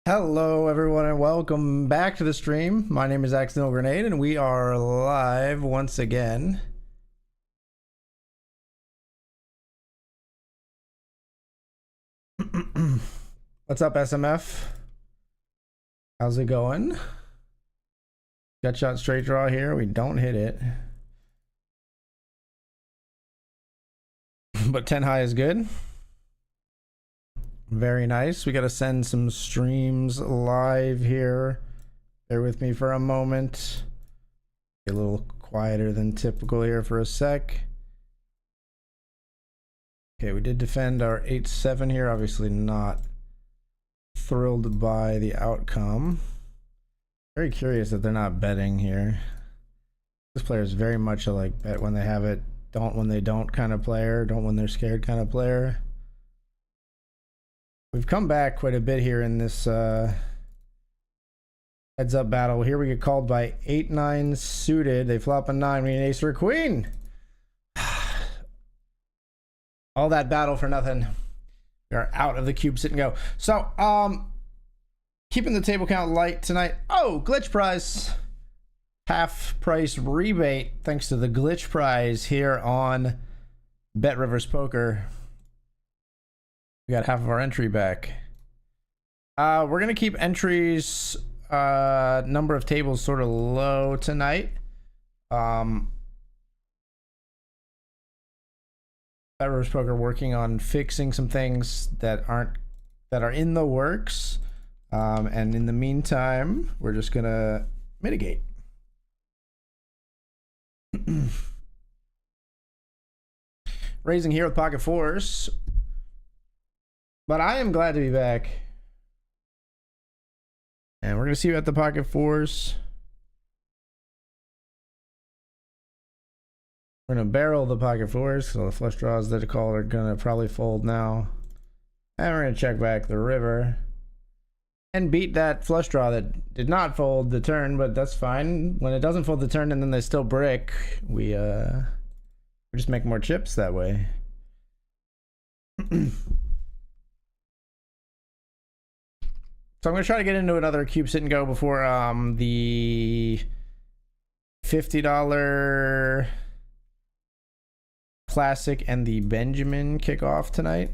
Hello, everyone, and welcome back to the stream. My name is Accidental Grenade, and we are live once again. What's up, SMF? How's it going? Gut shot straight draw here. We don't hit it. But 10 high is good. Very nice. We got to send some streams live here. Bear with me for a moment. Get a little quieter than typical here for a sec. Okay, we did defend our 8-7 here. Obviously not thrilled by the outcome. Very curious that they're not betting here. This player is very much a like bet when they have it, don't when they don't kind of player, don't when they're scared kind of player. We've come back quite a bit here in this heads up battle. Here we get called by 8-9 suited. They flop a 9, we need an ace or a queen. All that battle for nothing. We are out of the cube, sit and go. So, keeping the table count light tonight. Oh, glitch prize. Half price rebate thanks to the glitch prize here on BetRivers Poker. We got half of our entry back. We're gonna keep entries number of tables sort of low tonight. BetRivers Poker working on fixing some things that are in the works. And in the meantime, we're just gonna mitigate. Raising here with pocket fours. But I am glad to be back. And we're going to see you at the pocket fours. We're going to barrel the pocket fours. So the flush draws that I call are going to probably fold now. And we're going to check back the river. And beat that flush draw that did not fold the turn, but that's fine. When it doesn't fold the turn and then they still brick, we just make more chips that way. So I'm going to try to get into another cube sit and go before the $50 Classic and the Benjamin kick off tonight,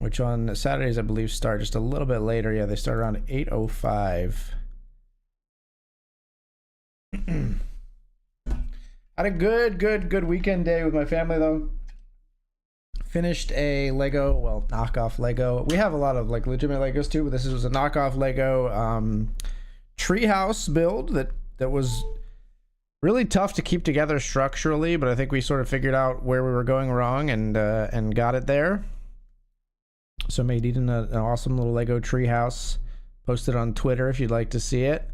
which on Saturdays I believe start just a little bit later. Yeah, they start around 8:05. Had a good weekend day with my family though. Finished a Lego, well, knockoff Lego. We have a lot of like legitimate Legos too, but this was a knockoff Lego treehouse build that was really tough to keep together structurally, but I think we sort of figured out where we were going wrong and got it there. So made Eden an awesome little Lego treehouse. Posted on Twitter if you'd like to see it.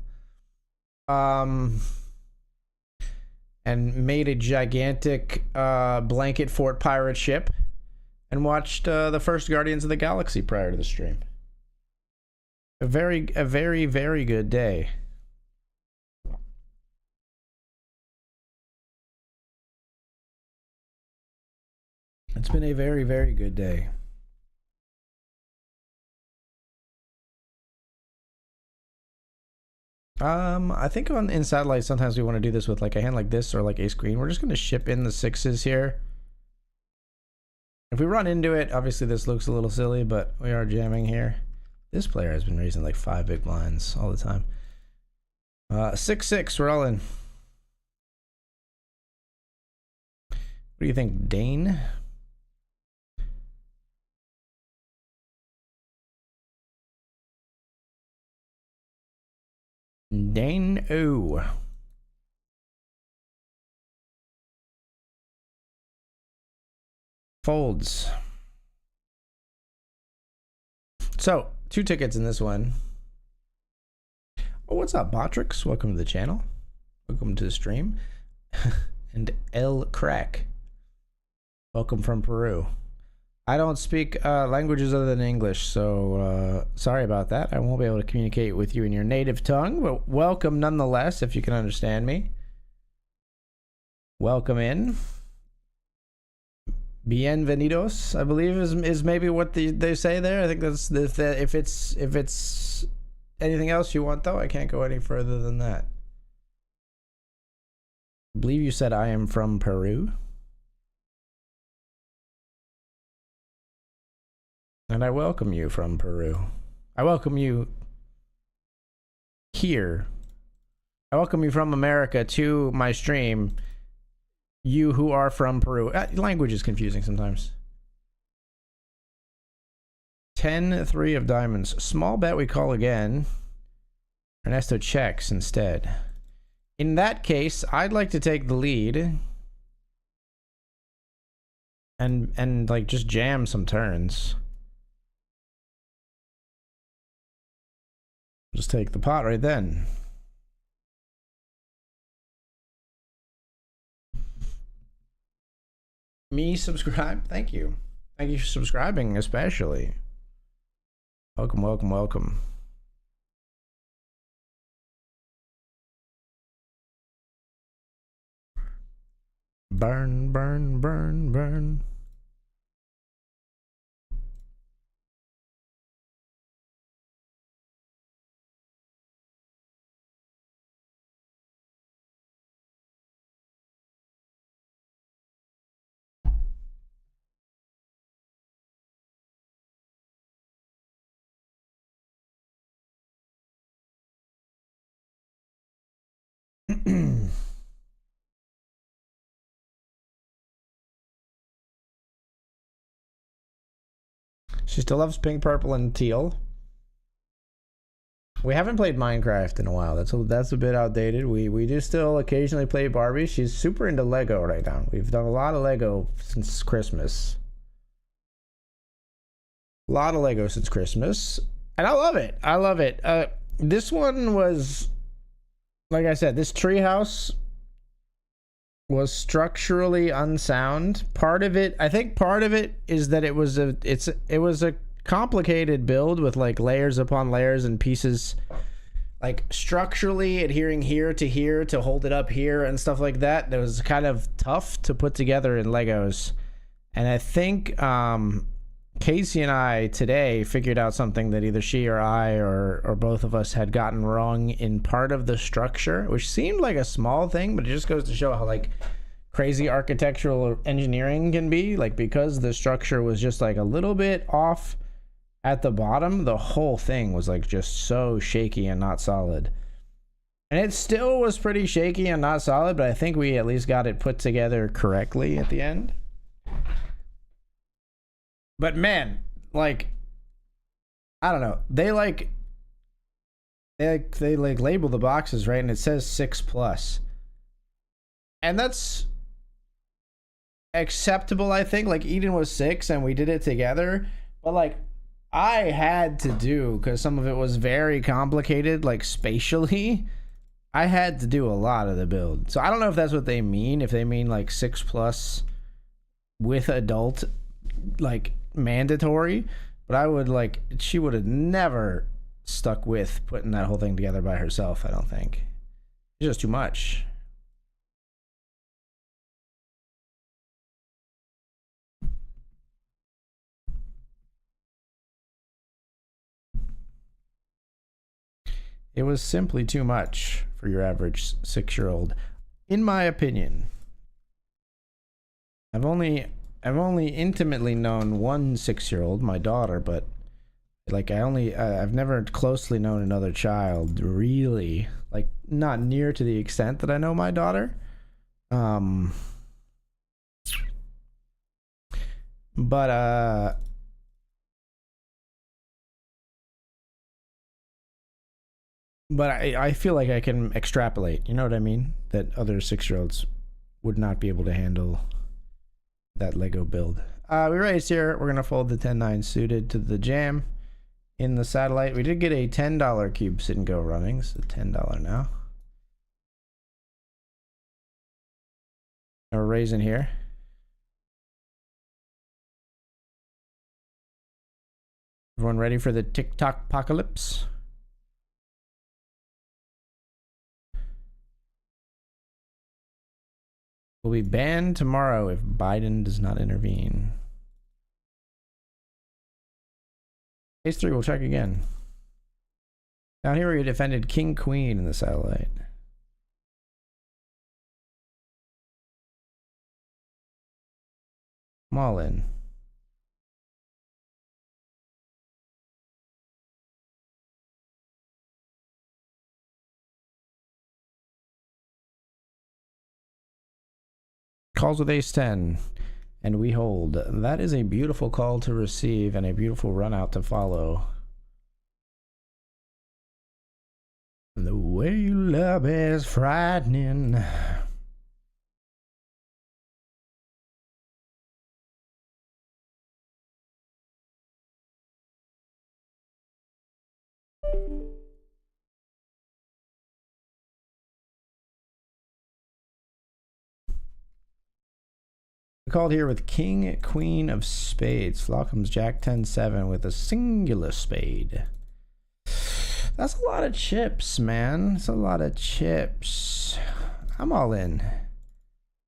And made a gigantic blanket fort pirate ship. And watched the first Guardians of the Galaxy prior to the stream. A very good day. It's been a very good day. I think in satellite sometimes we want to do this with like a hand like this or like ace queen. We're just going to ship in the sixes here. If we run into it, obviously this looks a little silly, but we are jamming here. This player has been raising like 5 big blinds all the time. 6-6, we're all in. What do you think, Dane? Dane, ooh. Folds. So 2 tickets in this one. Oh, what's up, Botrix? Welcome to the channel. Welcome to the stream. And El Crack. Welcome from Peru. I don't speak languages other than English, so sorry about that. I won't be able to communicate with you in your native tongue, but welcome nonetheless if you can understand me. Welcome in. Bienvenidos, I believe is maybe what they say there. I think that's if it's anything else you want though, I can't go any further than that. I believe you said I am from Peru. And I welcome you from Peru. I welcome you here. I welcome you from America to my stream. You who are from Peru. Language is confusing sometimes. 10-3 of diamonds. Small bet we call again. Ernesto checks instead. In that case, I'd like to take the lead. And like just jam some turns. Just take the pot right then. Me subscribe? Thank you. Thank you for subscribing, especially. Welcome, welcome, welcome. Burn, burn, burn, burn. She still loves pink, purple, and teal. We haven't played Minecraft in a while. That's a bit outdated. We do still occasionally play Barbie. She's super into Lego right now. We've done a lot of Lego since Christmas. A lot of Lego since Christmas. And I love it. I love it. This one was, like I said, this treehouse was structurally unsound. Part of it, I think part of it is that it was a complicated build with like layers upon layers and pieces like structurally adhering here to hold it up here and stuff like that. That was kind of tough to put together in Legos. And I think Casey and I today figured out something that either she or I or both of us had gotten wrong in part of the structure, which seemed like a small thing, but it just goes to show how like crazy architectural engineering can be. Like, because the structure was just like a little bit off at the bottom, the whole thing was like just so shaky and not solid. And it still was pretty shaky and not solid, but I think we at least got it put together correctly at the end. But man, like, I don't know. They label the boxes, right? And it says 6+. And that's acceptable, I think. Like, Eden was 6 and we did it together. But like, I had to do, because some of it was very complicated, like spatially, I had to do a lot of the build. So I don't know if that's what they mean. If they mean like 6+ with adult, like, mandatory, but I would like, she would have never stuck with putting that whole thing together by herself. I don't think it's just too much. It was simply too much for your average 6-year-old, in my opinion. I've only intimately known one 6-year-old, my daughter, but like I've never closely known another child, really, like not near to the extent that I know my daughter. But I feel like I can extrapolate, you know what I mean? That other 6-year-olds would not be able to handle that Lego build. We raised here. We're gonna fold the 10-9 suited to the jam in the satellite. We did get a $10 cube sit and go running. It's a $10 now. Now we're raising here. Everyone ready for the TikTok apocalypse? will be banned tomorrow if Biden does not intervene. Ace 3 will check again. Down here we defended King Queen in the satellite. I'm all in. Calls with ace 10, and we hold. That is a beautiful call to receive and a beautiful run out to follow. The way you love is frightening. Called here with King Queen of Spades. Flop comes Jack 10-7 with a singular spade. That's a lot of chips, man. It's a lot of chips. I'm all in.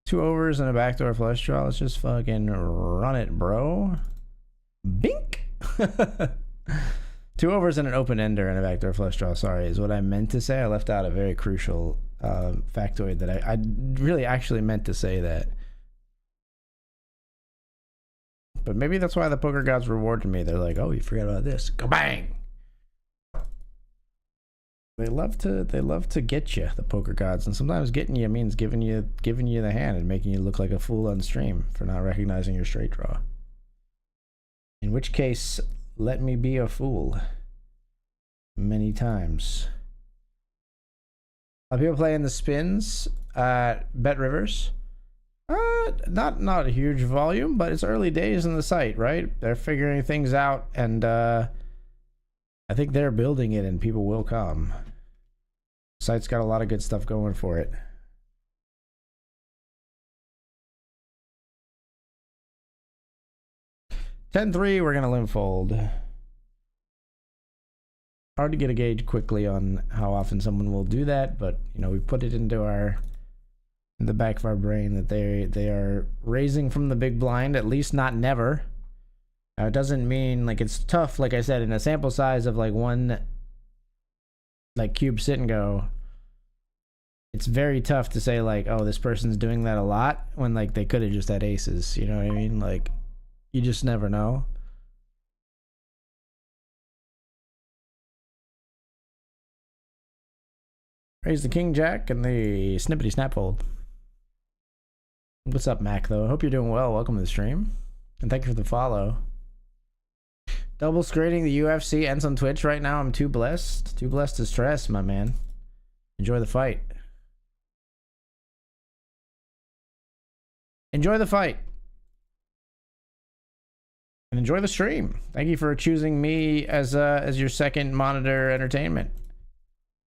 2 overs and a backdoor flush draw. Let's just fucking run it, bro. Bink. 2 overs and an open ender and a backdoor flush draw. Sorry, is what I meant to say. I left out a very crucial factoid that I really actually meant to say that. But maybe that's why the poker gods rewarded me. They're like, oh, you forgot about this. Go bang. They love to get you, the poker gods, and sometimes getting you means giving you the hand and making you look like a fool on stream for not recognizing your straight draw. In which case, let me be a fool. Many times. A lot of people playing the spins at BetRivers. Not a huge volume, but it's early days in the site, right? They're figuring things out, and I think they're building it, and people will come. The site's got a lot of good stuff going for it. $10-3, we're gonna limp fold. Hard to get a gauge quickly on how often someone will do that, but you know, we put it into the back of our brain that they are raising from the big blind, at least not never. Now, it doesn't mean, like, it's tough, like I said, in a sample size of like one like cube sit and go, it's very tough to say like, oh, this person's doing that a lot when like they could have just had aces, you know what I mean? Like, you just never know. Raise the king jack and the snippety snap fold. What's up, Mac, though? I hope you're doing well. Welcome to the stream. And thank you for the follow. Double screening the UFC ends on Twitch right now. I'm too blessed. Too blessed to stress, my man. Enjoy the fight. Enjoy the fight. And enjoy the stream. Thank you for choosing me as your second monitor entertainment.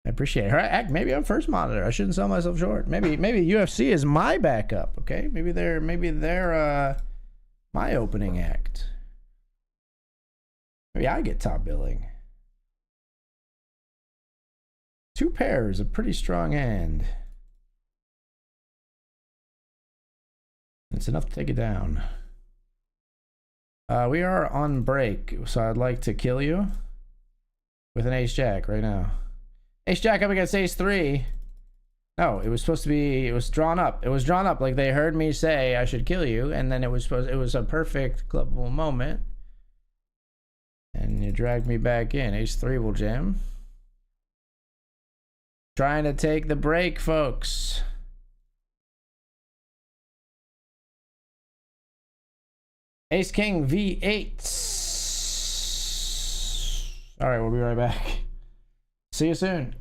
I appreciate it. Heck, maybe I'm first monitor. I shouldn't sell myself short. Maybe UFC is my backup. Okay, maybe they're my opening act. Maybe I get top billing. 2 pairs, a pretty strong hand. It's enough to take it down. We are on break, so I'd like to kill you with an ace jack right now. Ace jack up against ace 3. No, it was supposed to be, it was drawn up. It was drawn up like they heard me say I should kill you, and then it was a perfect clubbable moment. And you dragged me back in. Ace 3 will jam. Trying to take the break, folks. Ace king V8. All right, we'll be right back. See you soon.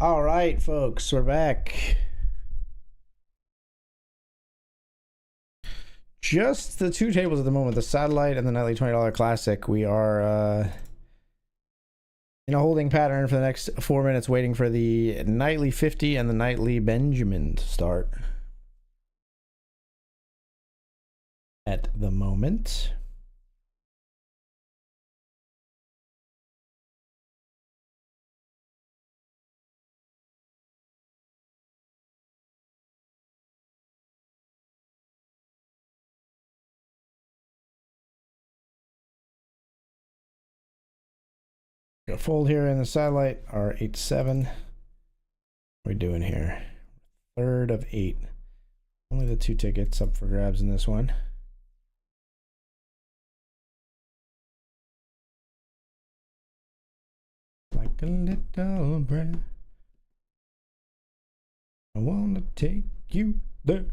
All right, folks, we're back. Just the two tables at the moment, the Satellite and the Nightly $20 Classic. We are in a holding pattern for the next 4 minutes, waiting for the Nightly 50 and the Nightly Benjamin to start. At the moment. Got fold here in the Satellite, our 8-7. What are we doing here? Third of 8. Only the 2 tickets up for grabs in this one. Like a little breath, I wanna take you there.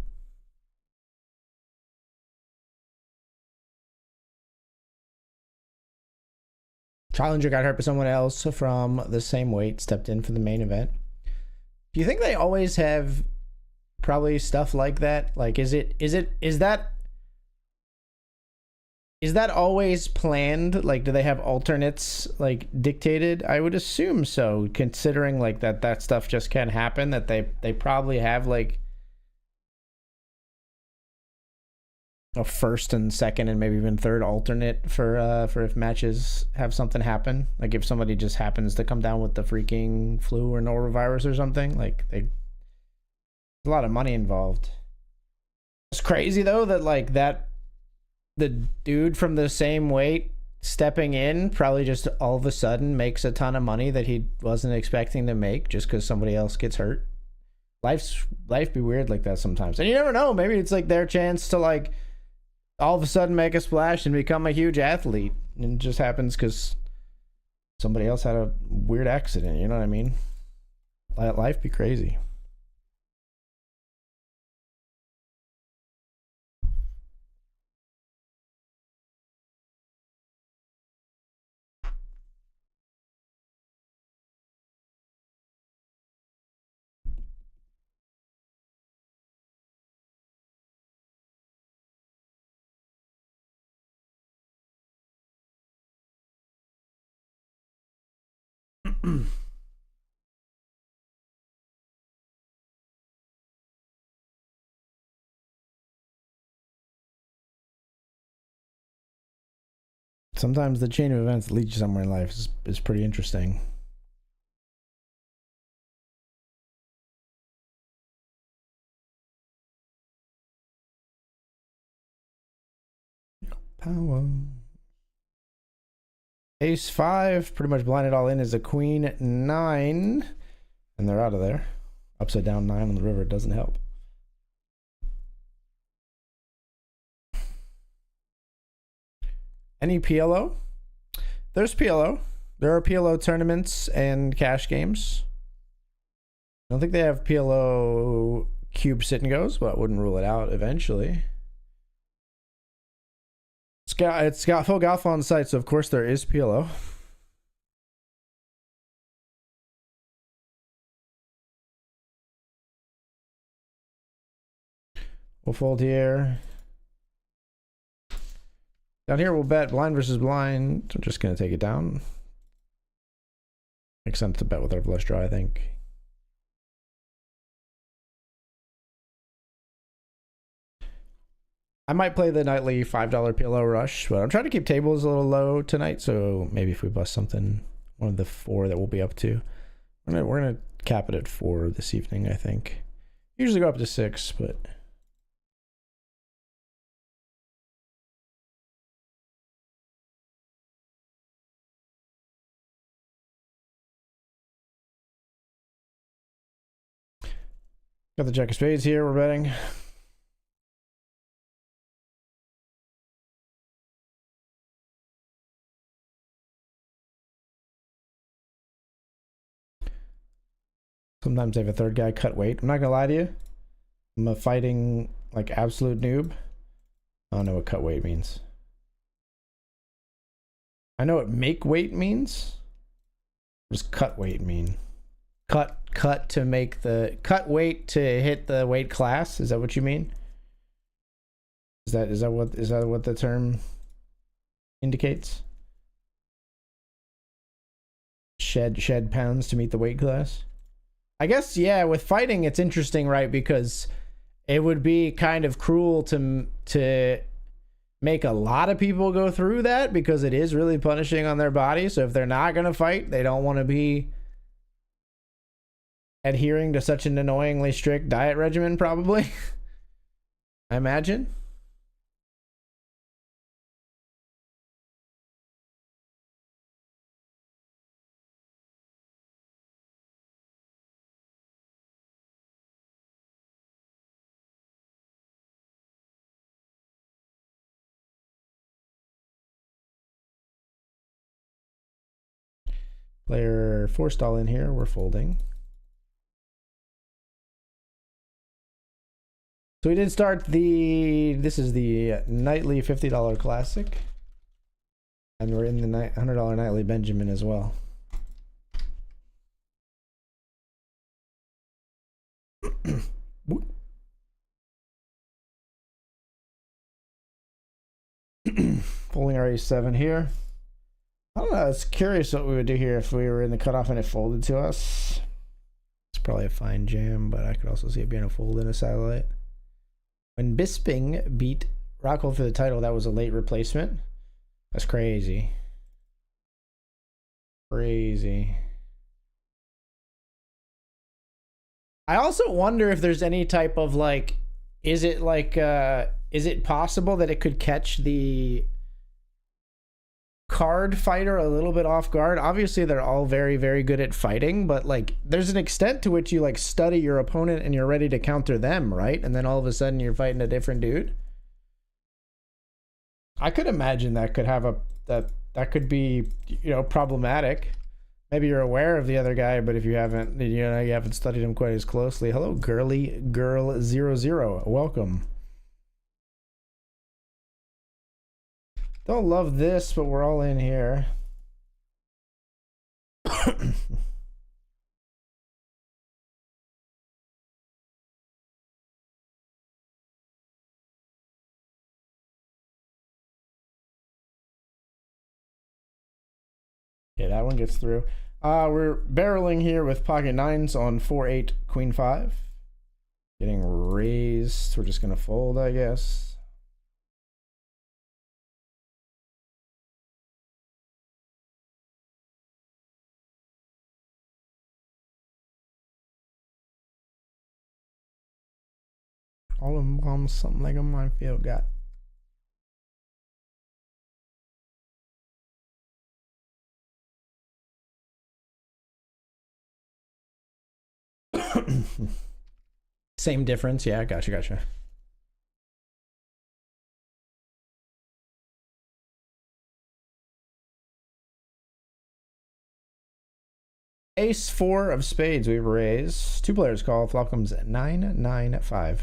Challenger got hurt, but someone else from the same weight stepped in for the main event. Do you think they always have probably stuff like that? Like, is that always planned? Like, do they have alternates like dictated? I would assume so, considering like that stuff just can't happen. That they probably have like a first and second and maybe even third alternate for if matches have something happen. Like if somebody just happens to come down with the freaking flu or norovirus or something. Like there's a lot of money involved. It's crazy though that like the dude from the same weight stepping in probably just all of a sudden makes a ton of money that he wasn't expecting to make just because somebody else gets hurt. Life be weird like that sometimes, and you never know. Maybe it's like their chance to like all of a sudden make a splash and become a huge athlete, and it just happens because somebody else had a weird accident. You know what I mean? Life be crazy. Sometimes the chain of events that lead you somewhere in life is pretty interesting. Power. Ace 5, pretty much blinded all in, is a queen 9. And they're out of there. Upside down 9 on the river doesn't help. Any PLO? There's PLO. There are PLO tournaments and cash games. I don't think they have PLO cube sit and goes, but I wouldn't rule it out eventually. It's got full golf on site, so of course there is PLO. We'll fold here. Down here we'll bet blind versus blind. I'm just going to take it down. Makes sense to bet with our flush draw, I think. I might play the nightly $5 PLO rush, but I'm trying to keep tables a little low tonight, so maybe if we bust something, one of the 4 that we'll be up to. We're gonna cap it at 4 this evening, I think. Usually go up to 6, but... Got the jack of spades here, we're betting. Sometimes they have a third guy cut weight. I'm not gonna lie to you. I'm a fighting, like, absolute noob. I don't know what cut weight means. I know what make weight means. What does cut weight mean? Cut cut to make the cut weight to hit the weight class. Is that what you mean? Is that what the term indicates? Shed pounds to meet the weight class. I guess, yeah, with fighting it's interesting, right? Because it would be kind of cruel to make a lot of people go through that, because it is really punishing on their body. So if they're not going to fight, they don't want to be adhering to such an annoyingly strict diet regimen, probably. I imagine. Player forced all in here. We're folding. So we did start this is the nightly $50 classic. And we're in the $100 nightly Benjamin as well. Folding our ace-7 here. I don't know, I was curious what we would do here if we were in the cutoff and it folded to us. It's probably a fine jam, but I could also see it being a fold in a satellite. When Bisping beat Rockhold for the title, that was a late replacement. That's crazy. Crazy. I also wonder if there's any type of like, is it possible that it could catch the card fighter a little bit off guard? Obviously they're all very, very good at fighting, but like there's an extent to which you like study your opponent and you're ready to counter them, right? And then all of a sudden you're fighting a different dude. I could imagine that could have that could be, you know, problematic. Maybe you're aware of the other guy, but if you haven't, you know, you haven't studied him quite as closely. Hello, girly girl 00. Welcome. Don't love this, but we're all in here. Yeah, that one gets through. We're barreling here with pocket nines on 4-8 queen 5. Getting raised. We're just gonna fold, I guess. All of them bombs, something like a minefield got. Same difference, yeah, gotcha. Ace 4 of spades, we raise. Two players call, flop comes 9-9-5.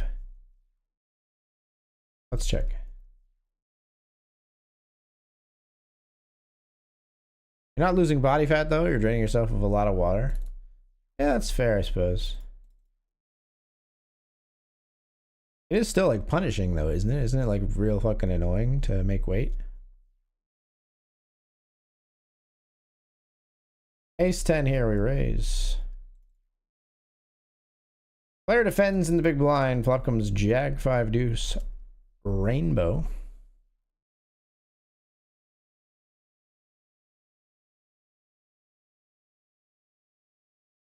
Let's check. You're not losing body fat though, you're draining yourself of a lot of water. Yeah, that's fair, I suppose. It is still like punishing though, isn't it? Isn't it like real fucking annoying to make weight? Ace 10 here, we raise. Player defends in the big blind. Flop comes Jack 5 deuce. Rainbow.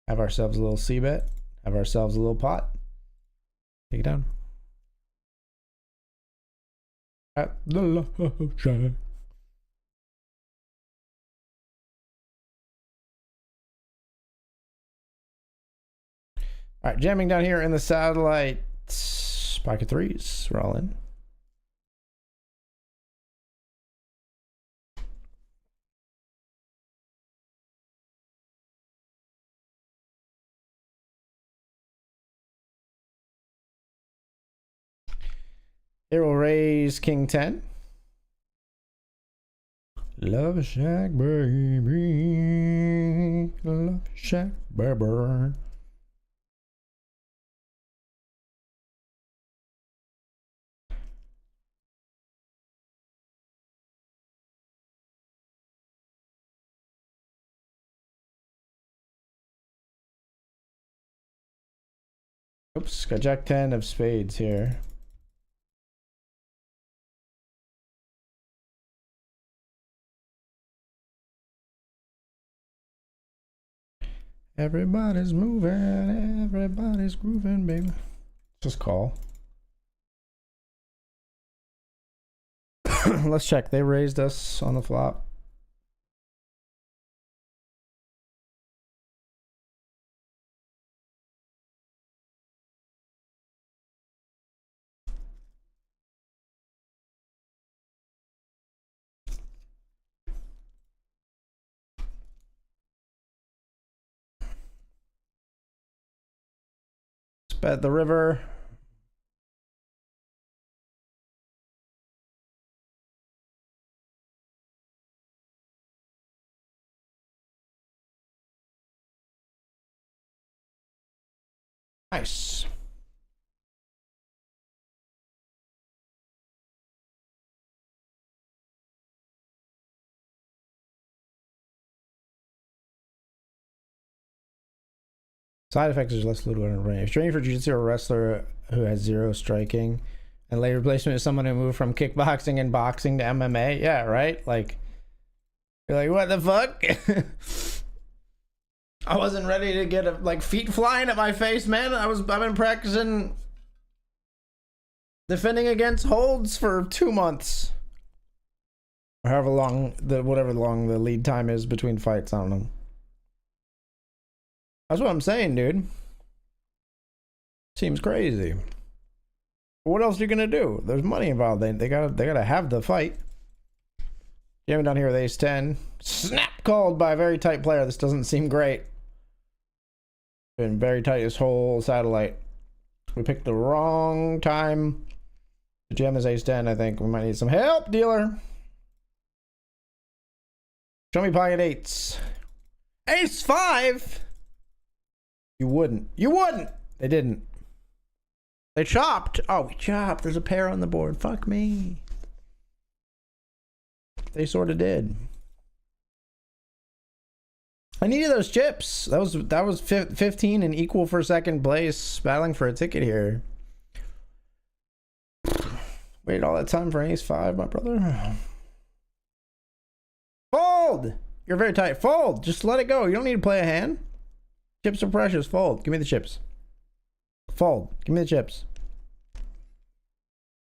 Have ourselves a little c-bet. Have ourselves a little pot. Take it down. At the love shack. All right, jamming down here in the satellite. Pocket threes. We're all in. Here we'll raise king 10. Love shack, baby. Love shack, baby. Oops, got Jack 10 of spades here. Everybody's moving, everybody's grooving, baby. Just call. Let's check. They raised us on the flop. Let's bet the river. Nice. Side effects is less loot when range. Training for jiu-jitsu or a wrestler who has 0 striking, and late replacement is someone who moved from kickboxing and boxing to MMA. Yeah, right. Like, you're like, what the fuck? I wasn't ready to get like feet flying at my face, man. I've been practicing defending against holds for 2 months, or however long whatever long the lead time is between fights. I don't know. That's what I'm saying, dude. Seems crazy. What else are you gonna do? There's money involved. They gotta have the fight. Jamming down here with ace 10. Snap called by a very tight player. This doesn't seem great. Been very tight this whole satellite. We picked the wrong time to jam this ace 10. I think we might need some help, dealer. Show me pocket eights. Ace 5. You wouldn't. You wouldn't. They didn't. They chopped. Oh, we chopped. There's a pair on the board. Fuck me. They sort of did. I needed those chips. That was 15 and equal for second place, battling for a ticket here. Waited all that time for ace 5, my brother. Fold. You're very tight. Fold. Just let it go. You don't need to play a hand. Chips are precious. Fold. Give me the chips. Fold. Give me the chips.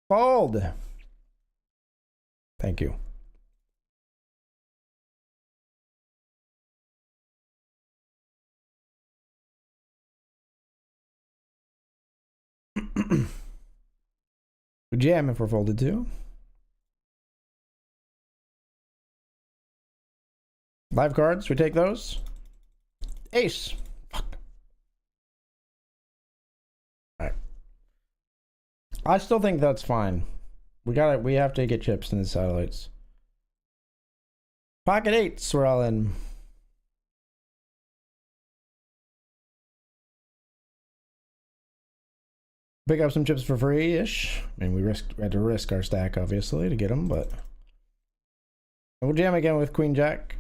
Fold. Thank you. We jam if we're folded too. Live cards. We take those. Ace. Fuck. All right. I still think that's fine. We have to get chips in the satellites. Pocket eights, we're all in. Pick up some chips for free-ish. I mean, we had to risk our stack, obviously, to get them, but we'll jam again with Queen Jack.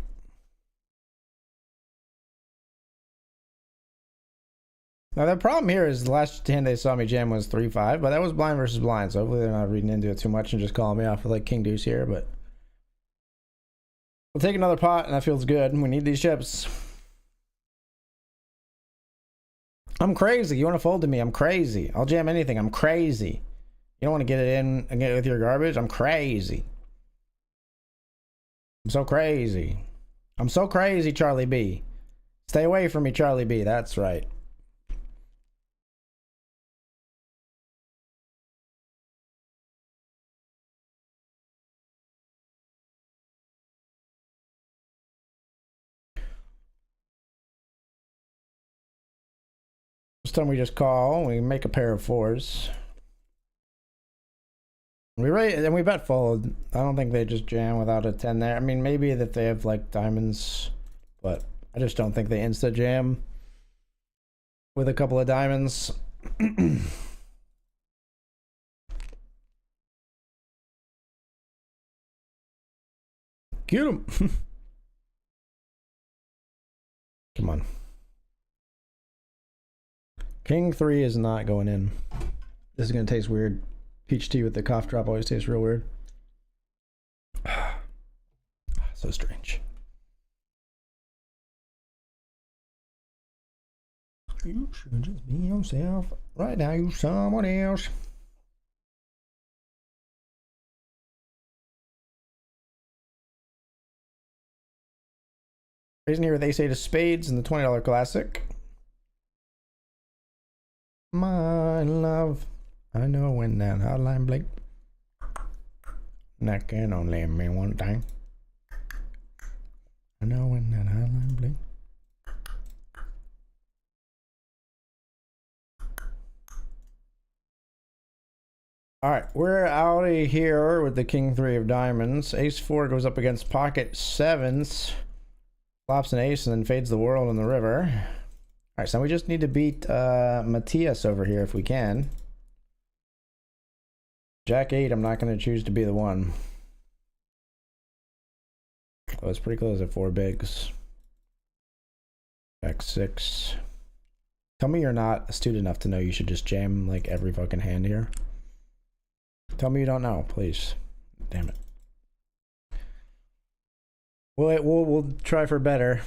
Now, the problem here is the last hand they saw me jam was 3-5, but that was blind versus blind, so hopefully they're not reading into it too much and just calling me off with like King Deuce here, but we'll take another pot, and that feels good. We need these chips. I'm crazy. You want to fold to me? I'm crazy. I'll jam anything. I'm crazy. You don't want to get it in and get it with your garbage? I'm crazy. I'm so crazy. I'm so crazy, Charlie B. Stay away from me, Charlie B. That's right. This time we just call, we make a pair of 4s. We raise and we bet fold. I don't think they just jam without a 10 there. I mean, maybe that they have like diamonds, but I just don't think they insta jam with a couple of diamonds. Get him. Come on. King 3 is not going in. This is gonna taste weird. Peach tea with the cough drop always tastes real weird. So strange. You should just be yourself. Right now, you someone else. Raising here with ace eight of spades in the $20 classic. My love, I know when that hotline blink. That can only mean one thing. I know when that hotline blink. All right, we're out of here with the king three of diamonds. Ace four goes up against pocket sevens. Flops an ace and then fades the world in the river. All right, so we just need to beat Matthias over here if we can. Jack 8, I'm not going to choose to be the one. Oh, it's pretty close at 4 bigs. Jack 6. Tell me you're not astute enough to know you should just jam like every fucking hand here. Tell me you don't know, please. Damn it. We'll try for better.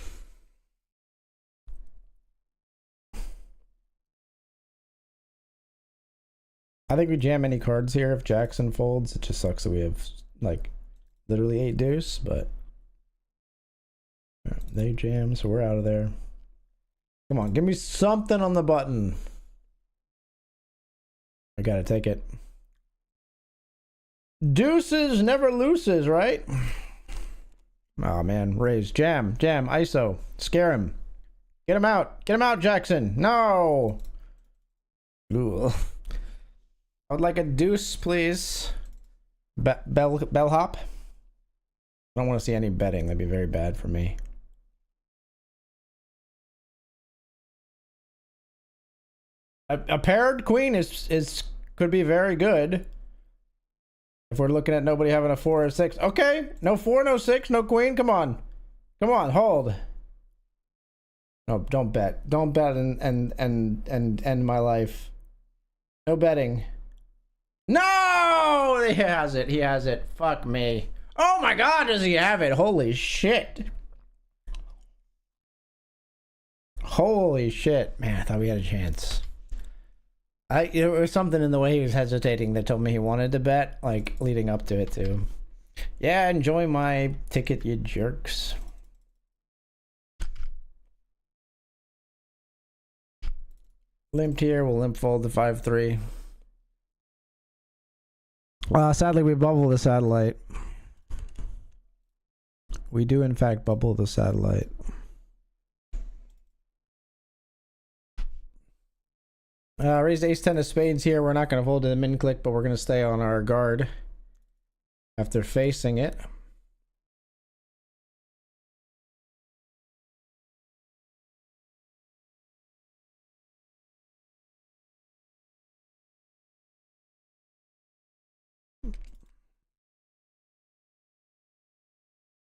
I think we jam any cards here if Jackson folds. It just sucks that we have like literally 8 deuce, but they jam, so we're out of there. Come on, give me something on the button. I gotta take it. Deuces never loses, right? Oh man, raise, jam, ISO, scare him. Get him out, Jackson. No. Ooh. I would like a deuce, please. Bellhop. I don't want to see any betting. That'd be very bad for me. A paired queen is could be very good. If we're looking at nobody having a 4 or 6. Okay, no 4, no 6, no queen. Come on, hold. No, don't bet and end my life. No betting. No, he has it. Fuck me. Oh my god, does he have it? Holy shit. Holy shit, man, I thought we had a chance. There was something in the way he was hesitating that told me he wanted to bet, like leading up to it too. Yeah, enjoy my ticket, you jerks. Limped here, we'll limp fold to 5-3. Sadly, we bubble the satellite. We do, in fact, bubble the satellite. Raised ace 10 of spades here. We're not going to fold to the min click, but we're going to stay on our guard after facing it.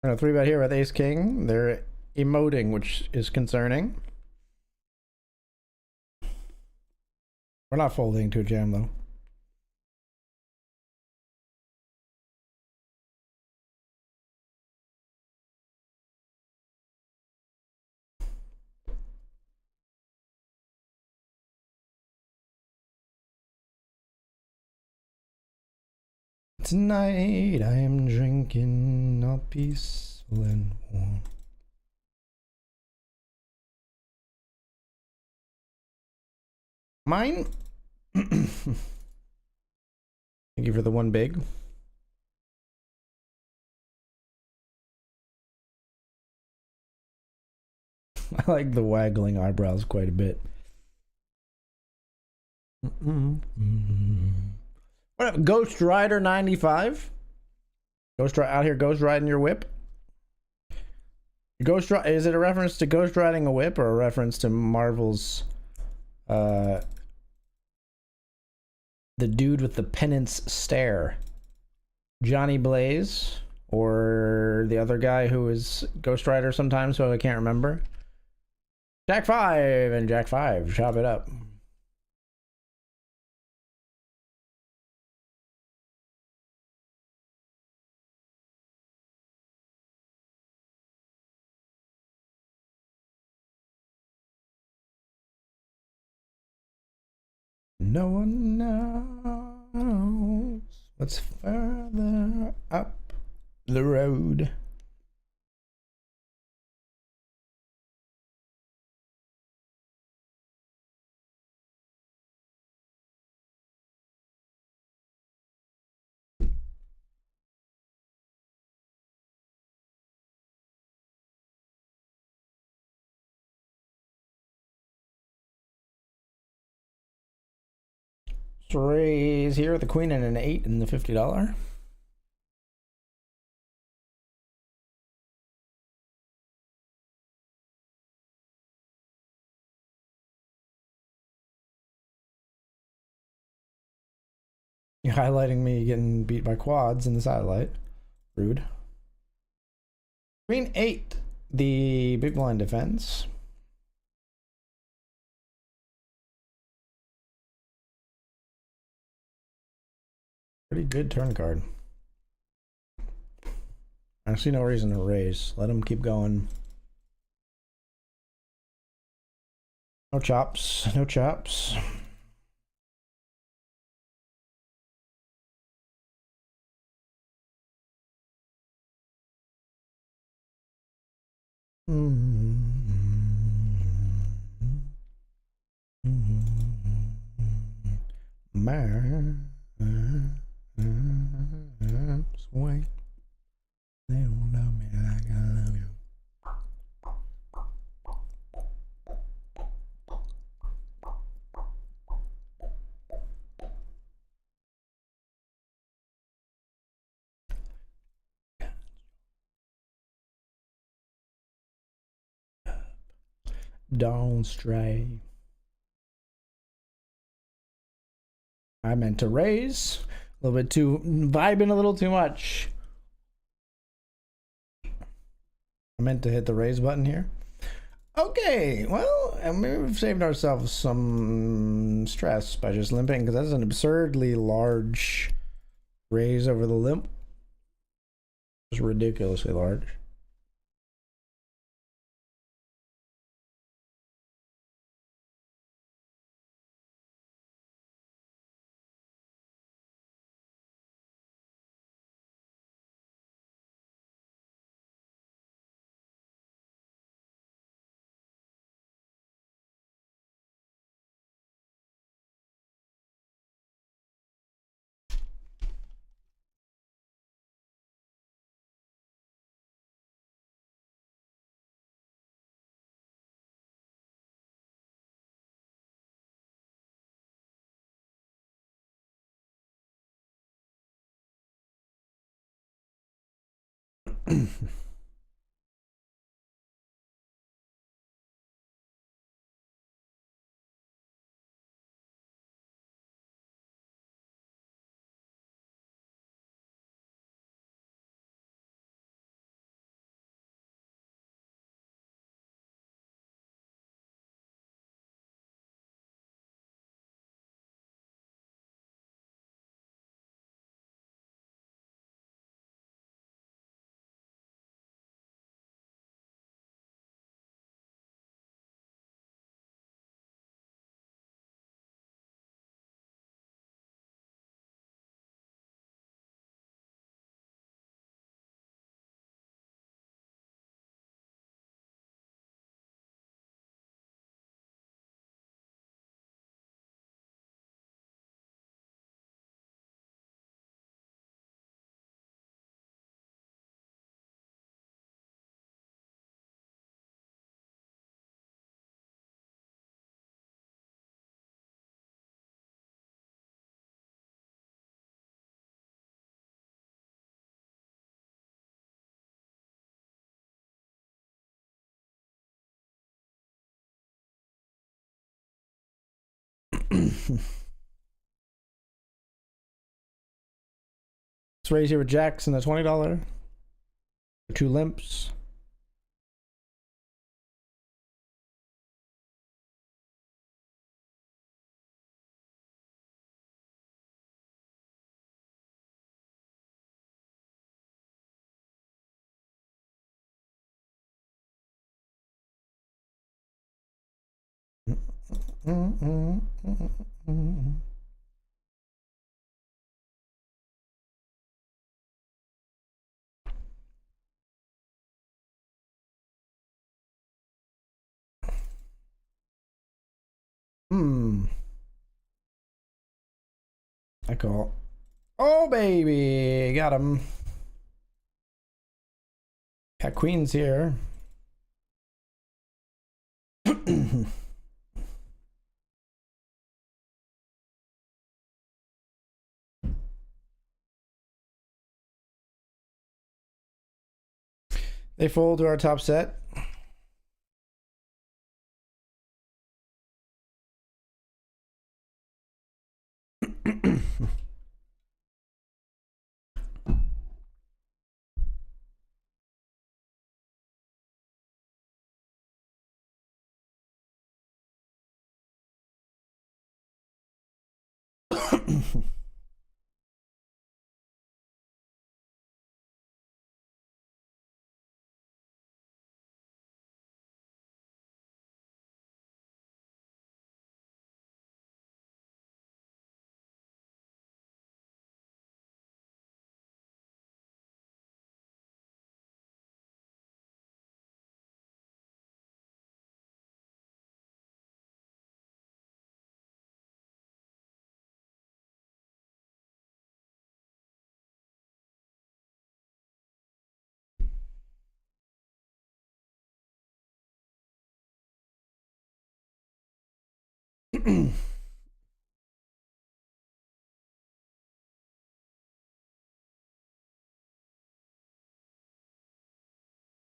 A 3-bet here with ace king. They're emoting, which is concerning. We're not folding to a jam though. Tonight I am drinking all peaceful and warm. Mine. Thank you for the one big. I like the waggling eyebrows quite a bit. What up, Ghost Rider 95? Ghost out here, ghost riding your whip. Is it a reference to ghost riding a whip or a reference to Marvel's the dude with the penance stare? Johnny Blaze or the other guy who is Ghost Rider sometimes, so I can't remember. Jack 5 and Jack 5, chop it up. No one knows what's further up the road. Raise here, the queen and an 8 in the $50. You're highlighting me getting beat by quads in the satellite. Rude. Queen 8, the big blind defense. Pretty good turn card. I see no reason to raise. Let him keep going. No chops. No chops. Swing. They don't love me like I love you. Don't stray. I meant to raise. A little bit too vibing a little too much. I meant to hit the raise button here. Okay, well, and maybe we've saved ourselves some stress by just limping, because that's an absurdly large raise over the limp. It's ridiculously large. Let's raise here with jacks and a $20. 2 limps. I call. Oh, baby. Got him. Got queens here. They fold to our top set.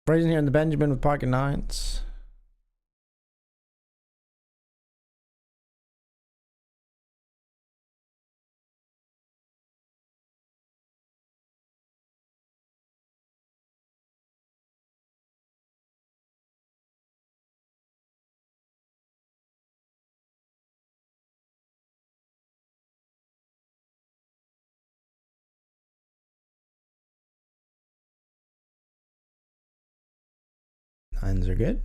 Raising here in the Benjamin with pocket nines. Nines are good.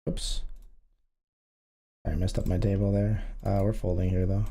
Oops. I messed up my table there. We're folding here though.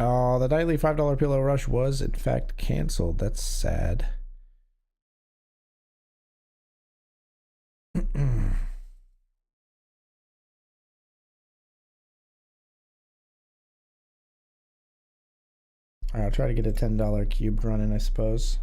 Oh, the nightly $5 pillow rush was in fact canceled. That's sad. I'll try to get a $10 cube running, I suppose.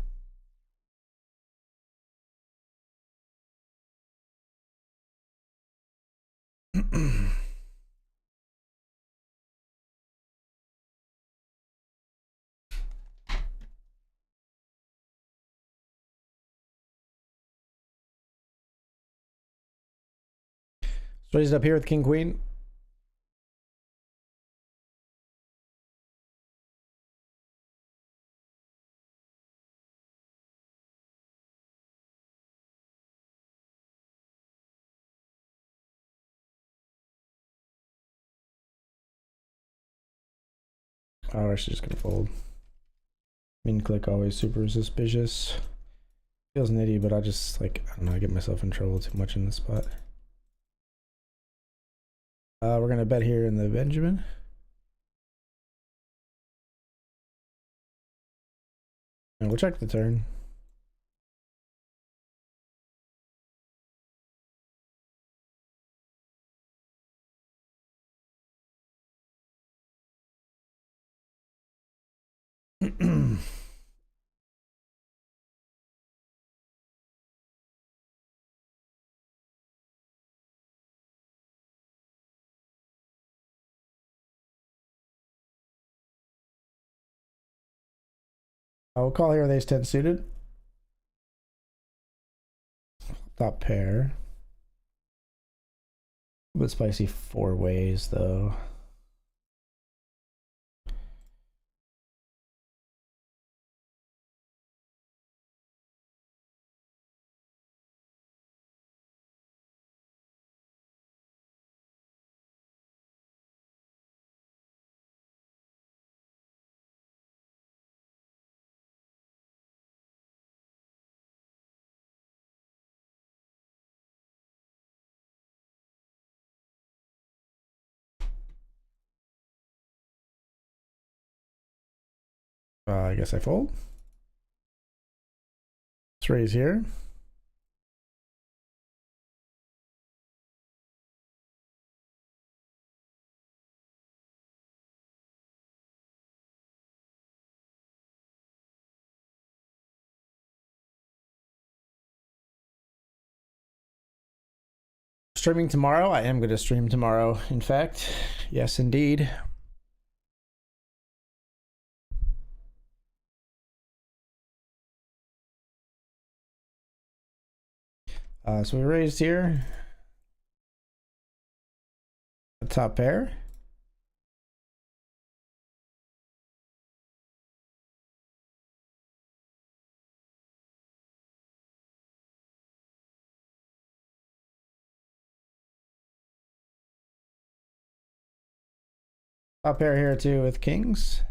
Raised up here with king queen. Oh, we're just gonna fold. Mean click always super suspicious. Feels nitty, but I just like, I don't know, I get myself in trouble too much in this spot. We're gonna bet here in the Benjamin. And we'll check the turn. I will call here with ace 10 suited. Top pair. A bit spicy four ways though. I guess I fold. Let's raise here. Streaming tomorrow. I am going to stream tomorrow. In fact, yes, indeed. So we raised here. A top pair. Top pair here too with kings.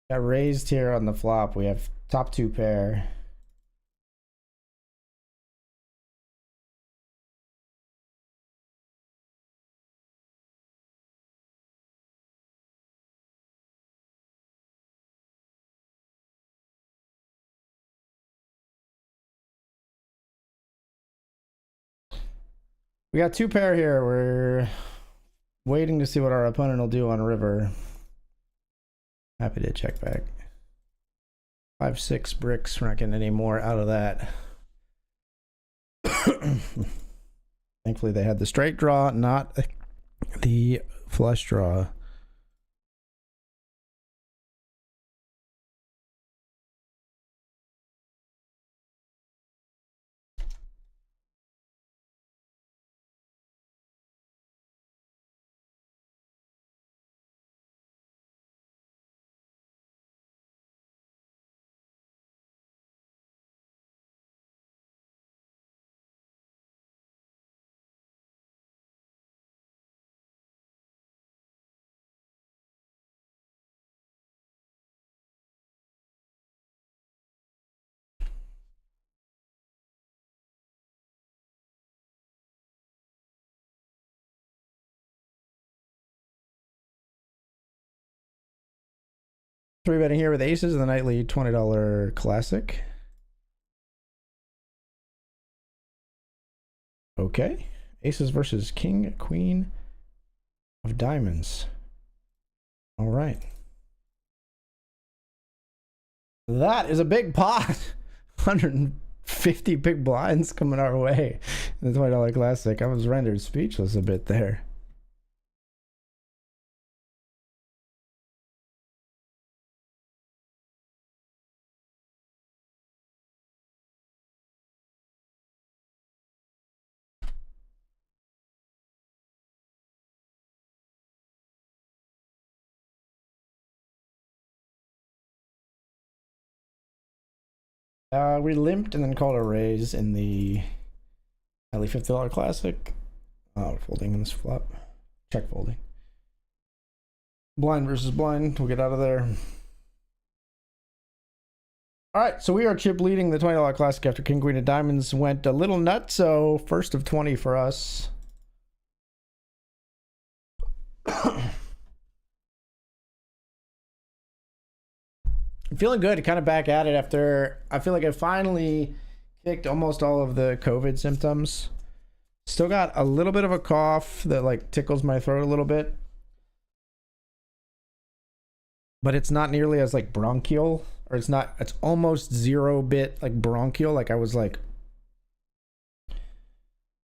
Got raised here on the flop. We have top two pair. We got two pair here. We're waiting to see what our opponent will do on river. Happy to check back. 5-6 bricks. We're not getting any more out of that. Thankfully they had the straight draw, not the flush draw. Three betting here with aces, the nightly $20 classic. Okay. Aces versus king, queen of diamonds. All right. That is a big pot. 150 big blinds coming our way in the $20 classic. I was rendered speechless a bit there. We limped and then called a raise in the highly $50 classic. Folding in this flop. Check folding. Blind versus blind. We'll get out of there. All right, so we are chip leading the $20 classic after King Queen of Diamonds went a little nuts. So first of 20 for us. I'm feeling good, kind of back at it after I feel like I finally kicked almost all of the COVID symptoms. Still got a little bit of a cough that like tickles my throat a little bit, but it's not nearly as like bronchial, or it's almost 0-bit like bronchial. Like I was like,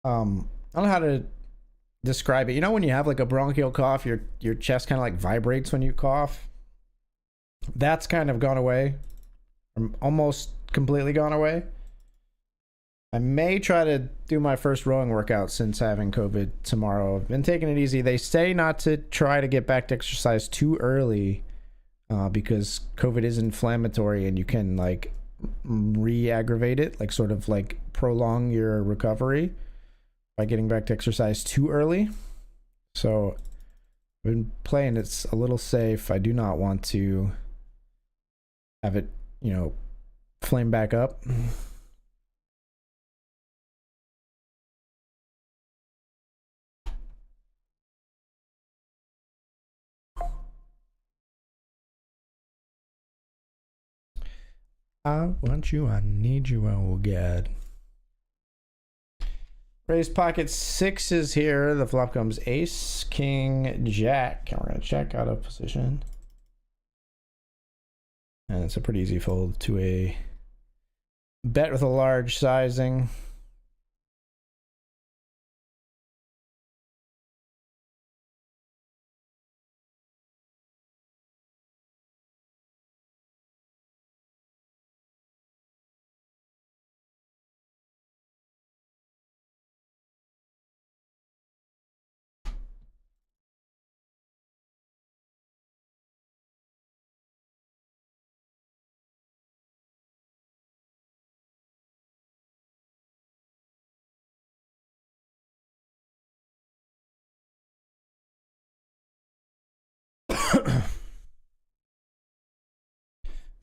I don't know how to describe it. You know, when you have like a bronchial cough, your chest kind of like vibrates when you cough. That's kind of gone away. Almost completely gone away. I may try to do my first rowing workout since having COVID tomorrow. I've been taking it easy. They say not to try to get back to exercise too early because COVID is inflammatory and you can like re-aggravate it, like sort of like prolong your recovery by getting back to exercise too early. So I've been playing it a little safe. I do not want to have it, flame back up. I want you, I need you, oh God. Raise pocket sixes here. The flop comes ace, king, jack. And we're going to check out of position. And it's a pretty easy fold to a bet with a large sizing.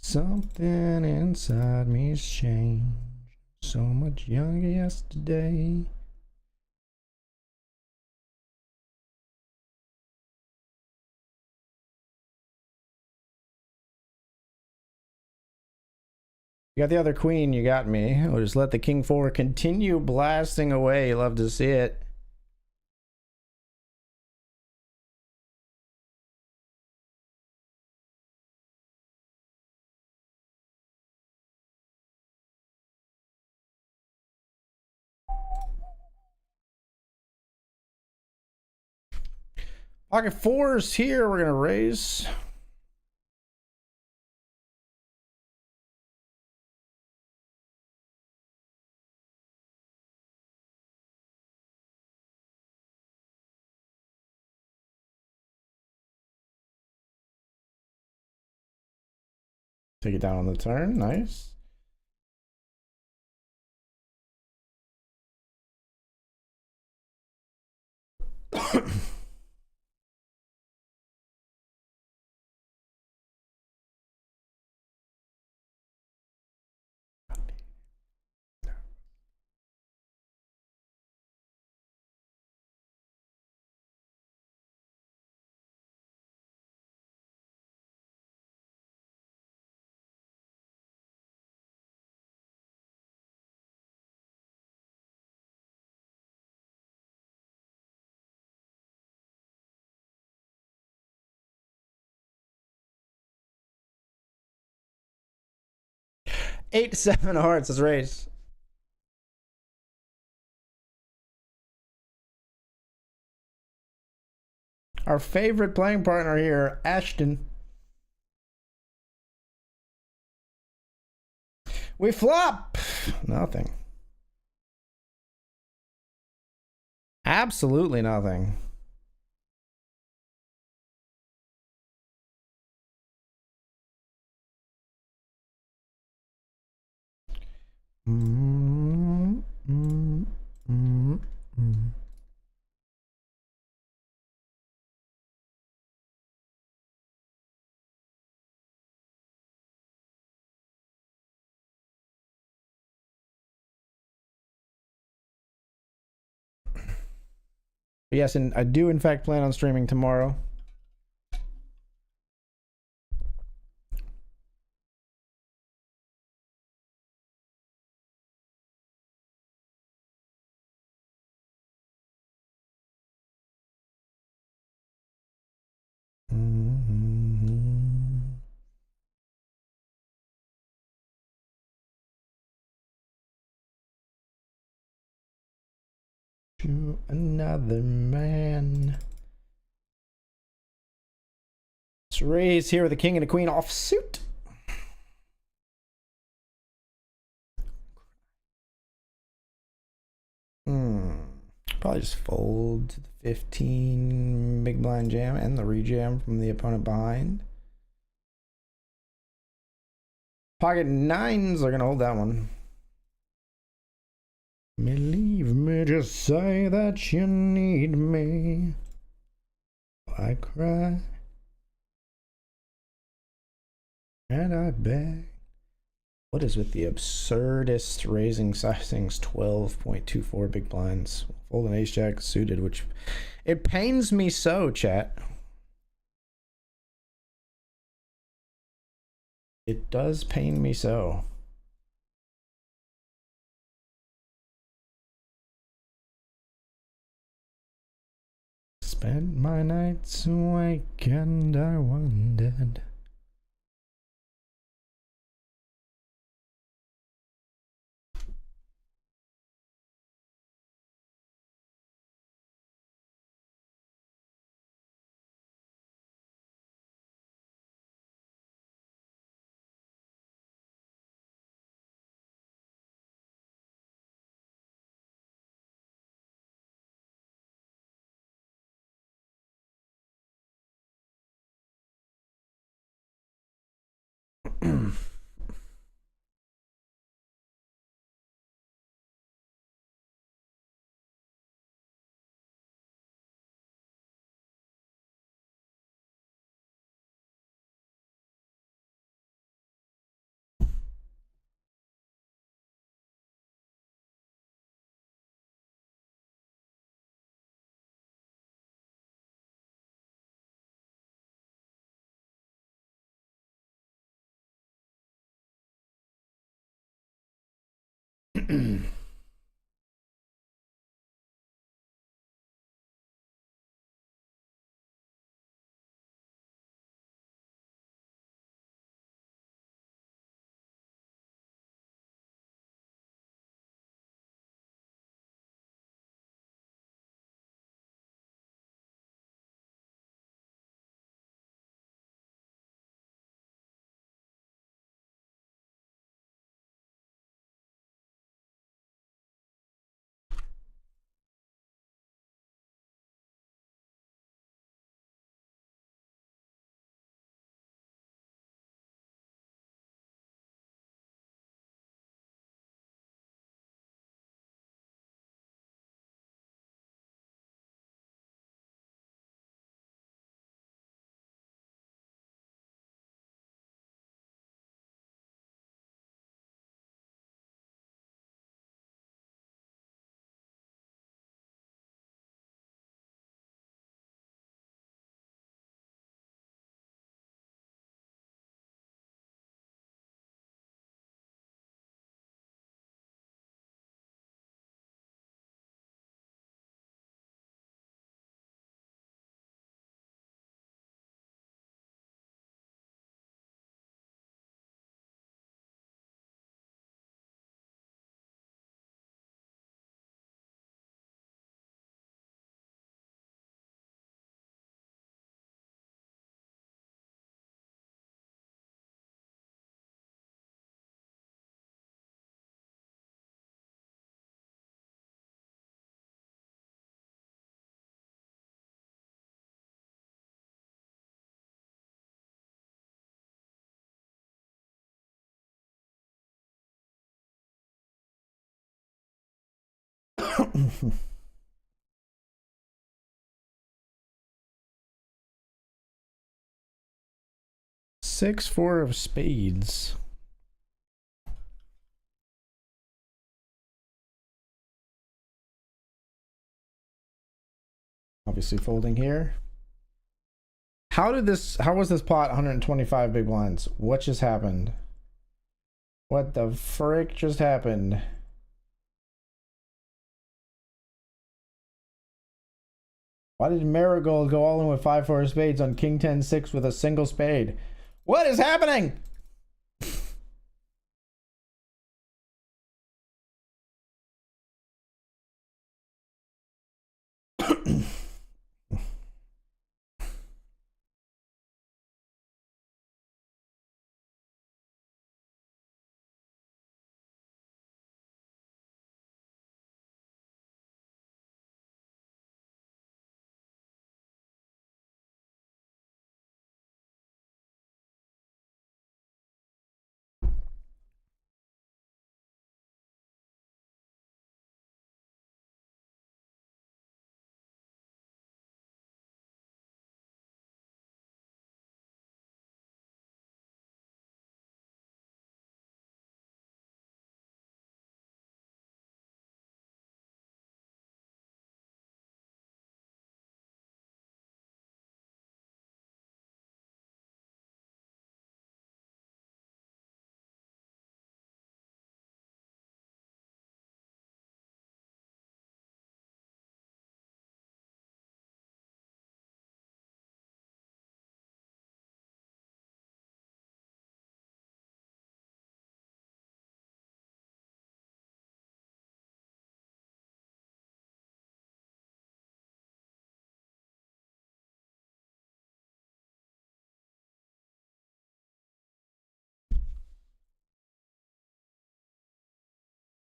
Something inside me's changed. So much younger yesterday. You got the other queen, you got me. We'll just let the king four continue blasting away. Love to see it. Pocket fours here. We're gonna raise. Take it down on the turn. Nice. Eight, seven hearts. Let's raise. Our favorite playing partner here, Ashton. We flop. Nothing. Absolutely nothing. Mm, mm, mm, mm. Yes, and I do in fact plan on streaming tomorrow. To another man. Let's raise here with a king and a queen off suit. Probably just fold to the 15 big blind jam and the rejam from the opponent behind. Pocket nines are gonna hold that one. Believe me, just say that you need me. I cry and I beg. What is with the absurdist raising sizings? 12.24 big blinds. Fold an ace jack suited, which it pains me so, chat. It does pain me so. Spent my nights awake and I wondered. 6-4 of spades. Obviously folding here. How was this pot 125 big blinds? What just happened? What the frick just happened? Why did Marigold go all in with 5-4 spades on King 10-6 with a single spade? What is happening?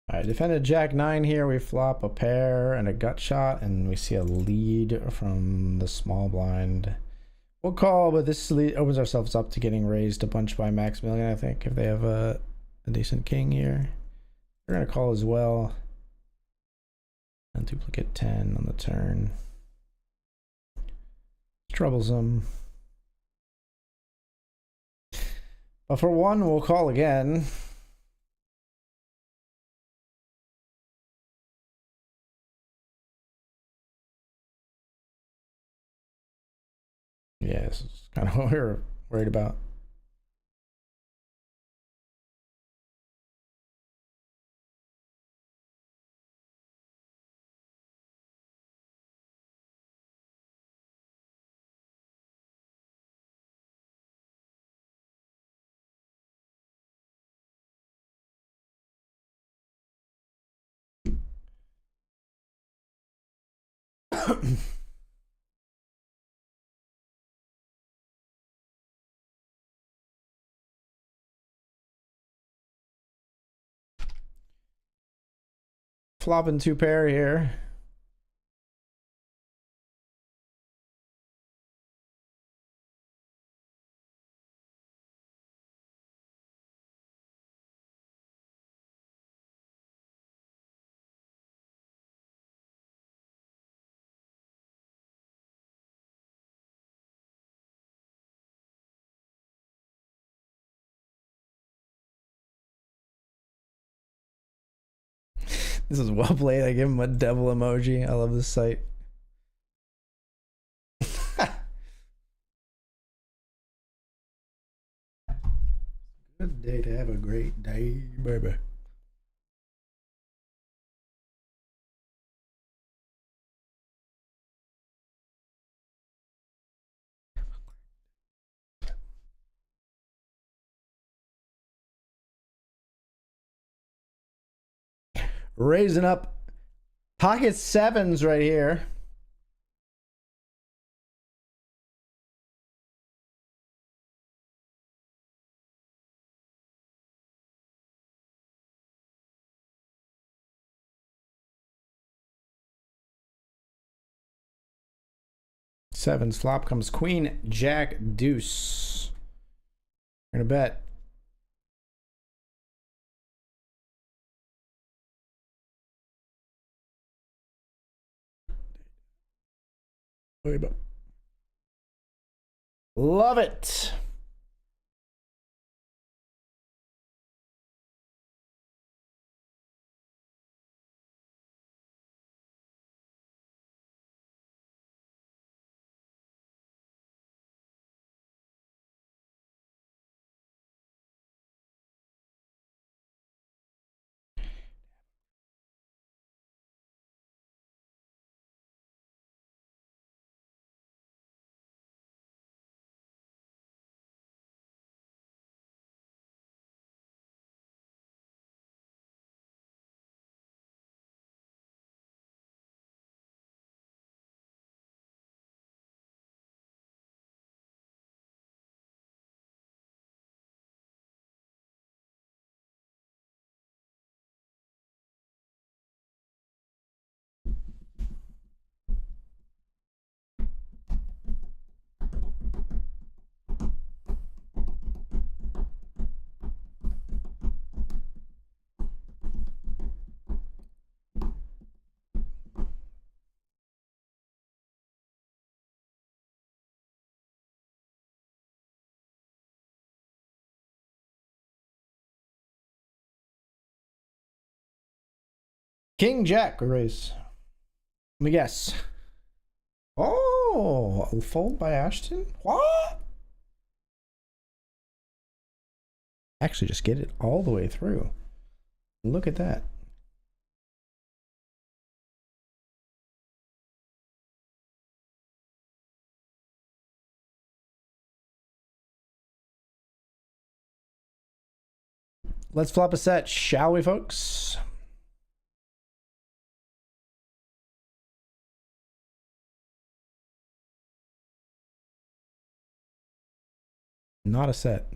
All right, defended Jack 9 here. We flop a pair and a gut shot, and we see a lead from the small blind. We'll call, but this lead opens ourselves up to getting raised a bunch by Maximilian, I think, if they have a decent king here. We're going to call as well. And duplicate 10 on the turn. Troublesome. But for one, we'll call again. Yeah, this is kind of what we were worried about. Flopping 2 pair here. This is well played. I give him a devil emoji. I love this site. Good day to have a great day, baby. Raising up pocket 7s right here. Sevens flop comes queen, jack, deuce. We're gonna bet. Love it. King Jack raise. Let me guess. Oh, a fold by Ashton? What? Actually, just get it all the way through. Look at that. Let's flop a set, shall we, folks? Not a set.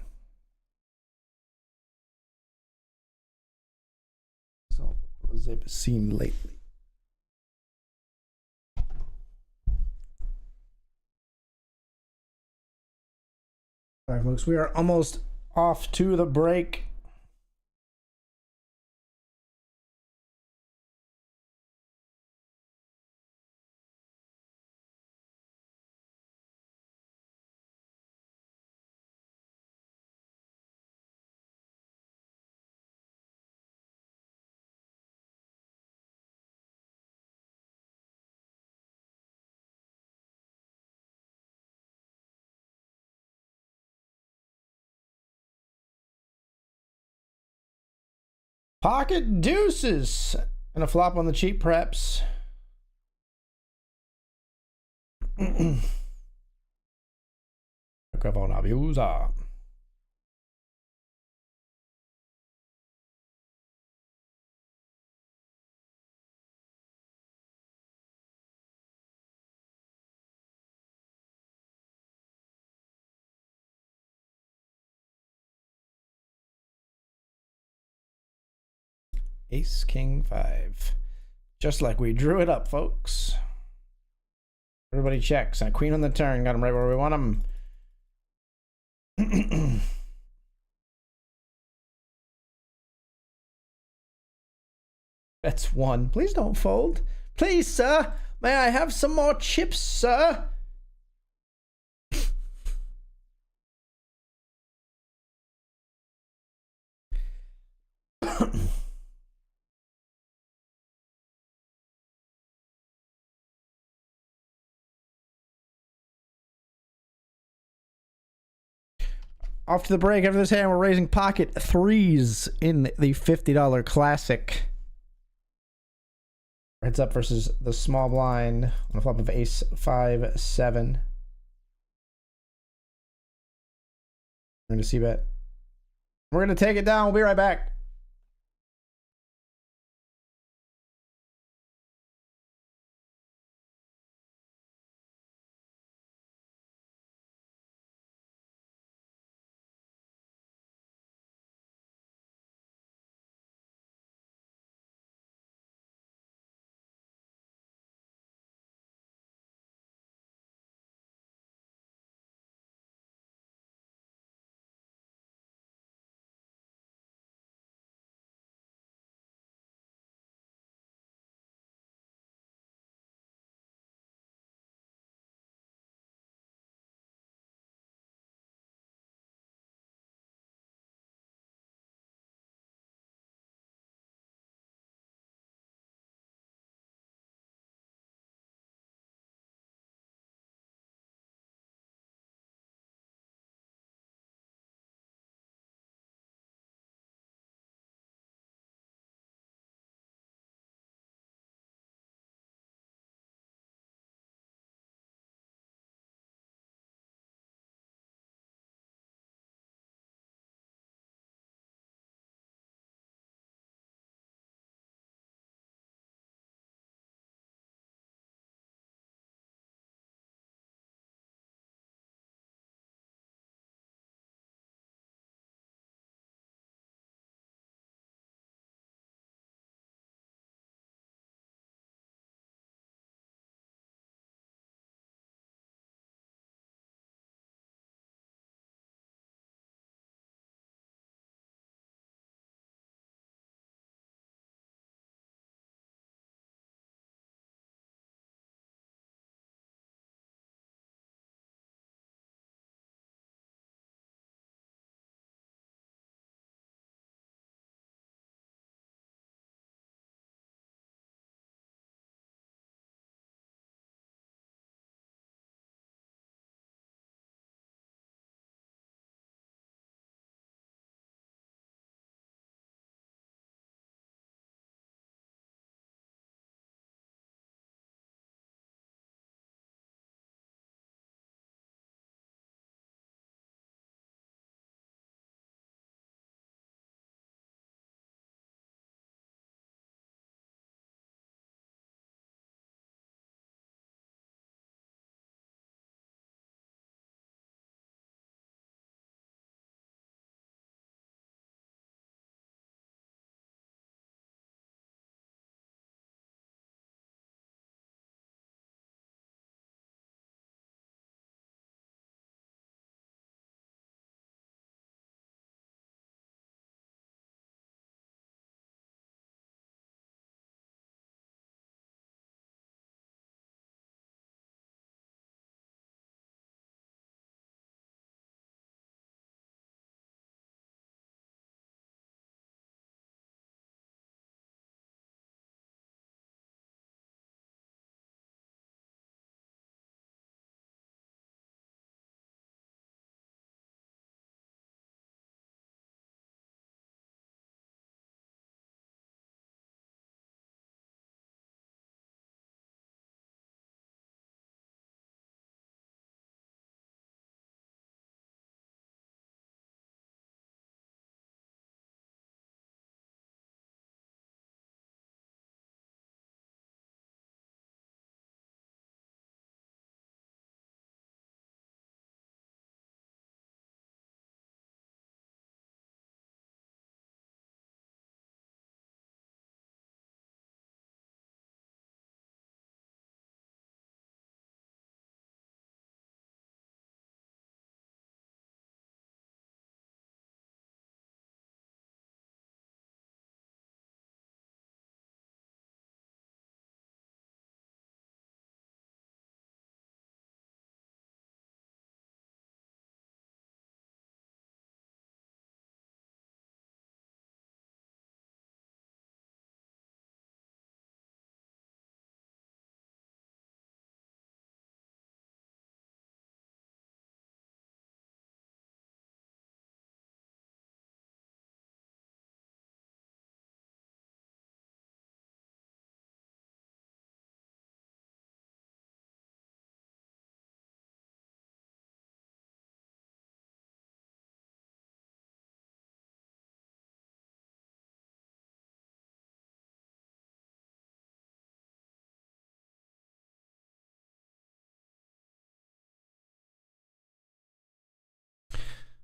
So, what has it seen lately? All right, folks, we are almost off to the break. Pocket deuces and a flop on the cheap, perhaps. Ace, king, 5. Just like we drew it up, folks. Everybody checks. And a queen on the turn. Got him right where we want him. That's 1. Please don't fold. Please, sir. May I have some more chips, sir? Off to the break. After this hand, we're raising pocket 3s in the $50 classic. Heads up versus the small blind on a flop of ace 5, 7. We're going to see bet. We're going to take it down. We'll be right back.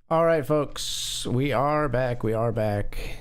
All right, folks, we are back. We are back.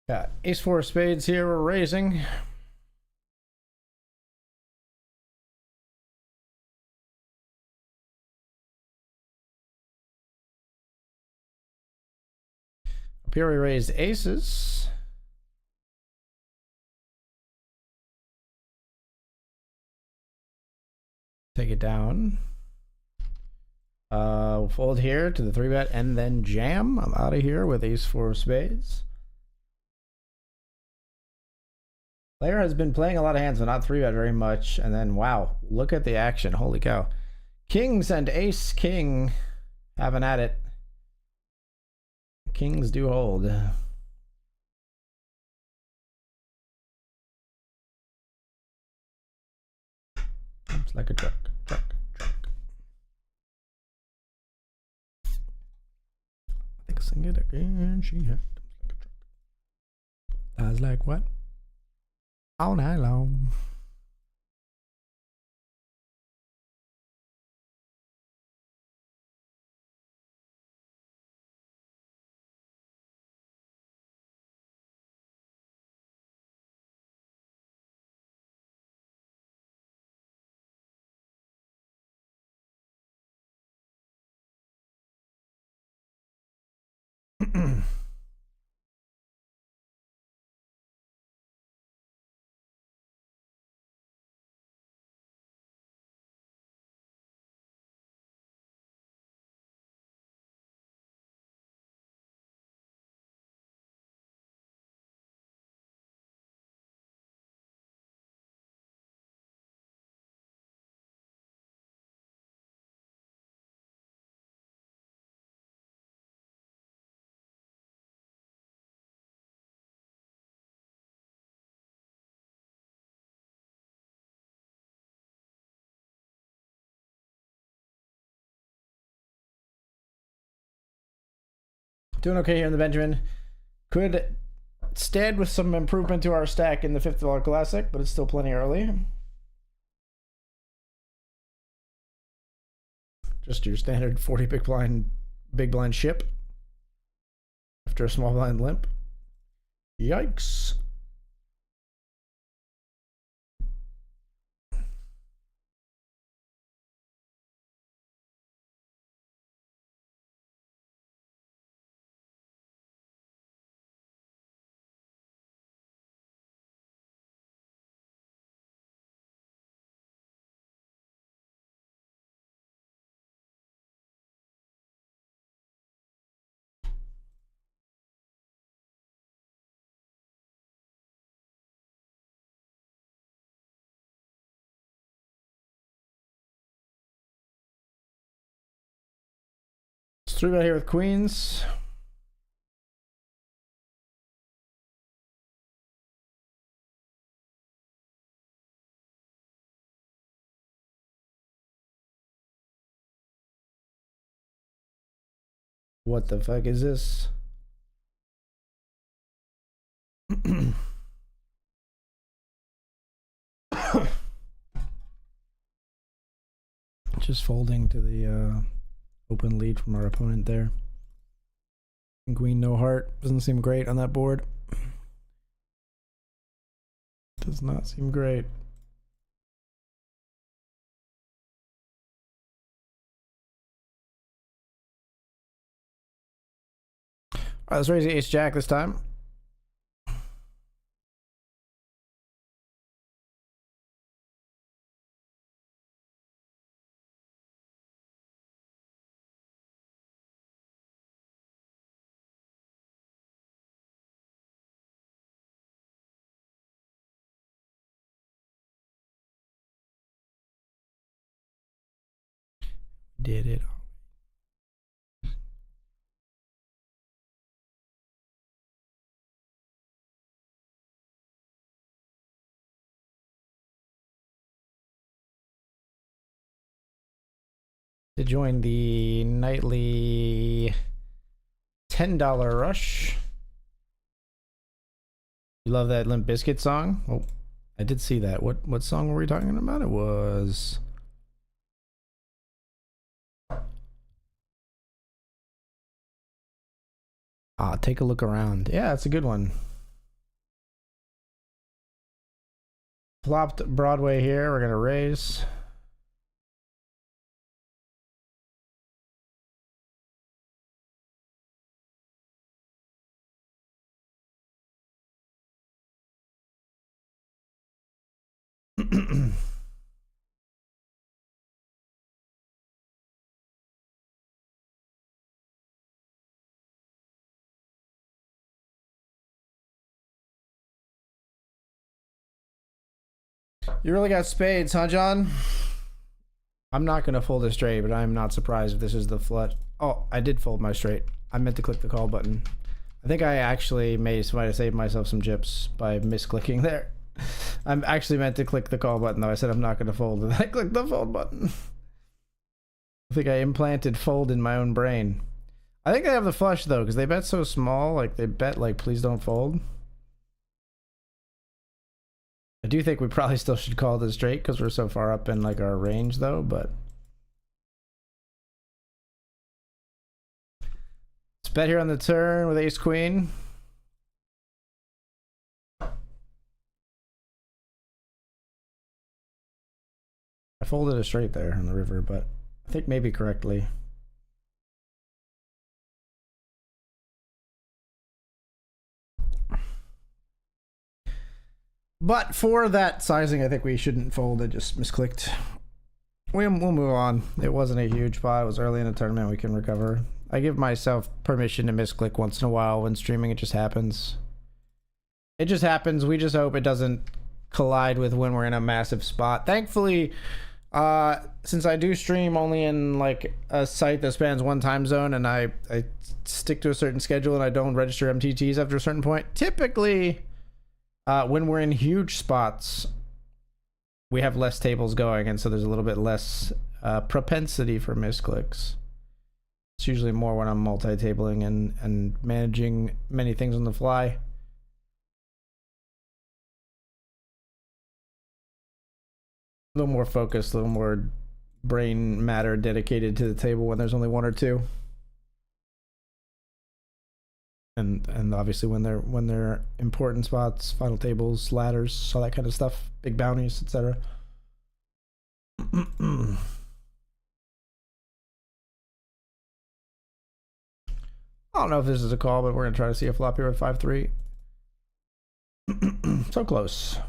Got ace four of spades here. We're raising. Up here we raised aces. Take it down. We'll fold here to the 3-bet and then jam. I'm out of here with ace four of spades. Player has been playing a lot of hands, but not 3-bet very much. And then, wow, look at the action. Holy cow. Kings and ace king having at it. Kings do hold. It's like a truck. Fixing it again, she had like a truck. I was like, what? All night long. Doing okay here in the Benjamin. Could stand with some improvement to our stack in the $50 Classic, but it's still plenty early. Just your standard 40 big blind ship after a small blind limp. Yikes. Let's 3-bet here with queens. What the fuck is this? Just folding to the open lead from our opponent there. Queen no heart doesn't seem great on that board. Does not seem great. Let's raise the ace jack this time. Did it. To join the nightly $10 rush. You love that Limp Bizkit song? Oh, I did see that. What song were we talking about? It was Take a Look Around. Yeah, it's a good one. Flopped Broadway here. We're gonna raise. You really got spades, huh, John? I'm not gonna fold a straight, but I'm not surprised if this is the flush. Oh, I did fold my straight. I meant to click the call button. I think I actually might have saved myself some chips by misclicking there. I'm actually meant to click the call button, though. I said I'm not gonna fold, and I clicked the fold button. I think I implanted fold in my own brain. I think they have the flush though, because they bet so small. Like they bet like please don't fold. I do think we probably still should call this straight because we're so far up in like our range though, but let's bet here on the turn with ace queen. I folded a straight there on the river, but I think maybe correctly. But for that sizing, I think we shouldn't fold. I just misclicked. We'll move on. It wasn't a huge pot. It was early in the tournament. We can recover. I give myself permission to misclick once in a while when streaming. It just happens. It just happens. We just hope it doesn't collide with when we're in a massive spot. Thankfully, since I do stream only in like a site that spans one time zone and I stick to a certain schedule and I don't register MTTs after a certain point, typically when we're in huge spots, we have less tables going, and so there's a little bit less propensity for misclicks. It's usually more when I'm multi-tabling and managing many things on the fly. A little more focused, a little more brain matter dedicated to the table when there's only one or two. And obviously when they're important spots, final tables, ladders, all that kind of stuff, big bounties, etc. I don't know if this is a call, but we're gonna try to see a flop here with 5-3. So close.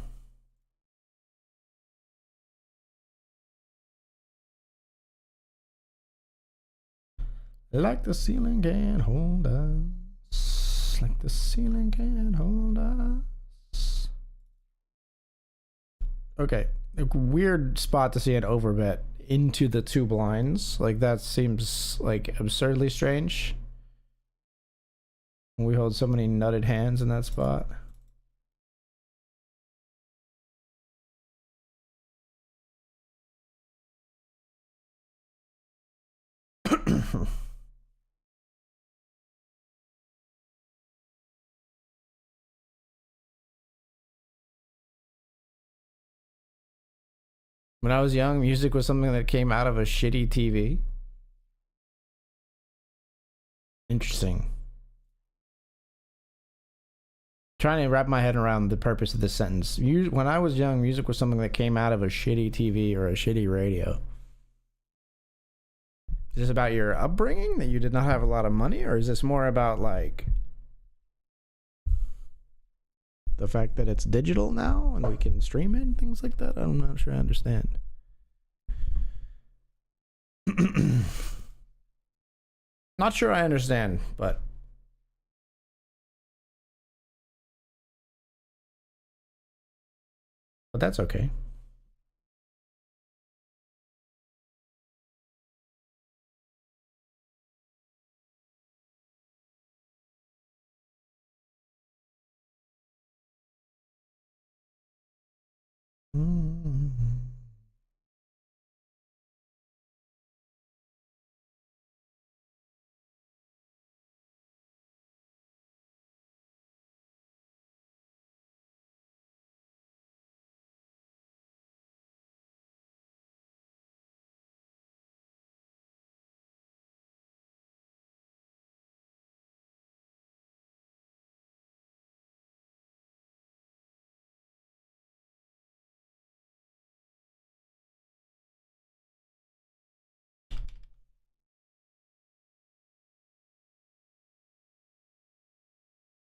Like the ceiling can't hold us. Like the ceiling can't hold us. Okay, a weird spot to see an overbet into the two blinds. Like that seems like absurdly strange. We hold so many nutted hands in that spot. When I was young, music was something that came out of a shitty TV. Interesting. Trying to wrap my head around the purpose of this sentence. When I was young, music was something that came out of a shitty TV or a shitty radio. Is this about your upbringing, that you did not have a lot of money, or is this more about like The fact that it's digital now and we can stream it and things like that, I'm not sure I understand. Not sure I understand, but that's okay.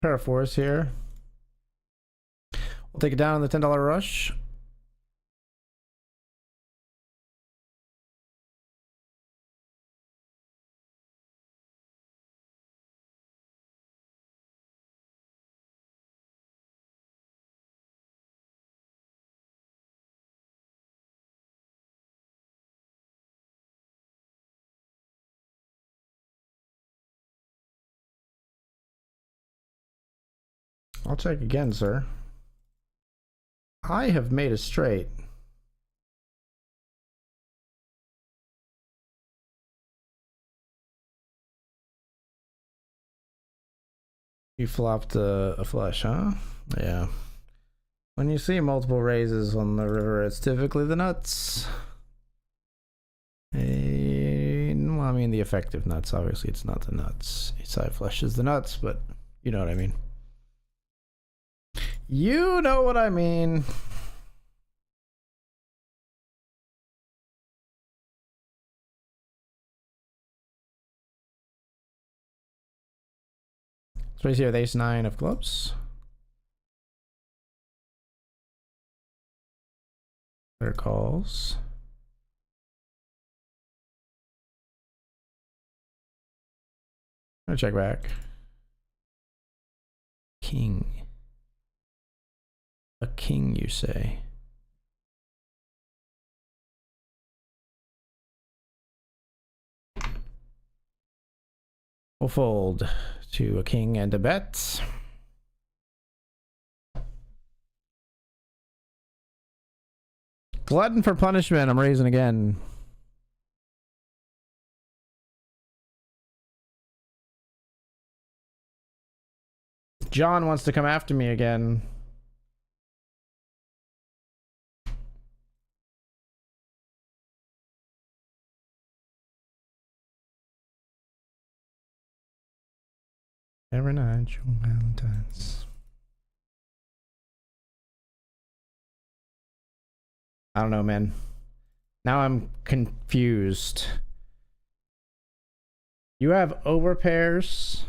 Pair of fours here. We'll take it down on the $10 rush. I'll check again, sir. I have made a straight. You flopped a flush, huh? Yeah. When you see multiple raises on the river, it's typically the nuts. Well, I mean the effective nuts. Obviously, it's not the nuts. Side flush is the nuts, but you know what I mean. You know what I mean. So he's here with ace 9 of clubs. There calls. I'm gonna check back. King. A king, you say? We'll fold to a king and a bet. Glutton for punishment. I'm raising again. John wants to come after me again. Every night, your Valentine's. I don't know, man. Now I'm confused. You have overpairs.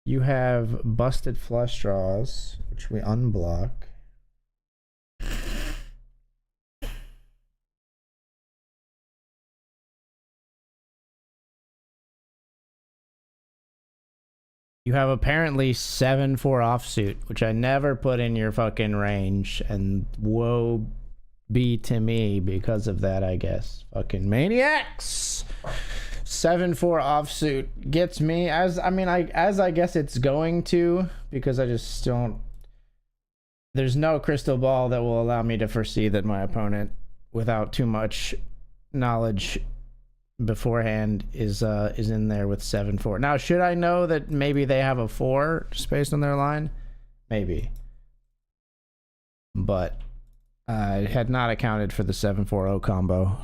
You have busted flush draws, which we unblock. You have apparently 7-4 offsuit, which I never put in your fucking range, and woe be to me because of that, I guess. Fucking maniacs! 7-4 offsuit gets me, as I guess it's going to, because I just don't... There's no crystal ball that will allow me to foresee that my opponent, without too much knowledge beforehand, is in there with 7-4. Now, should I know that maybe they have a 4 just based on their line? Maybe. But I had not accounted for the 7-4-0 combo.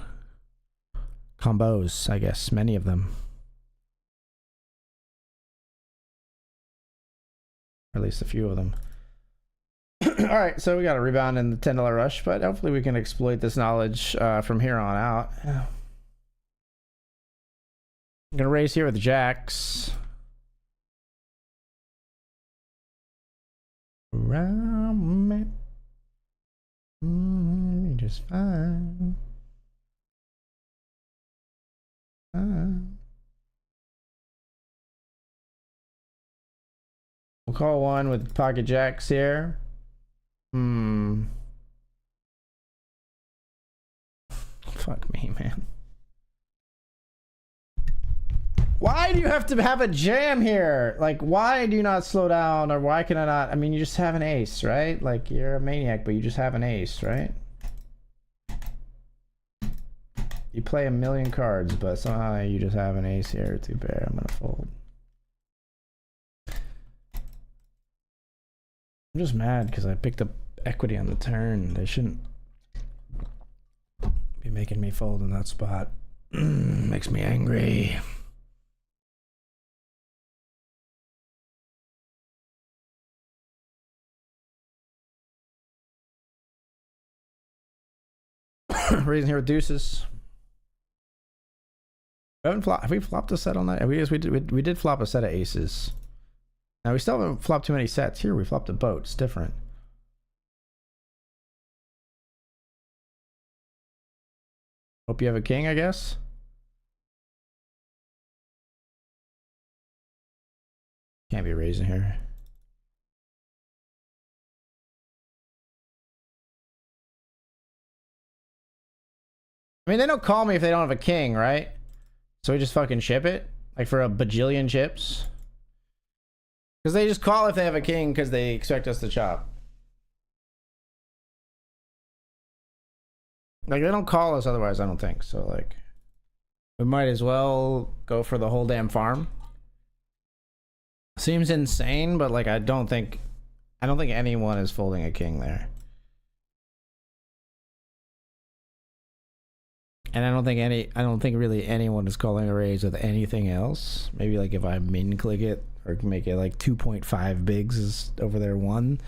Combos, I guess, many of them. Or at least a few of them. Alright, so we got a rebound in the $10 rush, but hopefully we can exploit this knowledge from here on out. I'm gonna raise here with jacks. around me. You're just fine. We'll call one with pocket jacks here. Fuck me, man. Why do you have to have a jam here? Like, why do you not slow down, or why can I not? I mean, you just have an ace, right? Like, you're a maniac, but you just have an ace, right? You play a million cards, but somehow you just have an ace here. Too bad. I'm gonna fold. I'm just mad because I picked up equity on the turn. They shouldn't be making me fold in that spot. Makes me angry. Raising here with deuces. Have we flopped a set on that? We did flop a set of aces. Now we still haven't flopped too many sets. Here we flopped a boat. It's different. Hope you have a king, I guess. Can't be raising here. I mean, they don't call me if they don't have a king, right? So we just fucking ship it? Like for a bajillion chips? Because they just call if they have a king because they expect us to chop. Like, they don't call us otherwise, I don't think. So, like, we might as well go for the whole damn farm. Seems insane, but, like, I don't think anyone is folding a king there. And I don't think really anyone is calling a raise with anything else. Maybe, like, if I min click it or make it like 2.5 bigs is over there 1,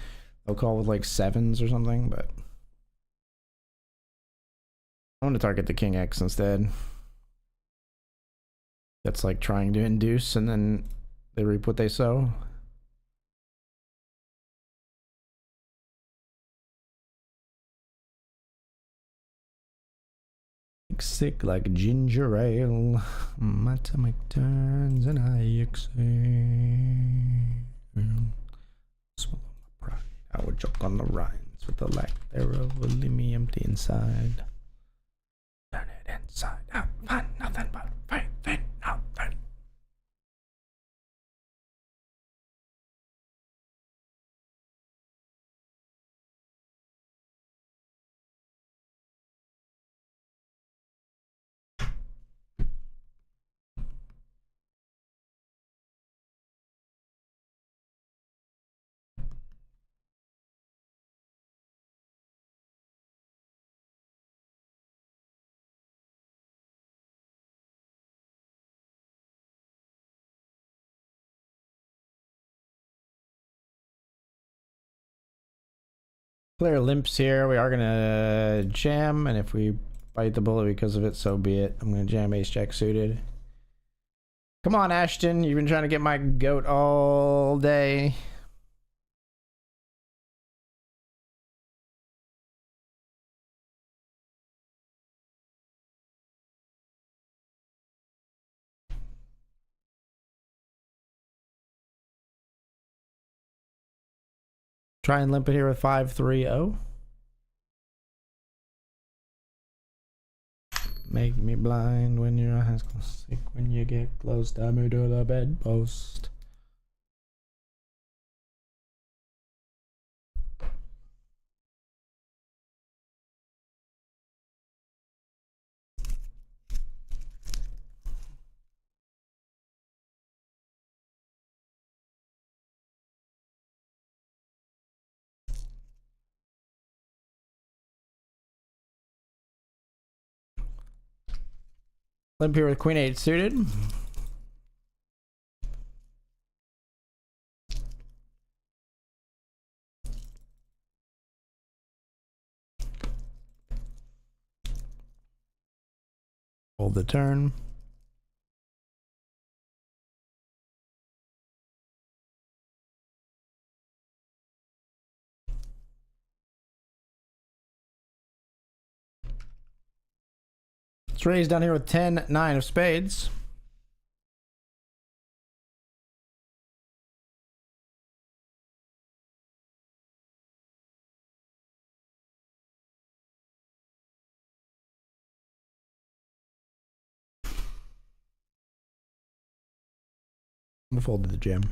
they'll call with like 7s or something, but I want to target the king X instead. That's like trying to induce and then they reap what they sow. Sick like ginger ale. My stomach turns and I exhale. Swallow my pride. I would choke on the rinds with the lack thereof will leave me empty inside. Turn it inside out. Find nothing but faith in nothing. Player limps here. We are gonna jam, and if we bite the bullet because of it, so be it. I'm gonna jam ace jack suited. Come on, Ashton. You've been trying to get my goat all day. Try and limp it here with 5-3-0. Make me blind when your eyes go sick when you get close to me to the bedpost. Limp here with queen 8 suited. Hold the turn. Let's raise down here with 10, 9 of spades. I'm gonna fold to the jam.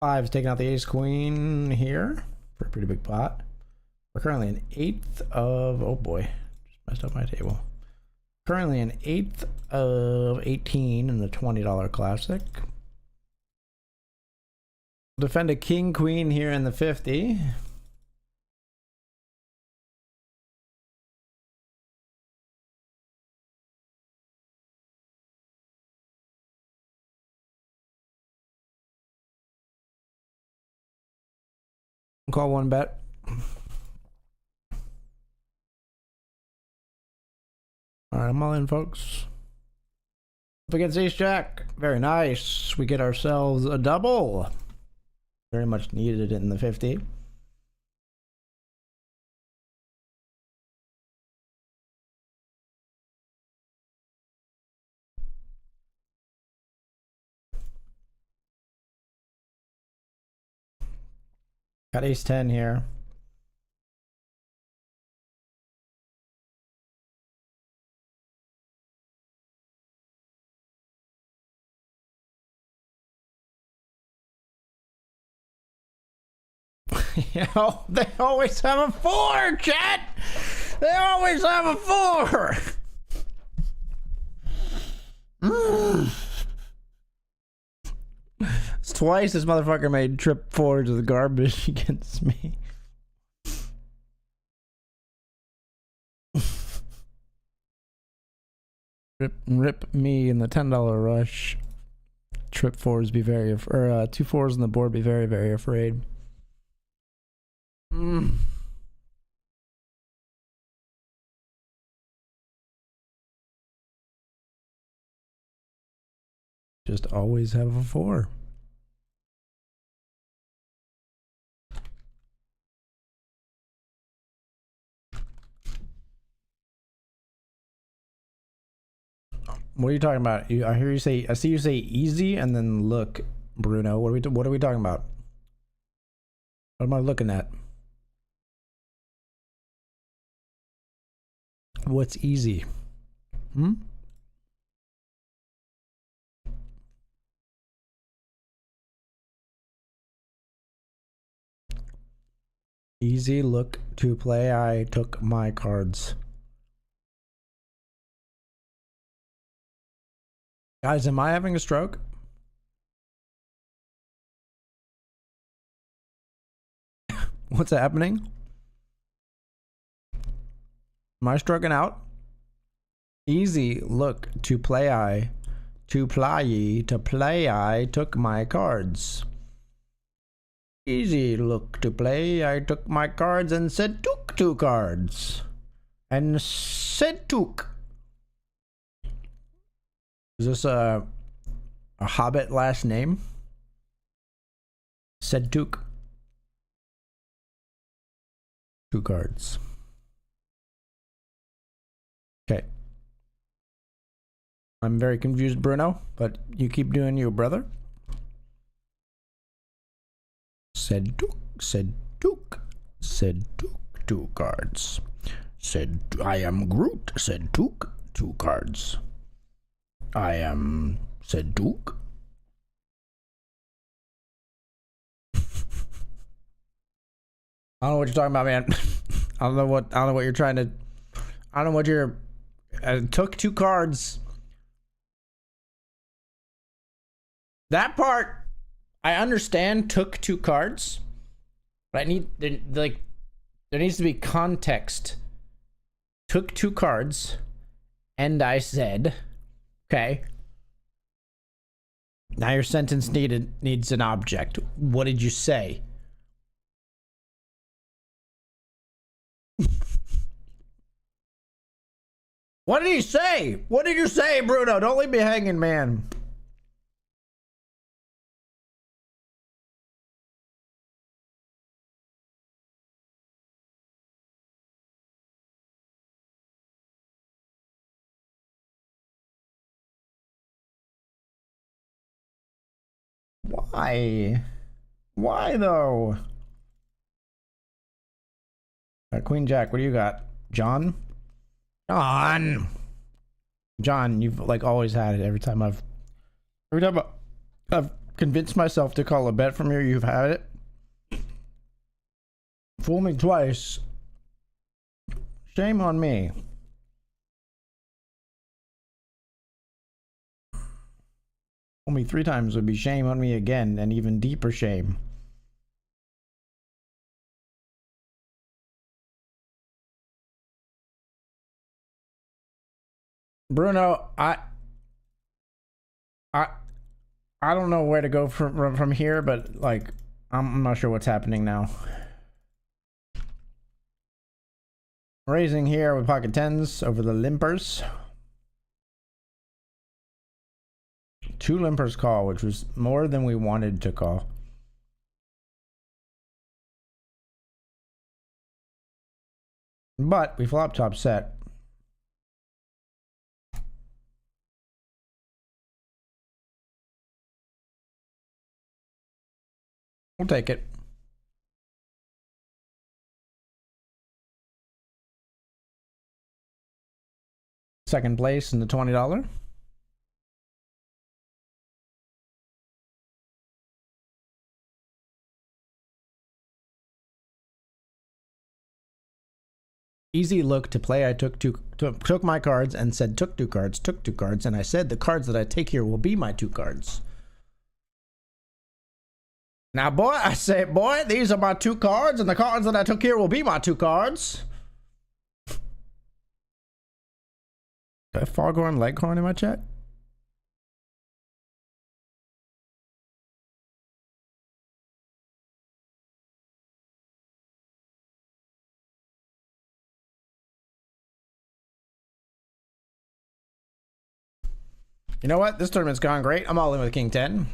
Five's taking out the ace queen here for a pretty big pot. We're currently an eighth of, oh boy, just messed up my table. Currently an eighth of 18 in the $20 classic. Defend a king queen here in the 50. Call one bet. All right, I'm all in, folks. Up against ace jack. Very nice. We get ourselves a double. Very much needed in the 50. Got ace 10 here. You know, they always have a 4, chat. They always have a 4. It's twice this motherfucker made trip 4 to the garbage against me. Rip me in the $10 rush. Trip 4s be very, or 2 4s on the board be very, very afraid. Just always have a 4. What are you talking about? I hear you say, I see you say easy and then look, Bruno. What are we talking about? What am I looking at? What's easy? Easy look to play. I took my cards. Guys, am I having a stroke? What's happening? Am I stroking out? Easy look to play. I took my cards. Easy look to play. I took my cards and said took 2 cards. And said took. Is this a Hobbit last name? Said took. 2 cards. Okay. I'm very confused, Bruno, but you keep doing you, brother. Said took, said took, said took 2 cards. Said I am Groot, said took 2 cards. I am said took. I don't know what you're talking about, man. I don't know what you're trying to. I don't know what you're. Took 2 cards. That part, I understand. Took 2 cards, but I need there needs to be context. Took 2 cards, and I said, okay. Now your sentence needs an object. What did you say? What did he say? What did you say, Bruno? Don't leave me hanging, man. Why? Why though? Queen Jack, what do you got? John? John, you've like always had it. Every time I've convinced myself to call a bet from here, you've had it. Fool me twice. Shame on me. Fool me 3 times would be shame on me again, and even deeper shame. Bruno, I don't know where to go from here, but like I'm not sure what's happening now. Raising here with pocket 10s over the limpers. 2 limpers call, which was more than we wanted to call. But we flop top set. We'll take it. Second place in the $20. Easy look to play. I took my cards and said took 2 cards, and I said the cards that I take here will be my 2 cards. Now, boy, I say, boy, these are my 2 cards, and the cards that I took here will be my 2 cards. Do I have Foghorn Leghorn in my chat? You know what? This tournament's gone great. I'm all in with King 10.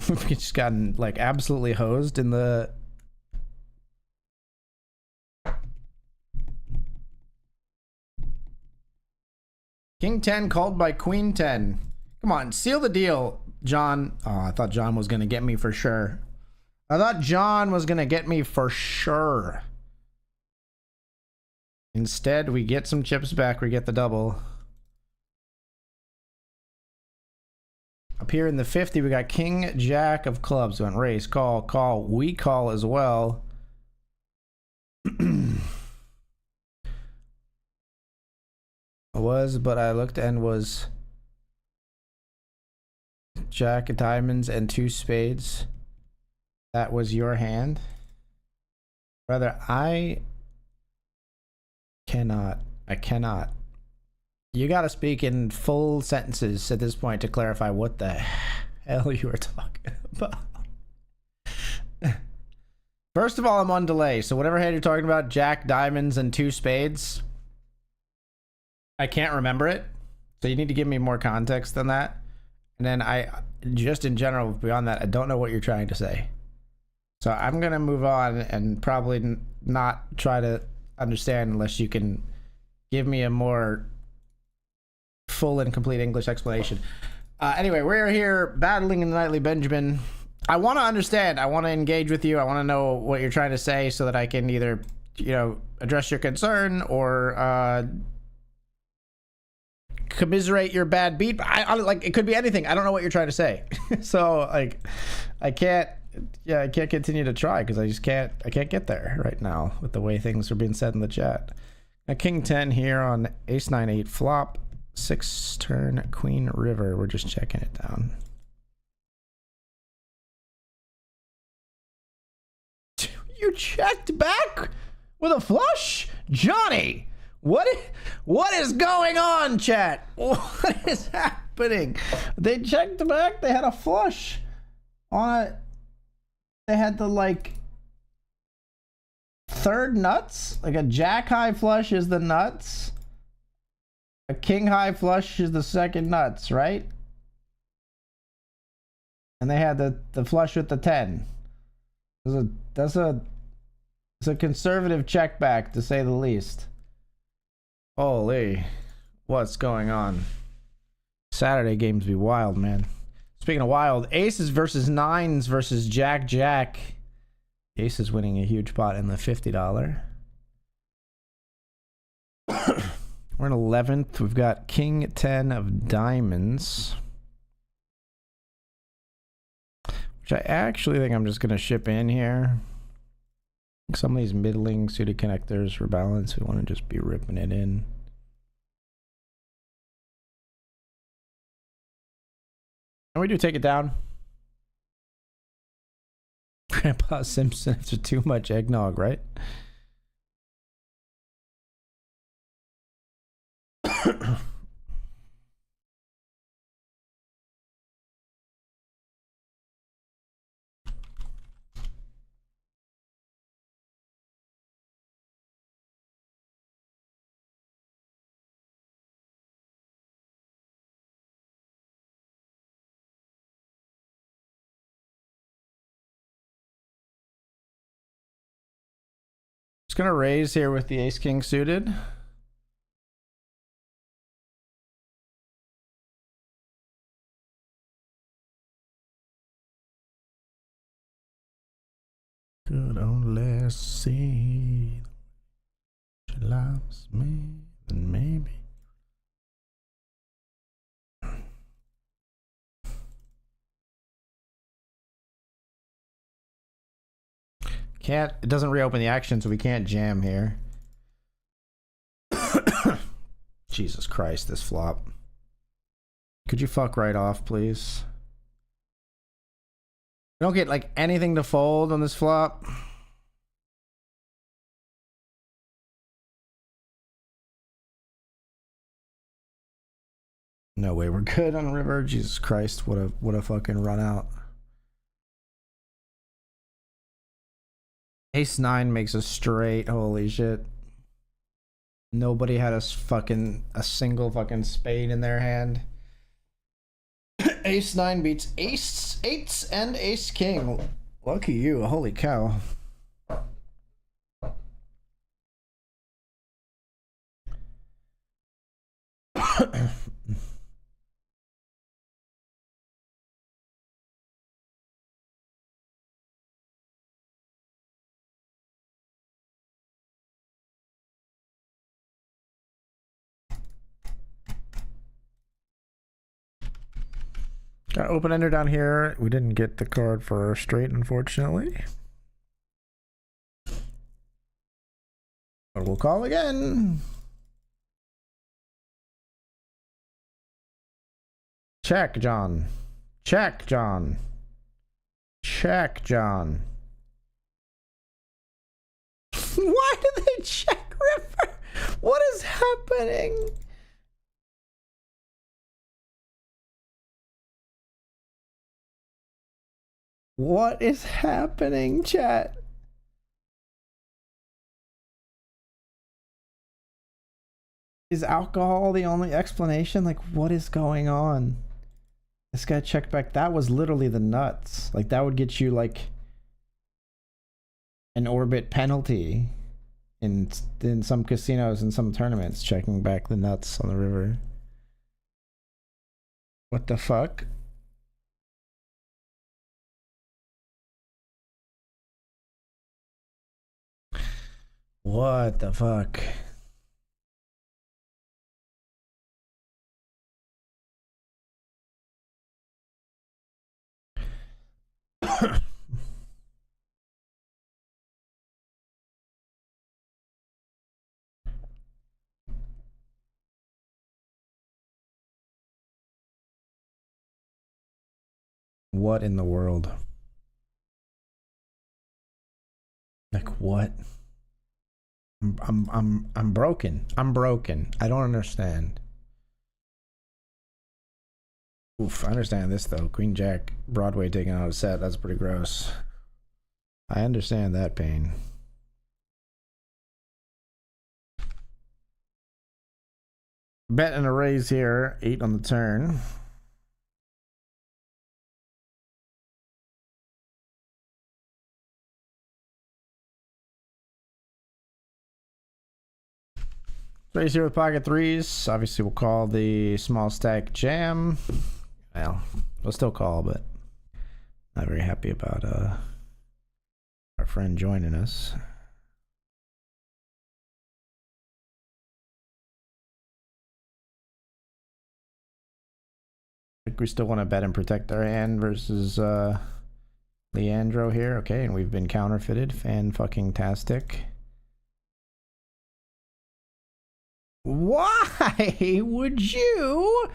We've just gotten like absolutely hosed in the King 10 called by Queen 10. Come on, seal the deal, John. Oh, I thought John was gonna get me for sure. Instead, we get some chips back. We get the double. Up here in the 50, we got King Jack of clubs. We went raise, call, call. We call as well. But I looked and was Jack of diamonds and 2 spades. That was your hand. Brother, I cannot. You gotta speak in full sentences at this point to clarify what the hell you were talking about. First of all, I'm on delay, so whatever hand you're talking about, jack, diamonds, and 2 spades, I can't remember it. So you need to give me more context than that. And then just in general, beyond that, I don't know what you're trying to say. So I'm going to move on and probably not try to understand unless you can give me a more full and complete English explanation. Anyway, we're here battling in the Nightly Benjamin. I want to understand. I want to engage with you. I want to know what you're trying to say so that I can either, address your concern or commiserate your bad beat. I like, it could be anything. I don't know what you're trying to say. So like, I can't continue to try because I can't get there right now with the way things are being said in the chat. A king 10 here on ace 9-8 flop, 6 turn queen river. We're just checking it down. You checked back with a flush, Johnny. What is going on, chat? What is happening? They checked back. They had a flush on it. They had the like third nuts. Like a jack high flush is the nuts. A king high flush is the second nuts, right? And they had the flush with the 10. It's a conservative check back, to say the least. Holy, what's going on? Saturday games be wild, man. Speaking of wild, aces versus 9s versus jack. Ace is winning a huge pot in the $50. We're in 11th. We've got king 10 of diamonds, which I actually think I'm just going to ship in here. Some of these middling suited connectors for balance, we want to just be ripping it in. And we do take it down. Grandpa Simpson after too much eggnog, right? Just gonna raise here with the ace king suited. Could only see she loves me, then maybe. It doesn't reopen the action, so we can't jam here. Jesus Christ, this flop. Could you fuck right off, please? I don't get like anything to fold on this flop. No way, we're good on river. Jesus Christ, what a fucking run out. Ace 9 makes a straight. Holy shit. Nobody had a single fucking spade in their hand. Ace 9 beats ace 8 and ace king. Lucky you. Holy cow. Got open ender down here. We didn't get the card for straight, unfortunately. But we'll call again. Check, John. Check, John. Check, John. Why do they check river? What is happening? What is happening, chat? Is alcohol the only explanation? Like, what is going on? This guy checked back. That was literally the nuts. Like, that would get you, like, an orbit penalty in some casinos and some tournaments, checking back the nuts on the river. What the fuck? What the fuck? What in the world? Like, what? I'm broken. I'm broken. I don't understand. Oof, I understand this though. Queen Jack, Broadway taking out a set. That's pretty gross. I understand that pain. Bet and a raise here. 8 on the turn. Raise here with pocket threes. Obviously, we'll call the small stack jam. Well, we'll still call, but not very happy about our friend joining us. I think we still want to bet and protect our hand versus Leandro here. Okay, and we've been counterfeited. Fan-fucking-tastic. Why would you?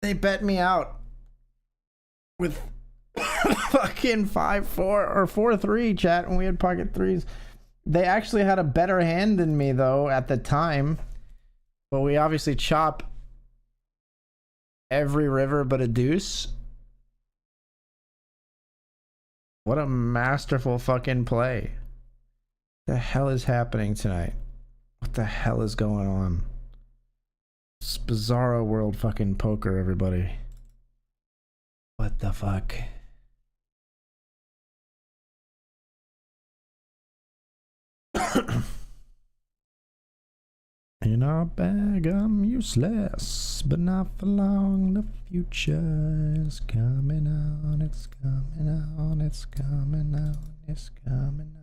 They bet me out with fucking 5-4 or 4-3 chat when we had pocket threes. They actually had a better hand than me though at the time, but we obviously chop every river but a deuce. What a masterful fucking play. The hell is happening tonight? What the hell is going on? It's bizarro world fucking poker, everybody. What the fuck? In our bag, I'm useless, but not for long. The future is coming on, it's coming on, it's coming on, it's coming on.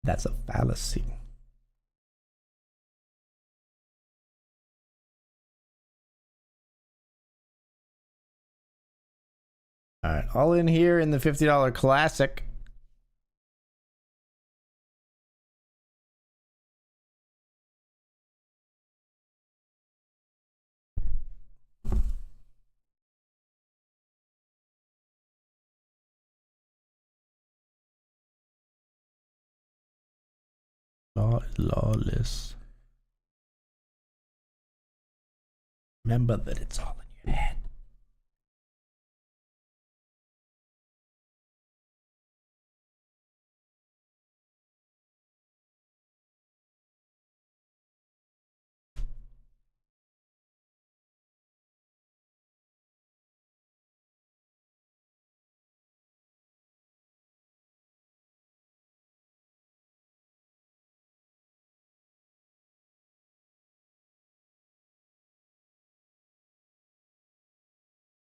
That's a fallacy. All right, all in here in the $50 classic. Lawless. Remember that it's all in your head.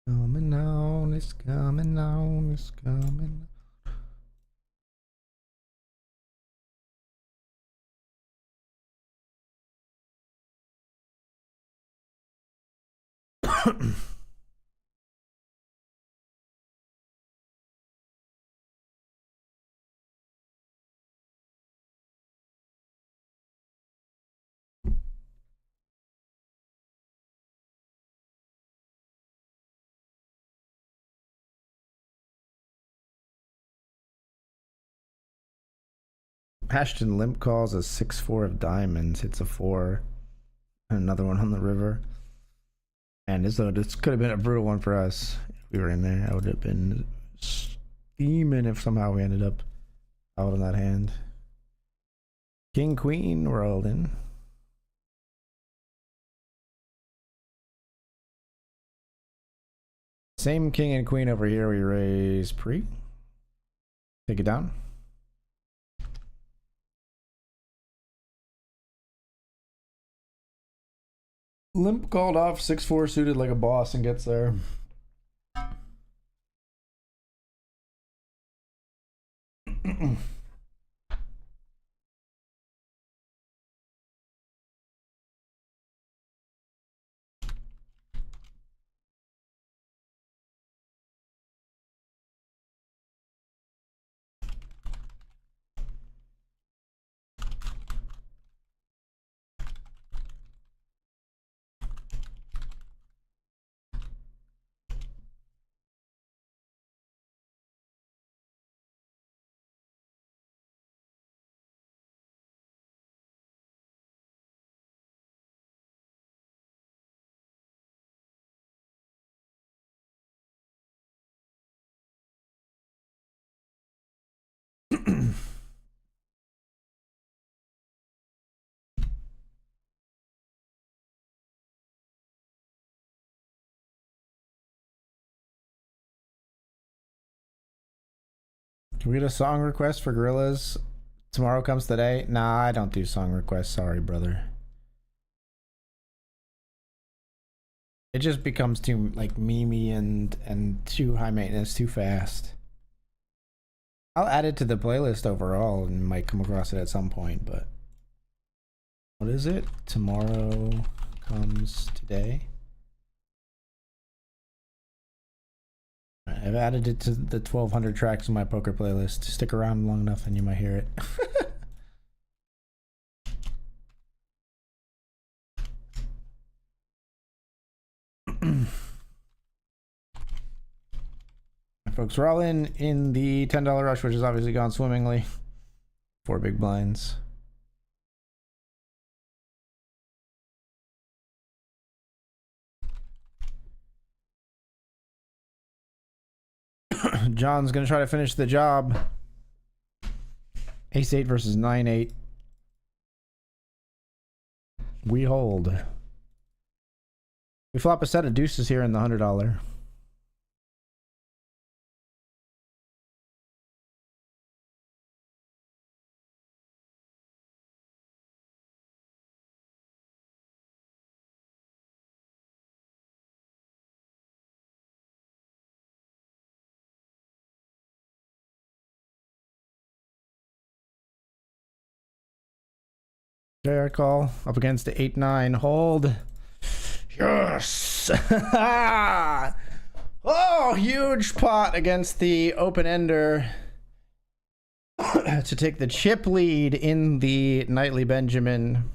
Coming on, it's coming on, it's coming on. Ashton limp calls a 6-4 of diamonds, hits a 4, and another one on the river. And this could have been a brutal one for us. If we were in there, I would have been steaming if somehow we ended up out on that hand. King, queen, we're all in. Same king and queen over here. We raise pre. Take it down. Limp called off 6-4 suited like a boss and gets there. Can we get a song request for Gorillas? Tomorrow comes today? Nah, I don't do song requests. Sorry, brother. It just becomes too like memey and too high maintenance, too fast. I'll add it to the playlist overall and might come across it at some point, but what is it? Tomorrow comes today. I've added it to the 1200 tracks in my poker playlist. Stick around long enough and you might hear it. Folks, we're all in the $10 rush, which has obviously gone swimmingly. 4 big blinds. John's gonna try to finish the job. Ace-8 versus 9-8. We hold. We flop a set of deuces here in the $100. JR call up against the 8-9 hold. Yes. Oh, huge pot against the open ender to take the chip lead in the nightly Benjamin.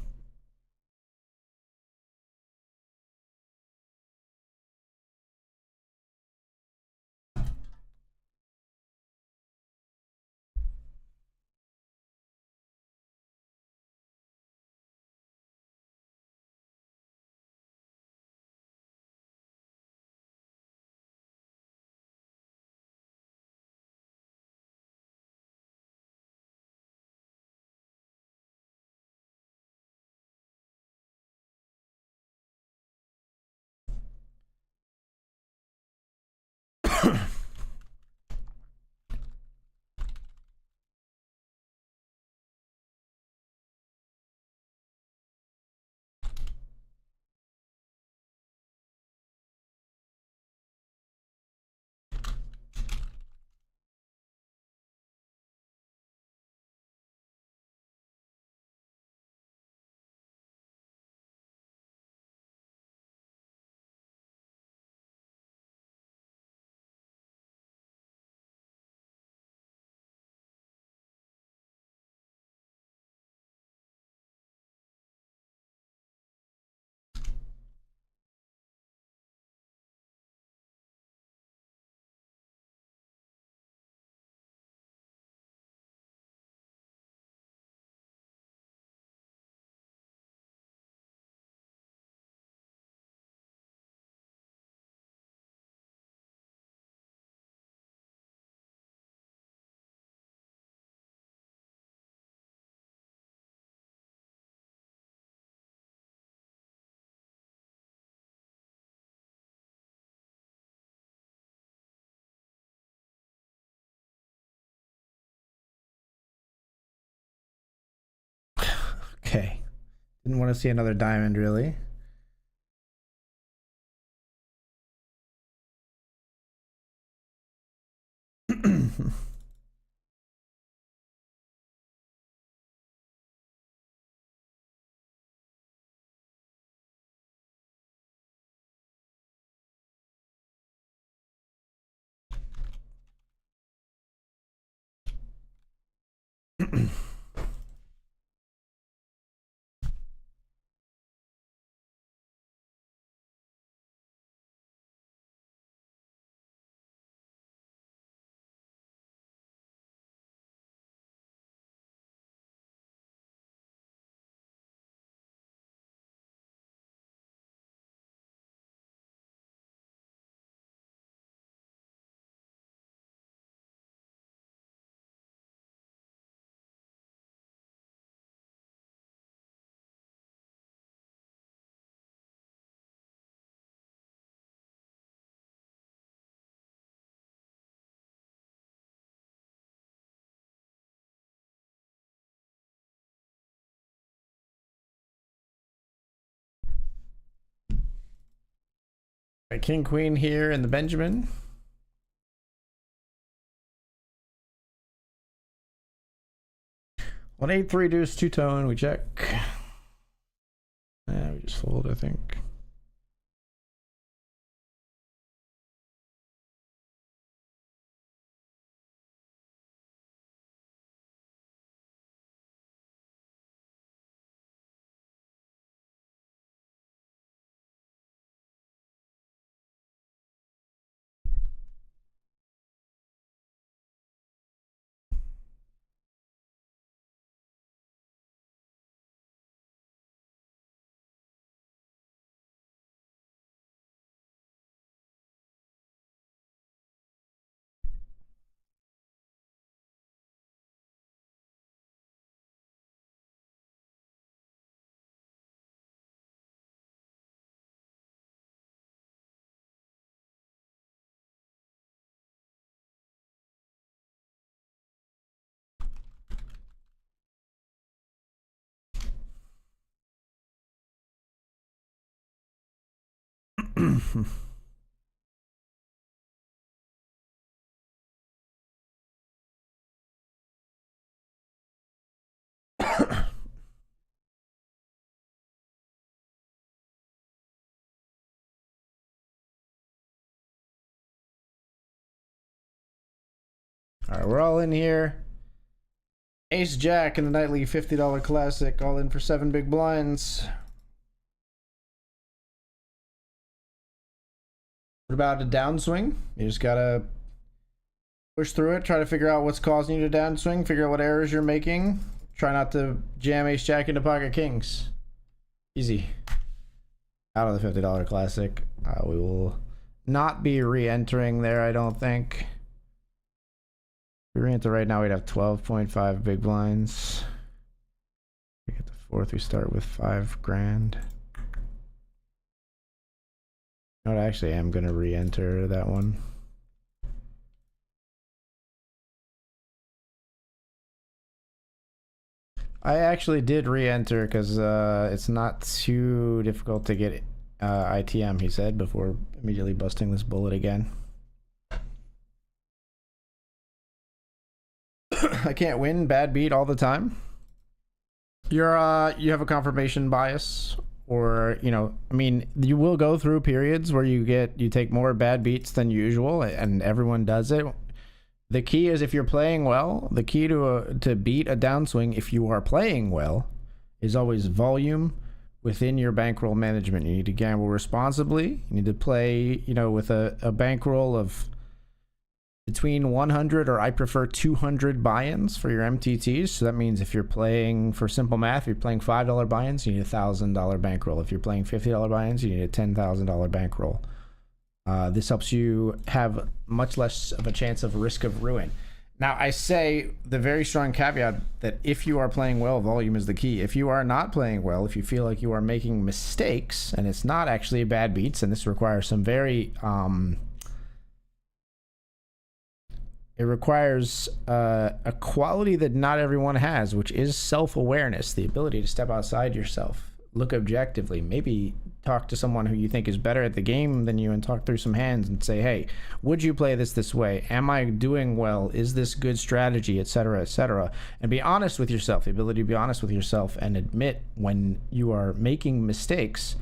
Okay. Didn't want to see another diamond, really. King Queen here in the Benjamin. One 8-3 deuce two tone. We check. Yeah, we just fold, I think. All right, we're all in here. Ace Jack in the nightly $50 classic, all in for 7 big blinds. What about a downswing? You just gotta push through it, try to figure out what's causing you to downswing, figure out what errors you're making. Try not to jam Ace Jack into pocket kings. Easy. Out of the $50 classic. We will not be re-entering there, I don't think. If we re-enter right now, we'd have 12.5 big blinds. We get the fourth, we start with 5 grand. You know what, I actually am gonna re-enter that one. I actually did re-enter because it's not too difficult to get ITM, he said, before immediately busting this bullet again. I can't win, bad beat all the time. You have a confirmation bias, or I mean, you will go through periods where you take more bad beats than usual, and everyone does it. The key is, if you're playing well, the key to beat a downswing, if you are playing well, is always volume within your bankroll management. You need to gamble responsibly. You need to play, with a bankroll of between 100 or I prefer 200 buy-ins for your MTTs. So that means if you're playing, for simple math, if you're playing $5 buy-ins, you need a $1,000 bankroll. If you're playing $50 buy-ins, you need a $10,000 bankroll. This helps you have much less of a chance of risk of ruin. Now, I say the very strong caveat that if you are playing well, volume is the key. If you are not playing well, if you feel like you are making mistakes, and it's not actually bad beats, and this requires some very It requires a quality that not everyone has, which is self-awareness, the ability to step outside yourself, look objectively, maybe talk to someone who you think is better at the game than you and talk through some hands and say, hey, would you play this way? Am I doing well? Is this good strategy, etc., etc.? And be honest with yourself, the ability to be honest with yourself and admit when you are making mistakes.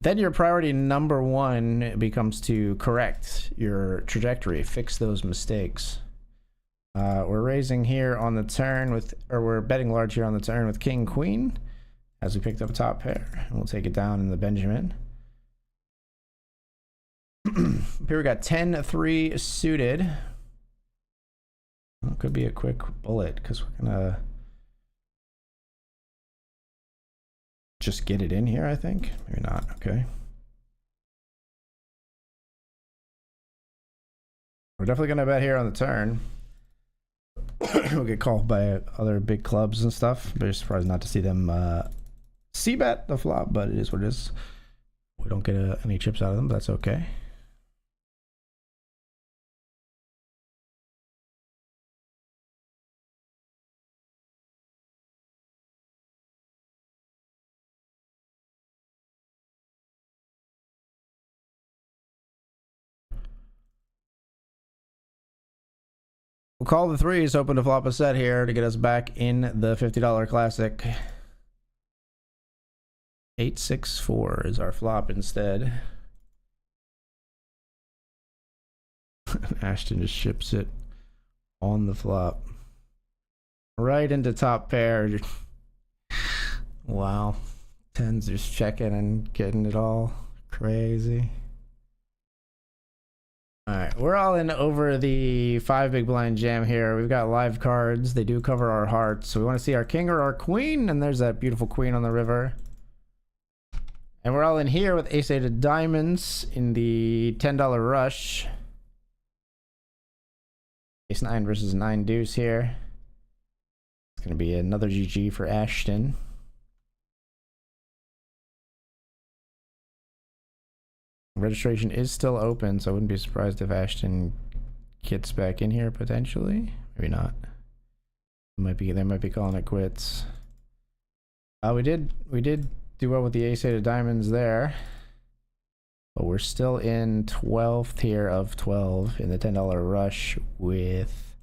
Then your priority number one becomes to correct your trajectory, fix those mistakes. We're raising here on the turn with, or we're betting large here on the turn with King Queen as we picked up a top pair. And we'll take it down in the Benjamin. Here we got 10-3 suited. Well, it could be a quick bullet because we're gonna just get it in here, I think. Maybe not. Okay. We're definitely going to bet here on the turn. We'll get called by other big clubs and stuff. Very surprised not to see them c-bet the flop, but it is what it is. We don't get any chips out of them, but that's okay. We'll call the threes, hoping to flop a set here to get us back in the $50 classic. 8-6-4 is our flop instead. Ashton just ships it on the flop. Right into top pair. Wow. Tens just checking and getting it all crazy. Alright, we're all in over the 5 big blind jam here. We've got live cards. They do cover our hearts. So we want to see our king or our queen. And there's that beautiful queen on the river. And we're all in here with ace-8 of diamonds in the $10 rush. Ace-9 versus 9 deuce here. It's going to be another GG for Ashton. Registration is still open, so I wouldn't be surprised if Ashton gets back in here potentially. Maybe not. They might be calling it quits. We did do well with the ace-8 of diamonds there, but we're still in 12th here of 12 in the $10 rush with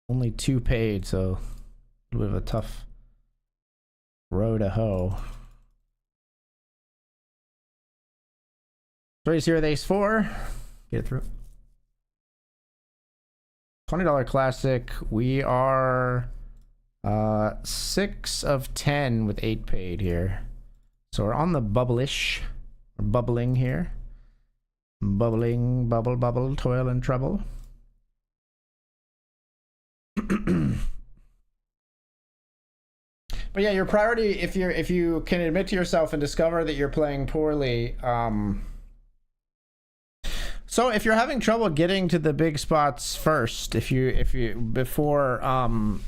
only 2 paid, so a little bit of a tough row to hoe. Raise here with ace-4. Get it through. $20 classic. We are 6 of 10 with 8 paid here. So we're on the bubblish. We're bubbling here. Bubbling, bubble, bubble, toil and trouble. But yeah, your priority, if you can admit to yourself and discover that you're playing poorly, so if you're having trouble getting to the big spots first, if you before and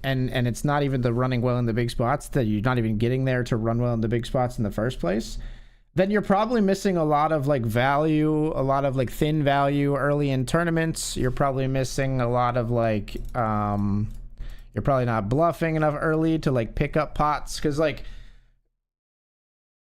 it's not even the running well in the big spots, that you're not even getting there to run well in the big spots in the first place, then you're probably missing a lot of like value, a lot of like thin value early in tournaments. You're probably missing a lot of like you're probably not bluffing enough early to like pick up pots, because like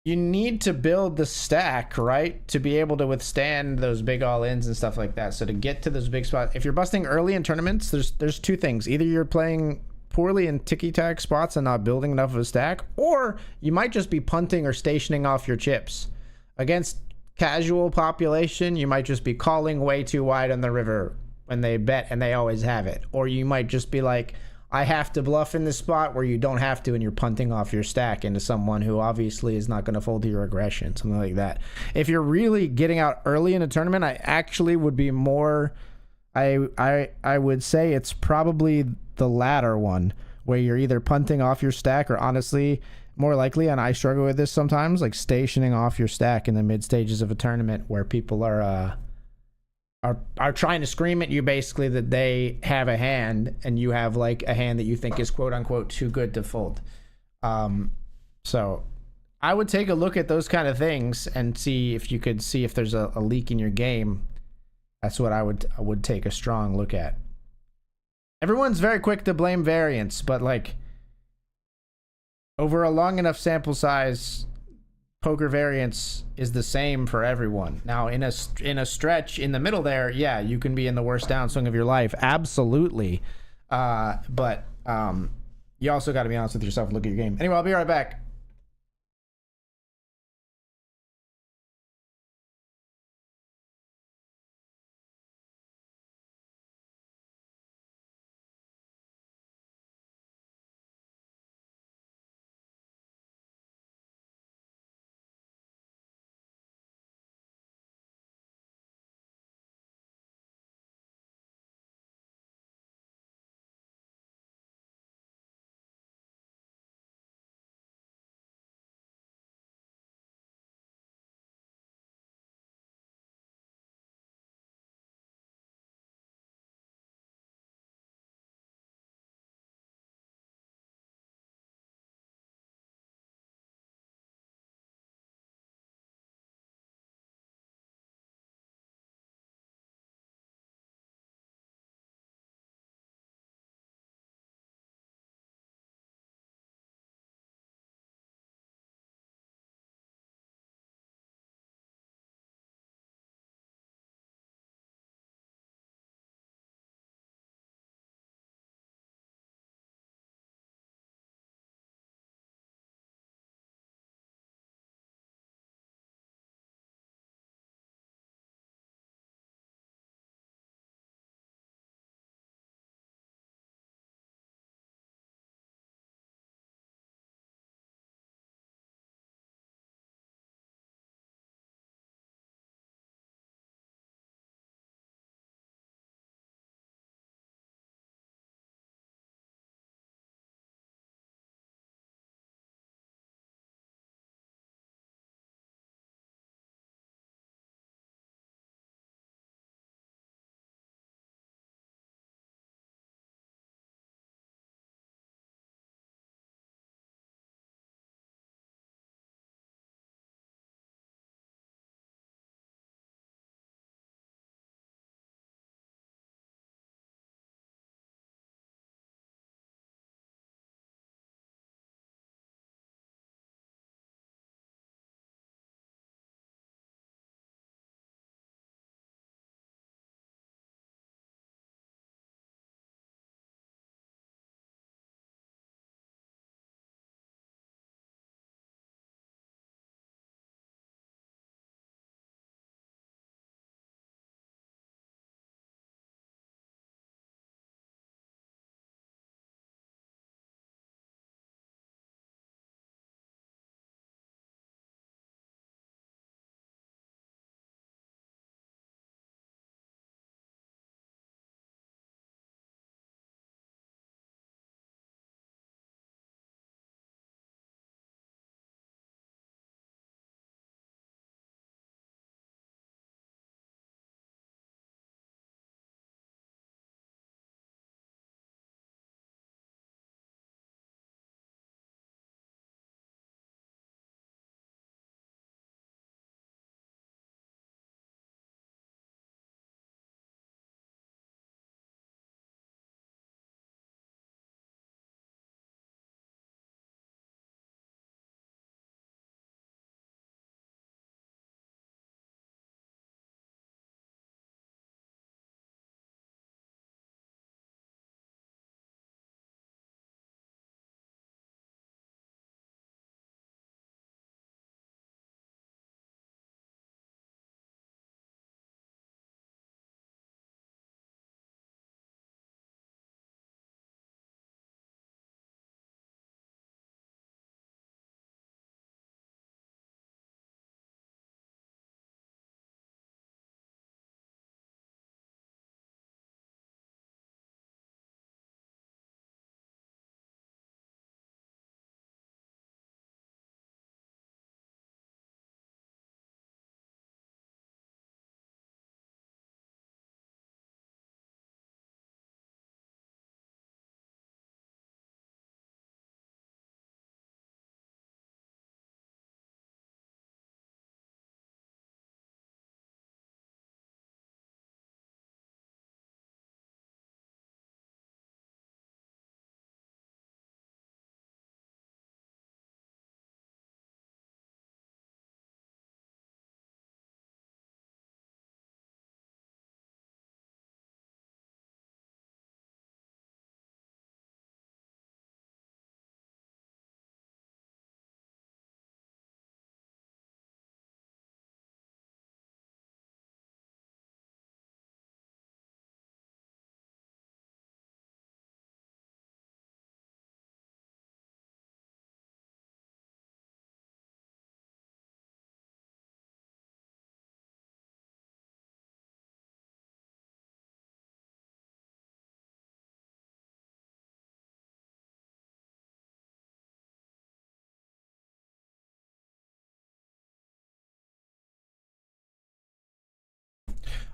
you need to build the stack, right, to be able to withstand those big all-ins and stuff like that. So to get to those big spots, if you're busting early in tournaments, there's 2 things. Either you're playing poorly in ticky-tack spots and not building enough of a stack, or you might just be punting or stationing off your chips. Against casual population, you might just be calling way too wide on the river when they bet, and they always have it. Or you might just be like, I have to bluff in this spot, where you don't have to, and you're punting off your stack into someone who obviously is not going to fold to your aggression, something like that. If you're really getting out early in a tournament, I actually would be more, I would say it's probably the latter one, where you're either punting off your stack, or honestly, more likely, and I struggle with this sometimes, like stationing off your stack in the mid stages of a tournament where people are trying to scream at you basically that they have a hand, and you have like a hand that you think is quote unquote too good to fold. So I would take a look at those kind of things and see if you could see if there's a leak in your game, That's what I would take a strong look at. Everyone's very quick to blame variance, but like over a long enough sample size, poker variance is the same for everyone. Now, in a stretch in the middle there, yeah, you can be in the worst downswing of your life, absolutely. But you also got to be honest with yourself and look at your game. Anyway, I'll be right back.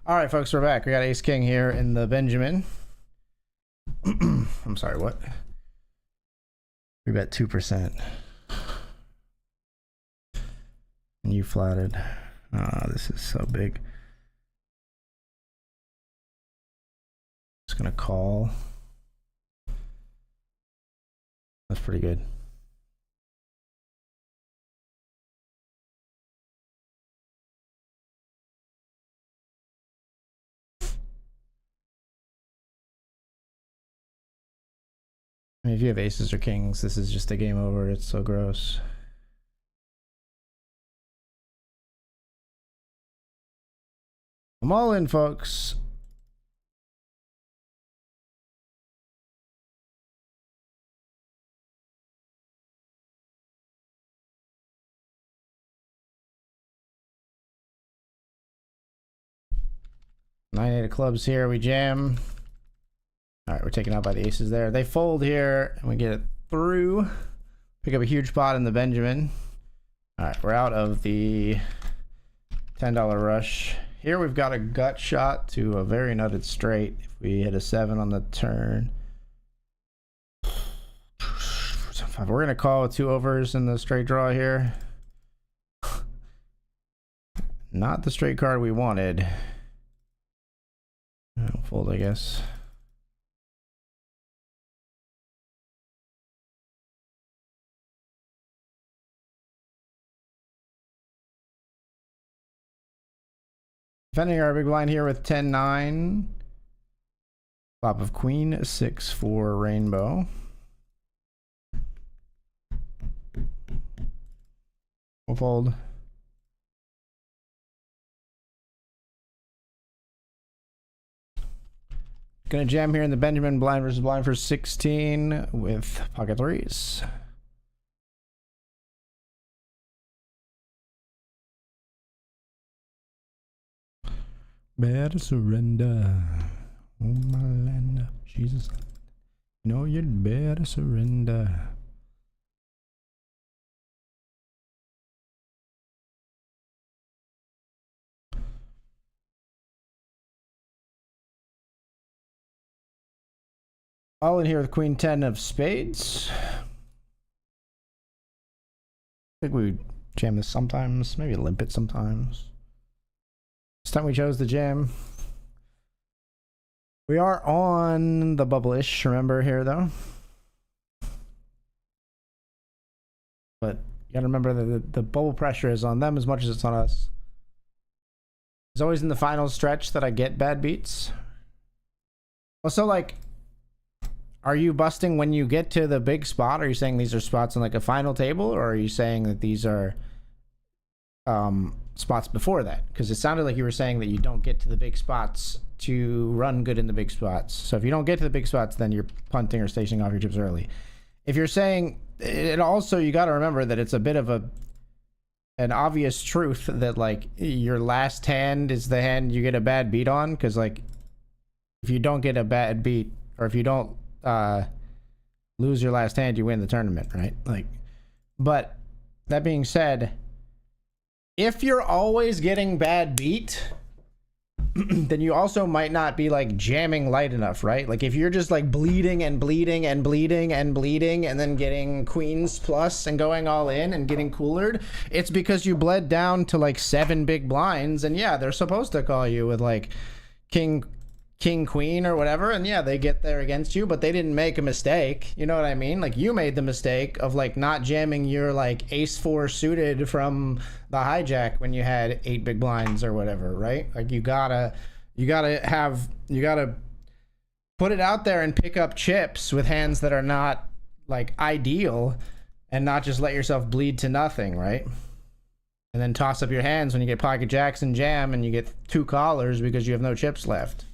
All right, folks, we're back. We got Ace King here in the Benjamin. I'm sorry, what? We bet 2%. And you flatted. This is so big. Just gonna call. That's pretty good. I mean, if you have aces or kings, this is just a game over. It's so gross. I'm all in, folks. Nine, eight of clubs here. We jam. All right, we're taken out by the aces there. They fold here, and we get it through. Pick up a huge pot in the Benjamin. All right, we're out of the $10 rush. Here we've got a gut shot to a very nutted straight. If we hit a 7 on the turn. We're going to call with 2 overs in the straight draw here. Not the straight card we wanted. I'll fold, I guess. Defending our big blind here with 10-9. Flop of queen, 6-4 rainbow. We'll fold. Gonna jam here in the Benjamin blind versus blind for 16 with pocket threes. Better surrender. Oh my land, Jesus. No, you'd better surrender. All in here with queen 10 of spades. I think we jam this sometimes, maybe limp it sometimes. This time we chose the jam. We are on the bubble-ish, remember here though. But you gotta remember that the bubble pressure is on them as much as it's on us. It's always in the final stretch that I get bad beats. Also, like, are you busting when you get to the big spot? Are you saying these are spots on like a final table, or are you saying that these are spots before that? Because it sounded like you were saying that you don't get to the big spots to run good in the big spots. So if you don't get to the big spots, then you're punting or stationing off your chips early. If you're saying it, also you got to remember that it's a bit of an obvious truth that like your last hand is the hand you get a bad beat on, because like if you don't get a bad beat, or if you don't lose your last hand, you win the tournament, right? Like, but that being said, if you're always getting bad beat, then you also might not be like jamming light enough, right? Like if you're just like bleeding and bleeding and bleeding and bleeding and then getting queens plus and going all in and getting coolered, it's because you bled down to like 7 big blinds, and yeah, they're supposed to call you with like king queen or whatever, and yeah, they get there against you, but they didn't make a mistake, you know what I mean? Like you made the mistake of like not jamming your like ace 4 suited from the hijack when you had 8 big blinds or whatever, right? Like you gotta put it out there and pick up chips with hands that are not like ideal, and not just let yourself bleed to nothing, right? And then toss up your hands when you get pocket jacks and jam and you get 2 callers because you have no chips left.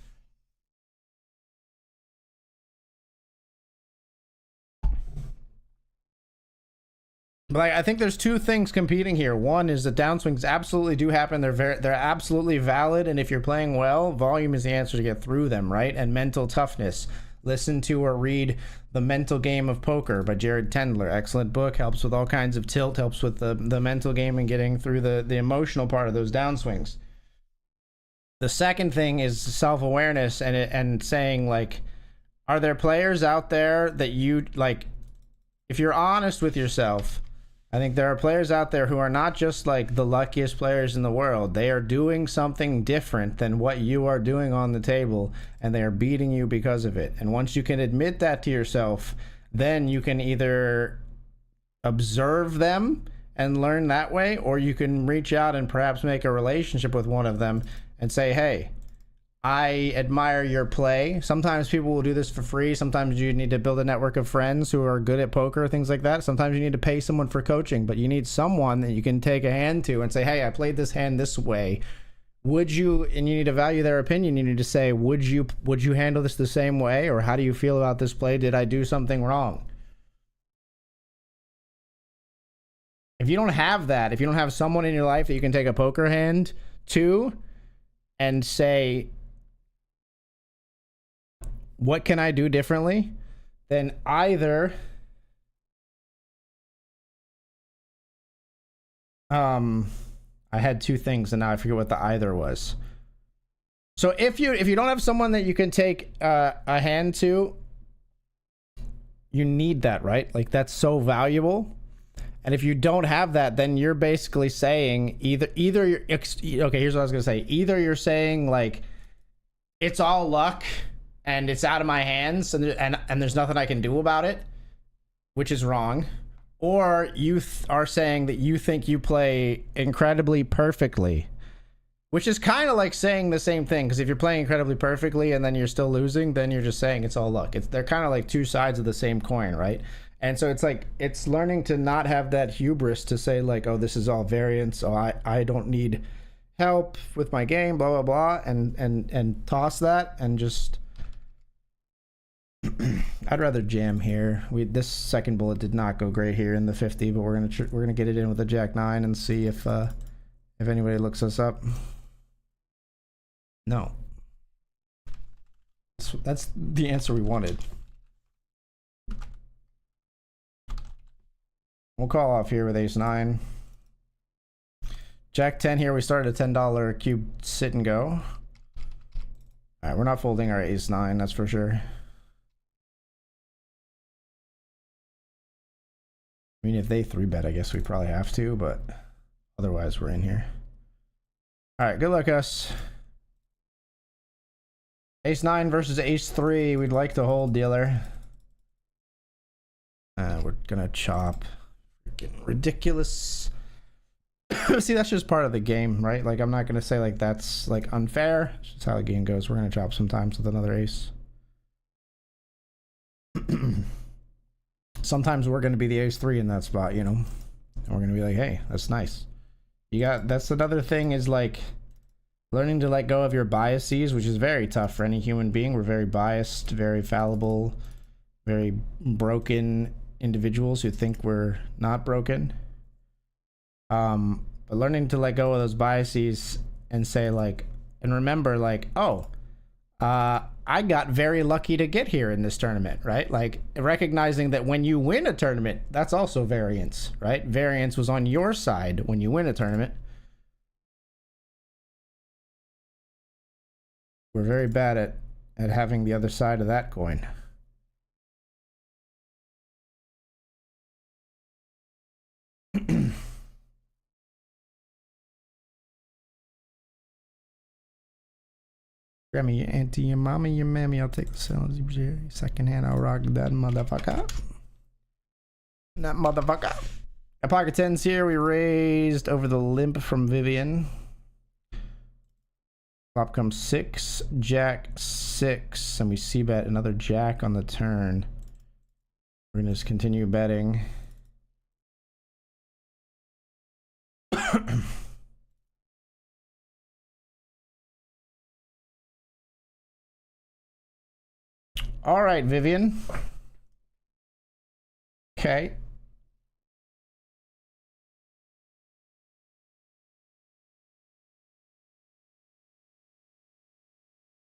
But like, I think there's 2 things competing here. One is that downswings absolutely do happen. They're absolutely valid, and if you're playing well, volume is the answer to get through them, right? And mental toughness. Listen to or read The Mental Game of Poker by Jared Tendler. Excellent book. Helps with all kinds of tilt. Helps with the mental game and getting through the emotional part of those downswings. The second thing is self-awareness and saying like, are there players out there that you like? If you're honest with yourself, I think there are players out there who are not just like the luckiest players in the world. They are doing something different than what you are doing on the table, and they are beating you because of it. And once you can admit that to yourself, then you can either observe them and learn that way, or you can reach out and perhaps make a relationship with one of them and say, hey, I admire your play. Sometimes people will do this for free. Sometimes you need to build a network of friends who are good at poker, things like that. Sometimes you need to pay someone for coaching, but you need someone that you can take a hand to and say, hey, I played this hand this way. Would you, and you need to value their opinion. You need to say, would you handle this the same way? Or how do you feel about this play? Did I do something wrong? If you don't have that, if you don't have someone in your life that you can take a poker hand to and say, what can I do differently? Then either I had two things and now I forget what the either was. So if you don't have someone that you can take a hand to, you need that, right? Like that's so valuable. And if you don't have that, then you're basically saying either you're okay, here's what I was gonna say. Either you're saying like it's all luck and it's out of my hands and there's nothing I can do about it, which is wrong, or you are saying that you think you play incredibly perfectly, which is kind of like saying the same thing, because if you're playing incredibly perfectly and then you're still losing, then you're just saying it's all luck. They're kind of like two sides of the same coin, right? And so it's like, it's learning to not have that hubris to say like, oh, this is all variance, oh, I don't need help with my game, blah blah blah, and toss that and just I'd rather jam here. This second bullet did not go great here in the 50, but we're gonna get it in with a Jack 9 and see if anybody looks us up. No, that's the answer we wanted. We'll call off here with ace 9. Jack 10 here. We started a $10 cube sit and go. All right, we're not folding our ace 9, that's for sure. I mean, if they 3-bet, I guess we probably have to, but otherwise we're in here. All right, good luck, us. Ace 9 versus ace 3. We'd like to hold, dealer. We're gonna chop. Freaking ridiculous. See, that's just part of the game, right? Like, I'm not gonna say like that's like unfair. It's just how the game goes. We're gonna chop sometimes with another ace. Sometimes we're gonna be the ace 3 in that spot, you know, and we're gonna be like, hey, that's nice. That's another thing, is like learning to let go of your biases, which is very tough for any human being. We're very biased, very fallible, very broken individuals who think we're not broken. But learning to let go of those biases and say like, and remember like, oh, I got very lucky to get here in this tournament, right? Like recognizing that when you win a tournament, that's also variance, right? Variance was on your side when you win a tournament. We're very bad at having the other side of that coin. Grab me your auntie, your mama, your mammy. I'll take the sales. Second hand, I'll rock that motherfucker. That motherfucker. At pocket 10s here, we raised over the limp from Vivian. Flop comes 6, Jack 6, and we see bet another Jack on the turn. We're gonna just continue betting. All right, Vivian. Okay.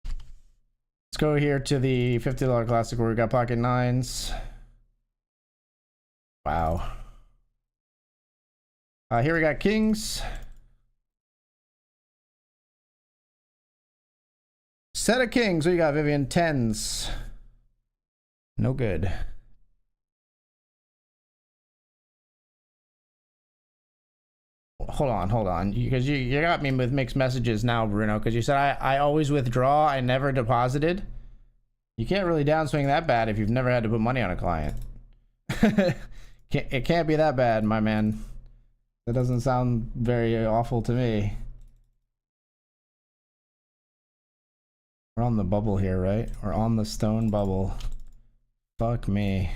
Let's go here to the $50 classic where we got pocket 9s. Wow. Here we got kings. Set of kings. What you got, Vivian? Tens. No good. Hold on. Because you got me with mixed messages now, Bruno. Because you said I always withdraw. I never deposited. You can't really downswing that bad if you've never had to put money on a client. It can't be that bad, my man. That doesn't sound very awful to me. We're on the bubble here, right? We're on the stone bubble. Fuck me.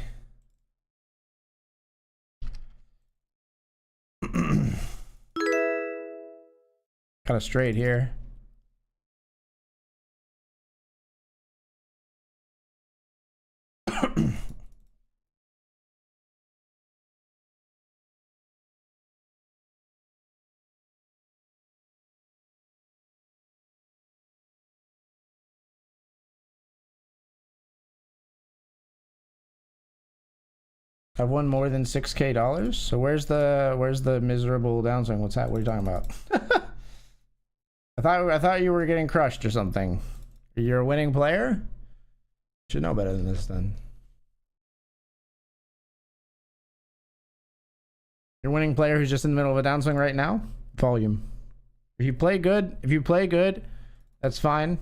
Got a straight here. I've won more than $6K. So where's the miserable downswing? What's that? What are you talking about? I thought you were getting crushed or something. You're a winning player? Should know better than this then. You're a winning player who's just in the middle of a downswing right now? Volume. If you play good, that's fine.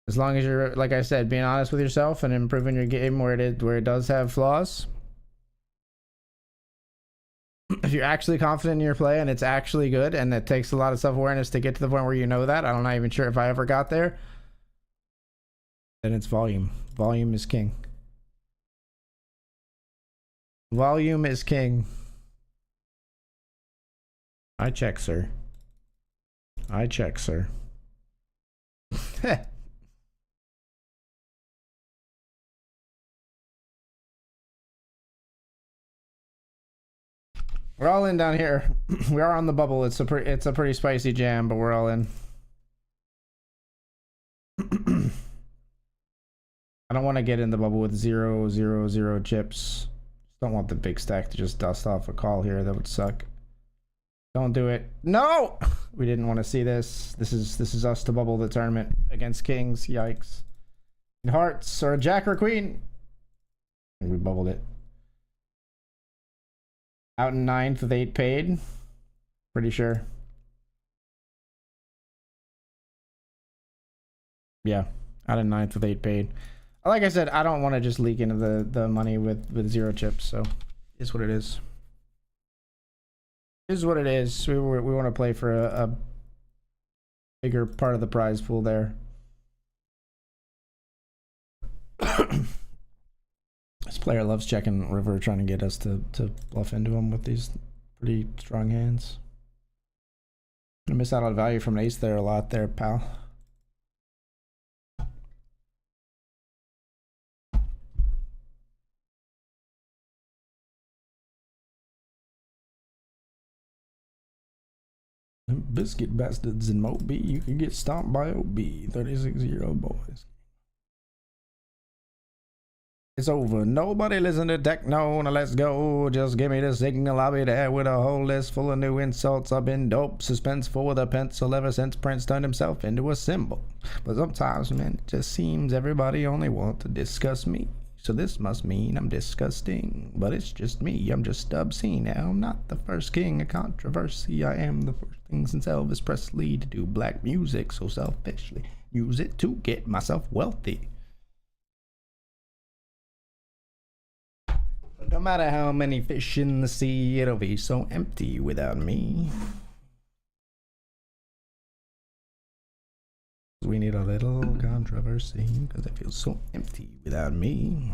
As long as you're, like I said, being honest with yourself and improving your game where it does have flaws. If you're actually confident in your play and it's actually good and it takes a lot of self-awareness to get to the point where you know that, I'm not even sure if I ever got there, then it's volume. Volume is king. Volume is king. I check, sir. I check, sir. We're all in down here. We are on the bubble. It's a pretty spicy jam, but we're all in. I don't want to get in the bubble with 0, 0, 0 chips. Don't want the big stack to just dust off a call here. That would suck. Don't do it. No! We didn't want to see this. This is us to bubble the tournament against kings. Yikes. Hearts or a jack or a queen. And we bubbled it. Out in 9th with 8 paid. Pretty sure. Yeah. Out in 9th with 8 paid. Like I said, I don't want to just leak into the money with 0 chips, so it's what it is. Is what it is. We want to play for a bigger part of the prize pool there. This player loves checking river, trying to get us to bluff into him with these pretty strong hands. Gonna miss out on value from an ace there a lot there, pal. Biscuit bastards in Moby, you can get stomped by OB. 36-year-old boys. It's over. Nobody listen to techno. Now let's go. Just give me the signal. I'll be there with a whole list full of new insults. I've been dope, suspenseful with a pencil ever since Prince turned himself into a symbol. But sometimes, man, it just seems everybody only want to discuss me. So this must mean I'm disgusting. But it's just me. I'm just obscene. Now I'm not the first king of controversy. I am the first thing since Elvis Presley to do black music so selfishly. Use it to get myself wealthy. No matter how many fish in the sea, it'll be so empty without me. We need a little controversy because it feels so empty without me.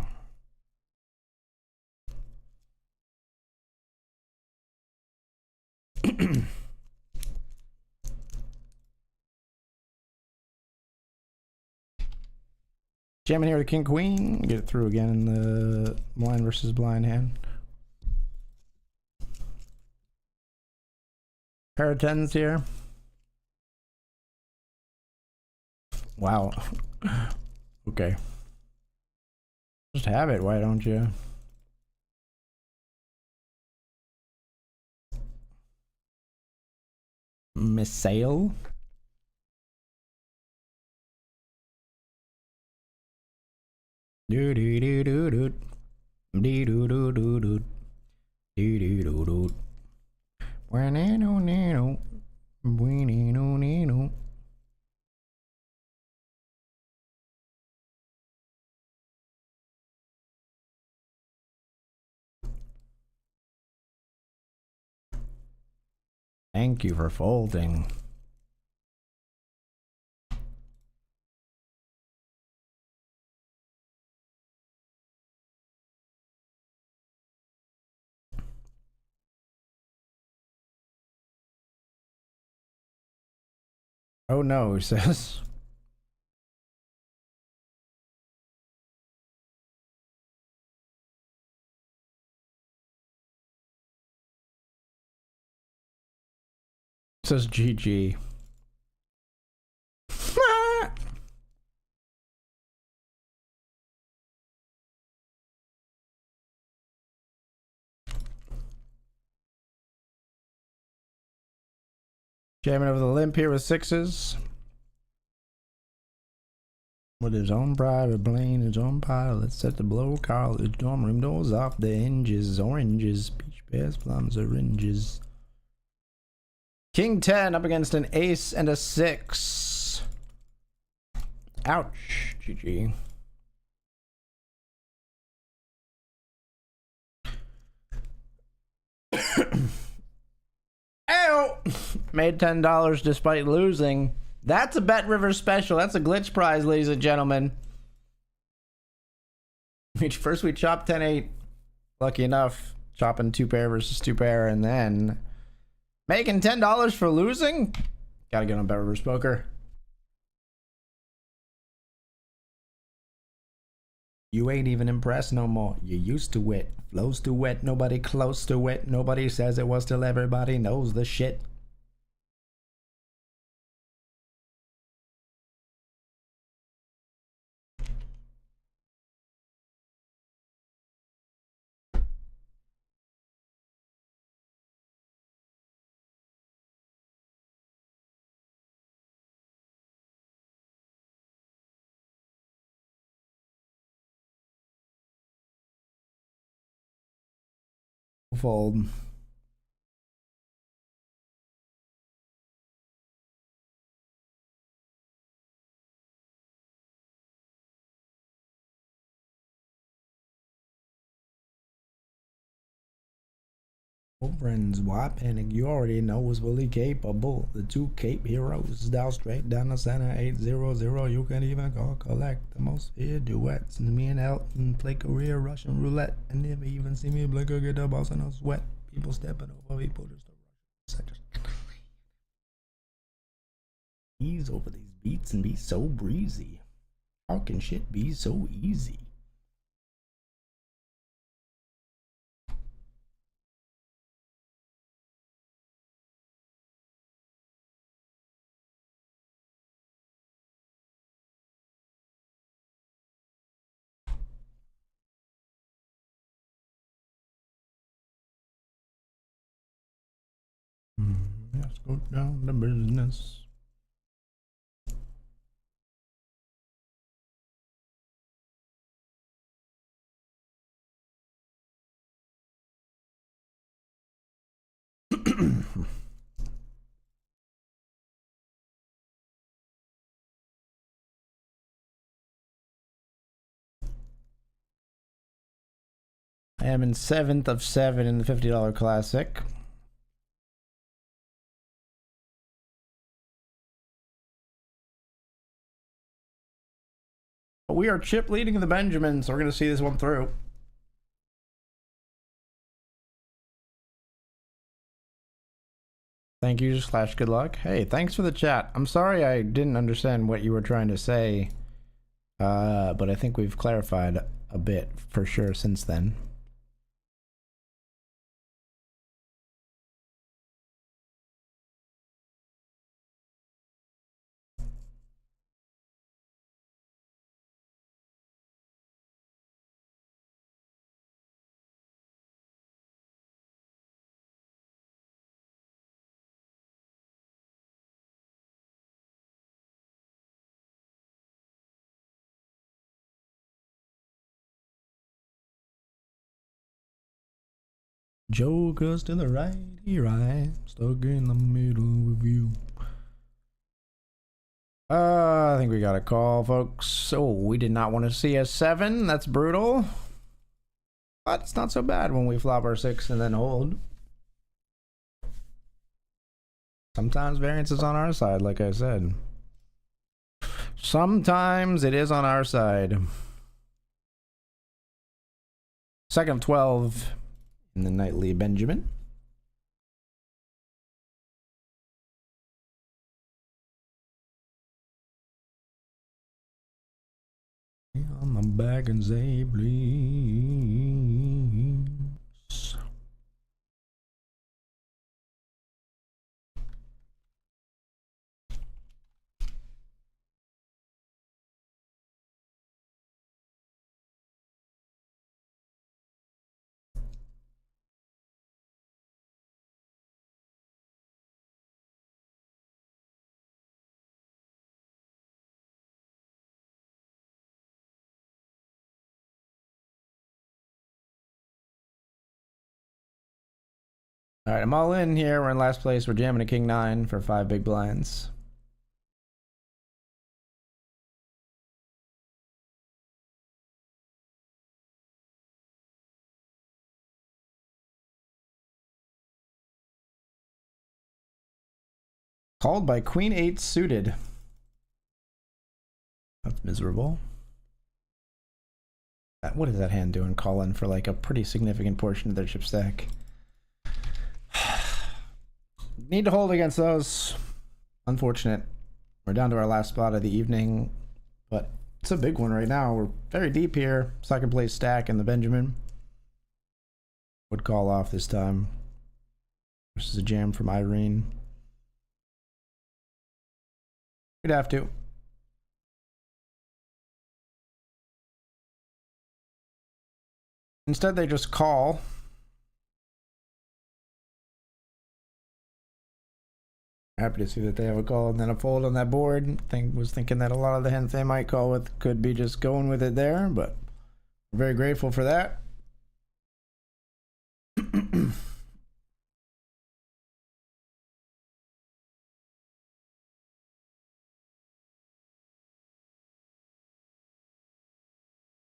Jamming here with King Queen. Get it through again in the blind versus blind hand. Pair of tens here. Wow. Okay. Just have it, why don't you? Missile. Do do do do do. Do do do do do. Do do do do. Bueno, neno. Bueno, neno. Thank you for folding. Oh no, he says. Says GG. Jamming over the limp here with sixes. With his own private plane, his own pilot, set to blow college dorm room doors off the hinges. Oranges, peach pears, plums, oranges. King 10 up against an ace and a 6. Ouch. GG. Ow! Made $10 despite losing. That's a BetRivers special. That's a glitch prize, ladies and gentlemen. First we chopped 10-8. Lucky enough. Chopping 2 pair versus 2 pair. And then making $10 for losing? Gotta get on BetRivers Poker. You ain't even impressed no more. You used to it. Flows to wet. Nobody close to it. Nobody says it was till everybody knows the shit. Fold. Friends, why panic? You already know was fully capable. The 2 Cape heroes down straight down the center 8-0-0. You can even call collect the most fear duets. And me and Elton play career Russian roulette. And never even see me blink or get the boss in a sweat. People stepping over people just ease over these beats and be so breezy. How can shit be so easy? Let's go down to business. I am in 7th of 7 in the $50 classic. But we are chip leading the Benjamins, so we're going to see this one through. Thank you / good luck. Hey, thanks for the chat. I'm sorry I didn't understand what you were trying to say, but I think we've clarified a bit for sure since then. Joker's to the right, here I am, stuck in the middle with you. I think we got a call, folks. Oh, we did not want to see a 7. That's brutal. But it's not so bad when we flop our 6 and then hold. Sometimes variance is on our side, like I said. Sometimes it is on our side. Second of 12 in the nightly Benjamin. On the back and say, please. All right, I'm all in here. We're in last place. We're jamming a king 9 for 5 big blinds. Called by queen 8 suited. That's miserable. What is that hand doing? Calling for like a pretty significant portion of their chip stack. Need to hold against those. Unfortunate. We're down to our last spot of the evening, but it's a big one right now. We're very deep here. Second place stack in the Benjamin. Would call off this time. This is a jam from Irene. We'd have to. Instead, they just call. Happy to see that they have a call and then a fold on that board. Was thinking that a lot of the hands they might call with could be just going with it there, but we're very grateful for that.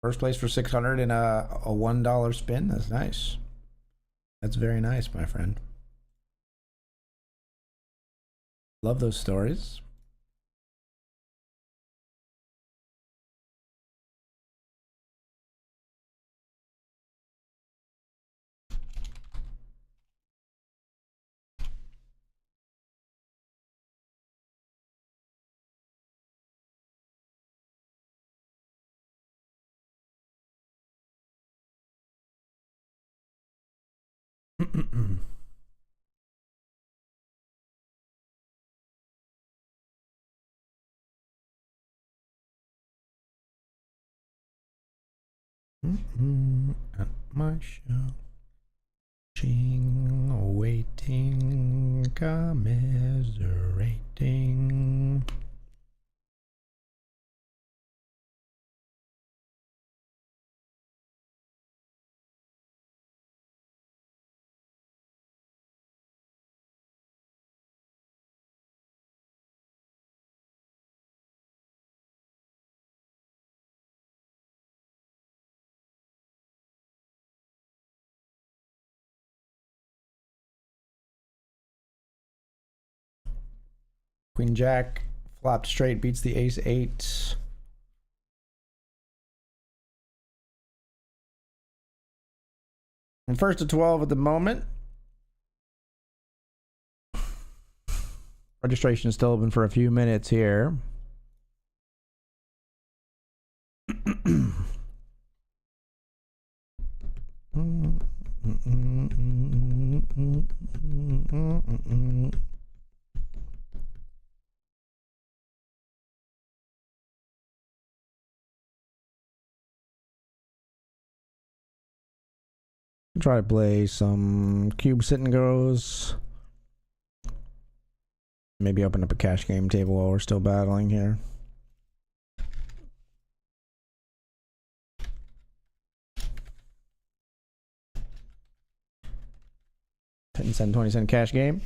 First place for 600 in a $1 spin. That's nice. That's very nice, my friend. Love those stories. At my show, waiting, commiserating. Queen Jack flopped straight, beats the ace 8. And first to 12 at the moment. Registration is still open for a few minutes here. Try to play some cube sit and goes. Maybe open up a cash game table while we're still battling here. 10-cent, 20-cent cash game.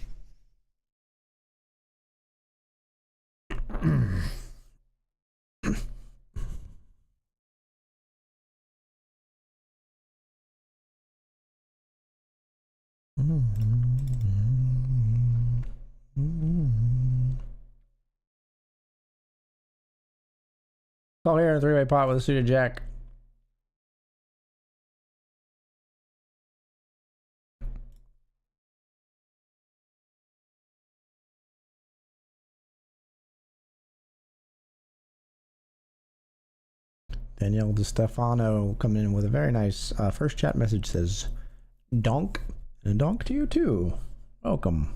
Call here in a three-way pot with a suited jack. Danielle DeStefano coming in with a very nice first chat message. Says donk, and a donk to you too. Welcome.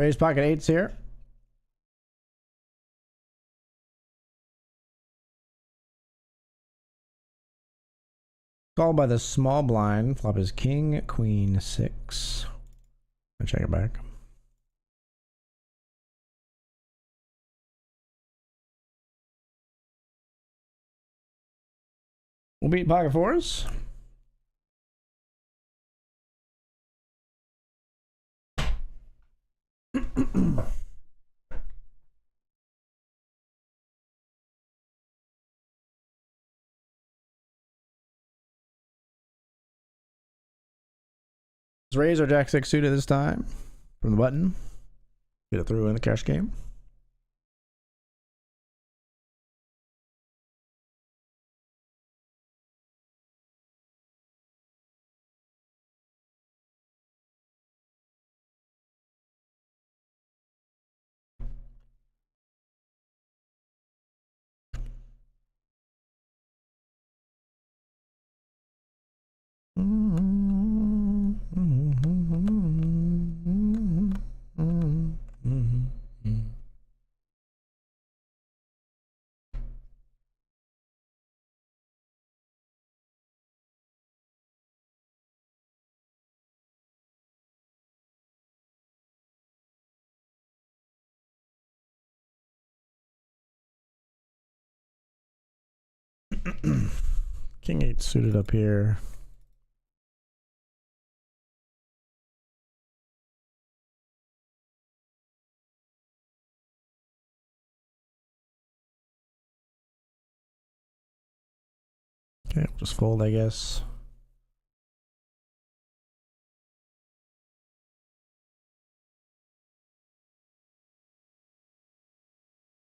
Raise pocket eights here. Called by the small blind. Flop is king, queen, 6. I'll check it back. We'll beat pocket fours. Let's raise our jack 6 suited this time from the button. Get it through in the cash game. King 8 suited up here. Okay, we'll just fold, I guess.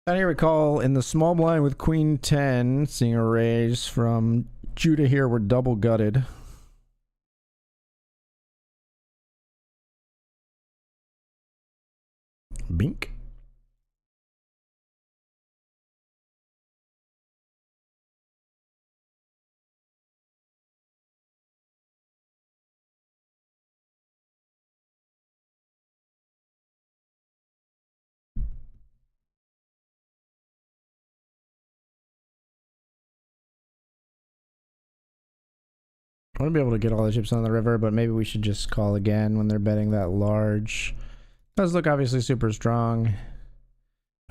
Down here we call in the small blind with queen 10, seeing a raise from Judah here. We're double gutted. Bink. I want to be able to get all the chips on the river, but maybe we should just call again when they're betting that large. Does look obviously super strong.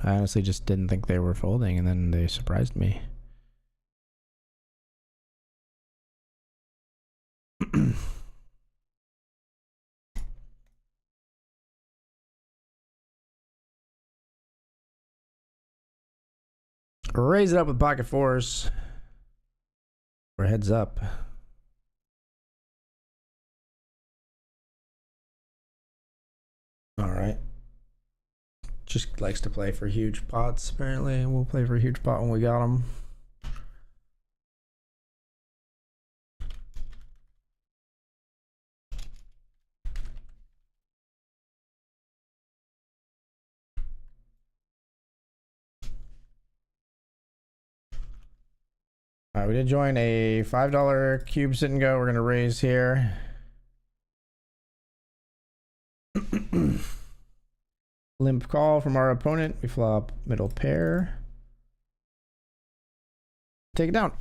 I honestly just didn't think they were folding, and then they surprised me. Raise it up with pocket fours. Or heads up. All right. Just likes to play for huge pots, apparently. We'll play for a huge pot when we got them. All right, we did join a $5 cube sit and go. We're going to raise here. Limp call from our opponent. We flop middle pair. Take it down.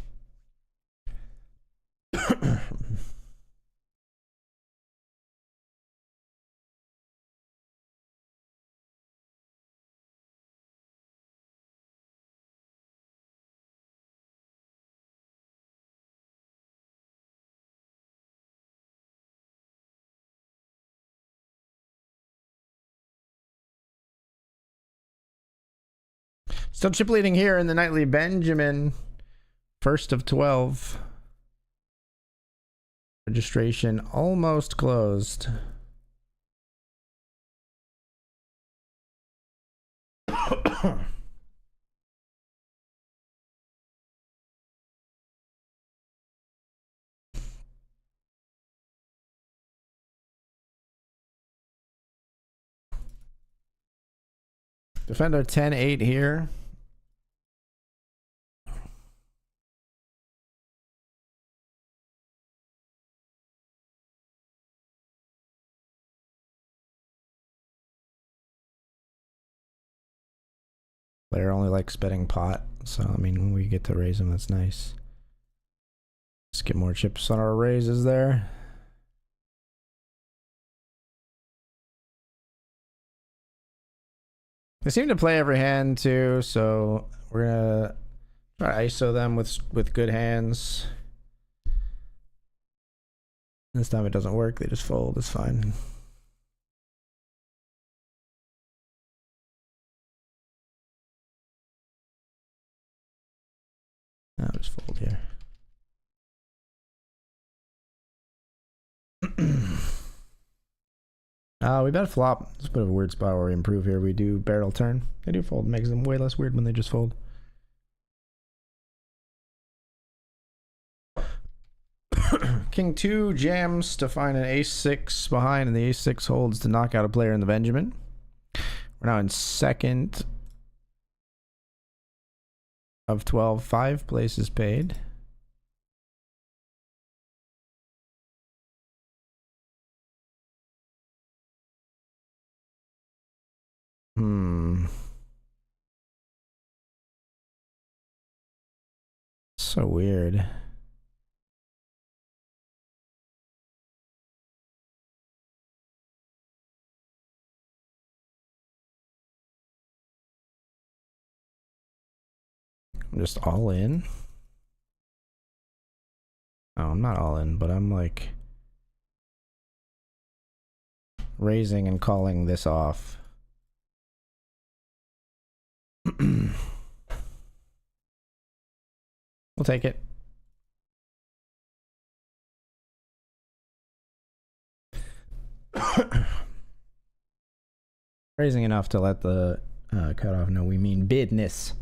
Still chip leading here in the nightly Benjamin. First of 12. Registration almost closed. Defender 10-8 here. Player only likes betting pot, so I mean, when we get to raise him, that's nice. Let's get more chips on our raises there. They seem to play every hand too, so we're gonna try to ISO them with good hands. This time it doesn't work, they just fold, it's fine. I'll just fold here. We bet flop. It's a bit of a weird spot where we improve here. We do barrel turn. They do fold. It makes them way less weird when they just fold. King 2 jams to find an ace 6 behind, and the ace 6 holds to knock out a player in the Benjamin. We're now in second of 12. 5 places paid. So weird. I'm just all in. Oh, I'm not all in, but I'm like raising and calling this off. We'll take it. Raising enough to let the cutoff know we mean bidness.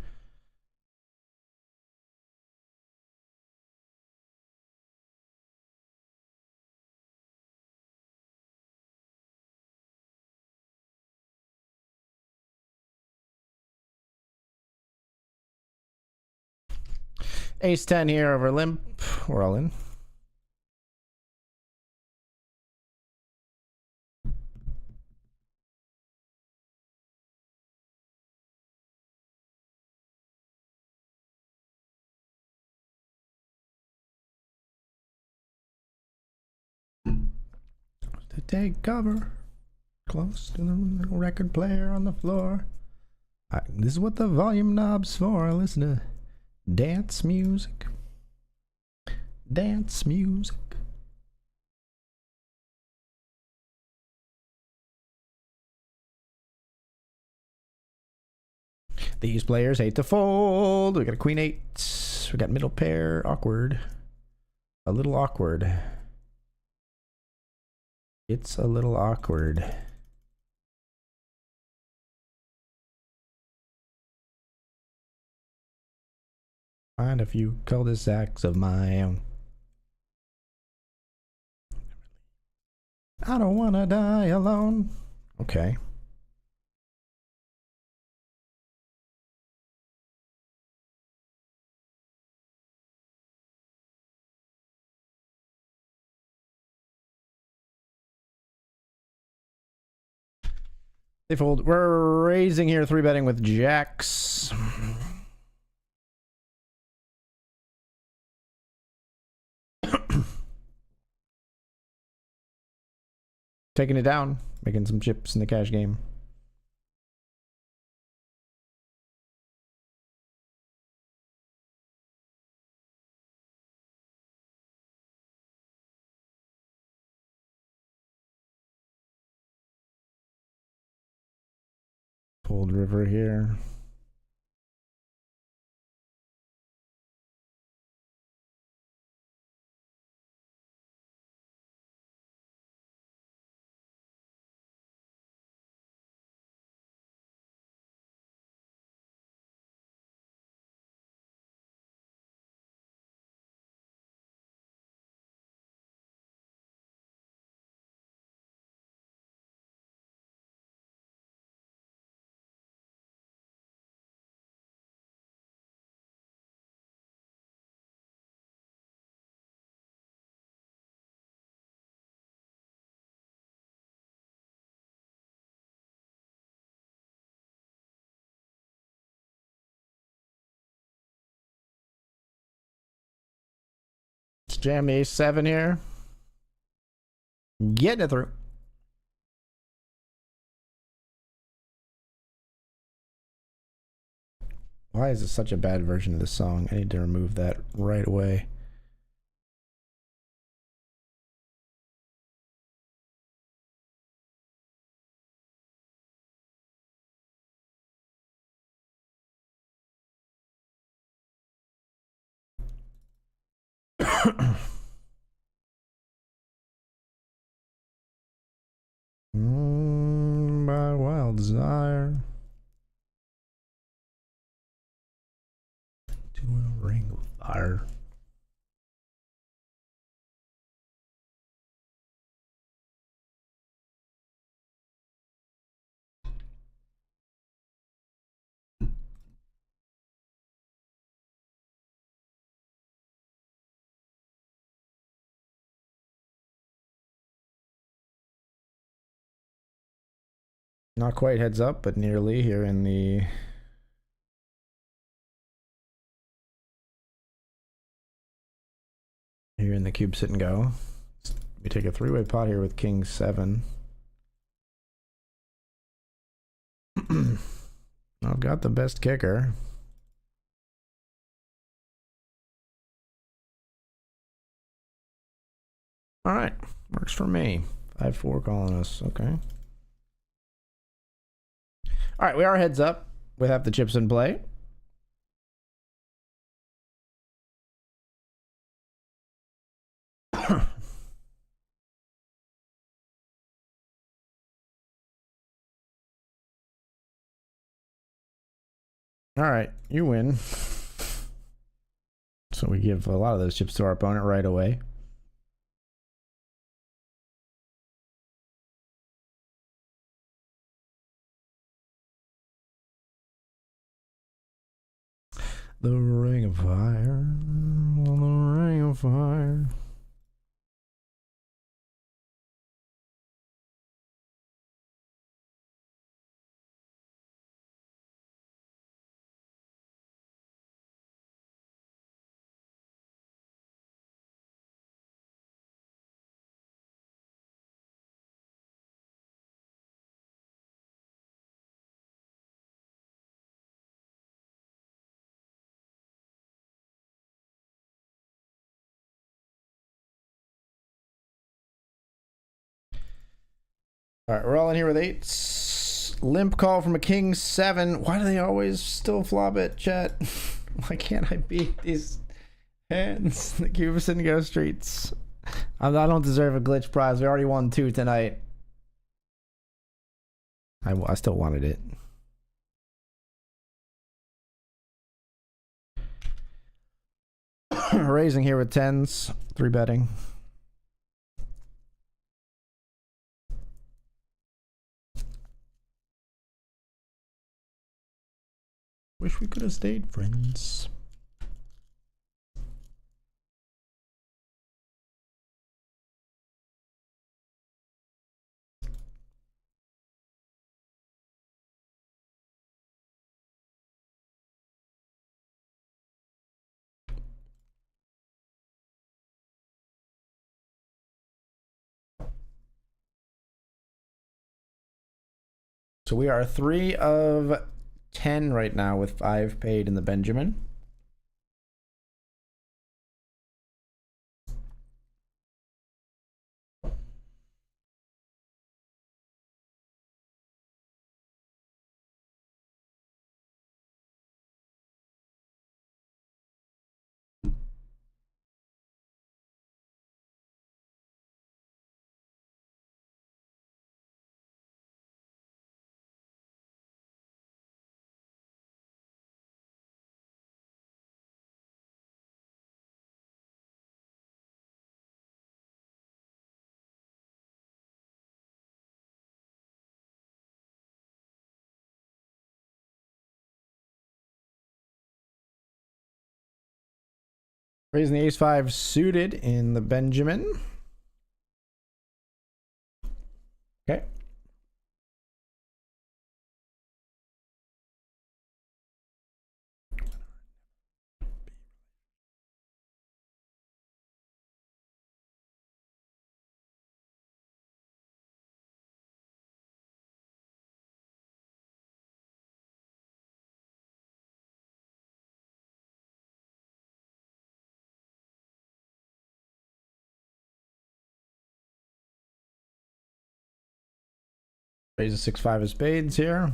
Ace 10 here over limp. We're all in. To take cover. Close to the record player on the floor. This is what the volume knob's for. I listen to dance music. Dance music. These players hate to fold. We got a queen 8. We got middle pair. Awkward. A little awkward. It's a little awkward. Find a few cul-de-sacs of my own. I don't want to die alone. Okay. They fold. We're raising here, 3-betting with jacks. Taking it down, making some chips in the cash game. Fold river here. Let's jam the ace 7 here. Getting it through. Why is it such a bad version of the song? I need to remove that right away. By wild desire. To a ring of fire. Not quite heads up, but nearly here in the cube sit and go. We take a 3-way pot here with king 7. I've got the best kicker. All right, works for me. 5-4 calling us. Okay. All right, we are heads up with half the chips in play. All right, you win. So we give a lot of those chips to our opponent right away. The ring of fire, the ring of fire. All right, we're all in here with 8s. Limp call from a king 7. Why do they always still flop it, chat? Why can't I beat these hands? The cubes and go streets. I don't deserve a glitch prize. We already won 2 tonight. I still wanted it. Raising here with 10s. 3 betting. Wish we could have stayed friends. So we are 3 of 10 right now with 5 paid in the Benjamin. Raising the ace 5 suited in the Benjamin. Okay. Raise a 6-5 of spades here.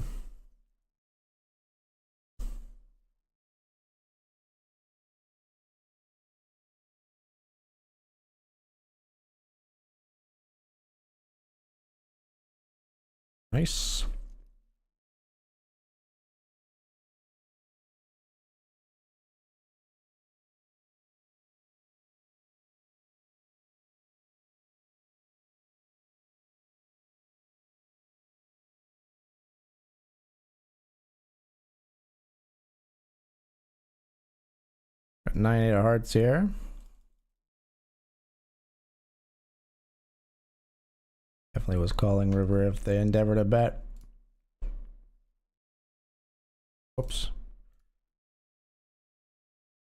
Nice. Got 9-8 of hearts here. Definitely was calling river if they endeavor to bet. Whoops.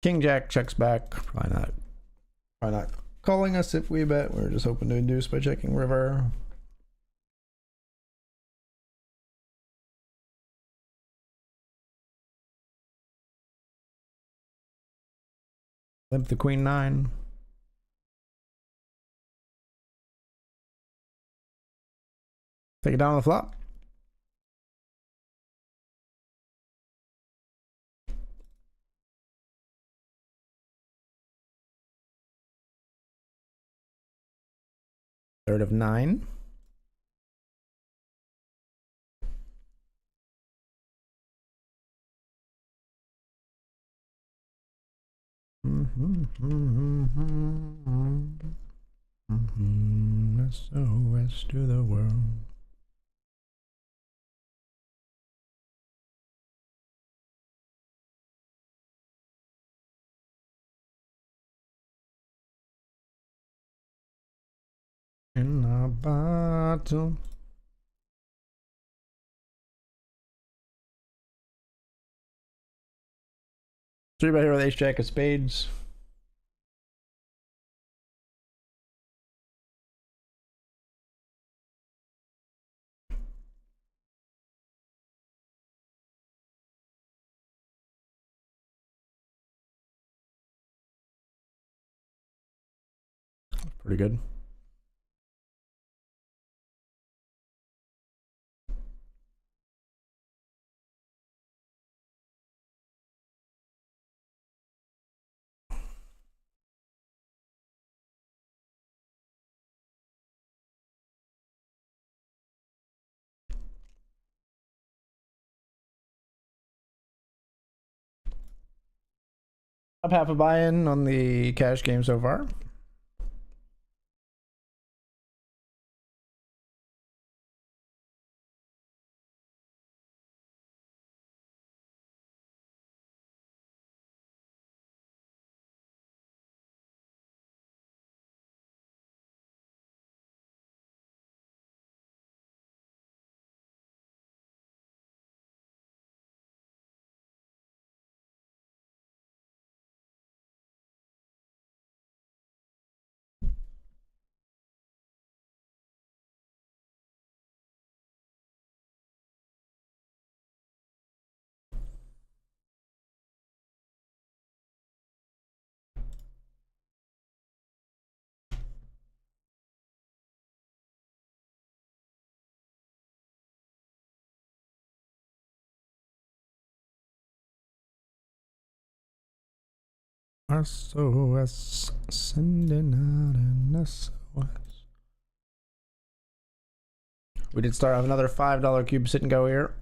King Jack checks back. Probably not calling us if we bet. We're just hoping to induce by checking river. Limp the queen 9. Take it down on the flop. Third of 9. SOS to the world. In a bottle. Three bet here with ace jack of spades. Pretty good. Up half a buy-in on the cash game so far. SOS, sending out an SOS. We did start off another $5 cube sit and go here.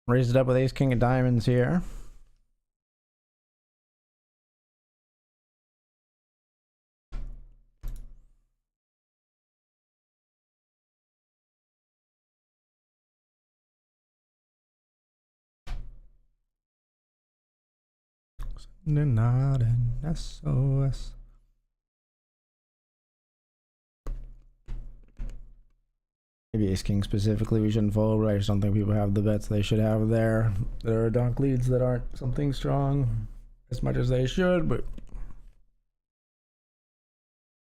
Raised it up with ace king of diamonds here. Not an SOS. Maybe ace king specifically we shouldn't fold, but I just don't think people have the bets they should have there. There are donk leads that aren't something strong as much as they should, but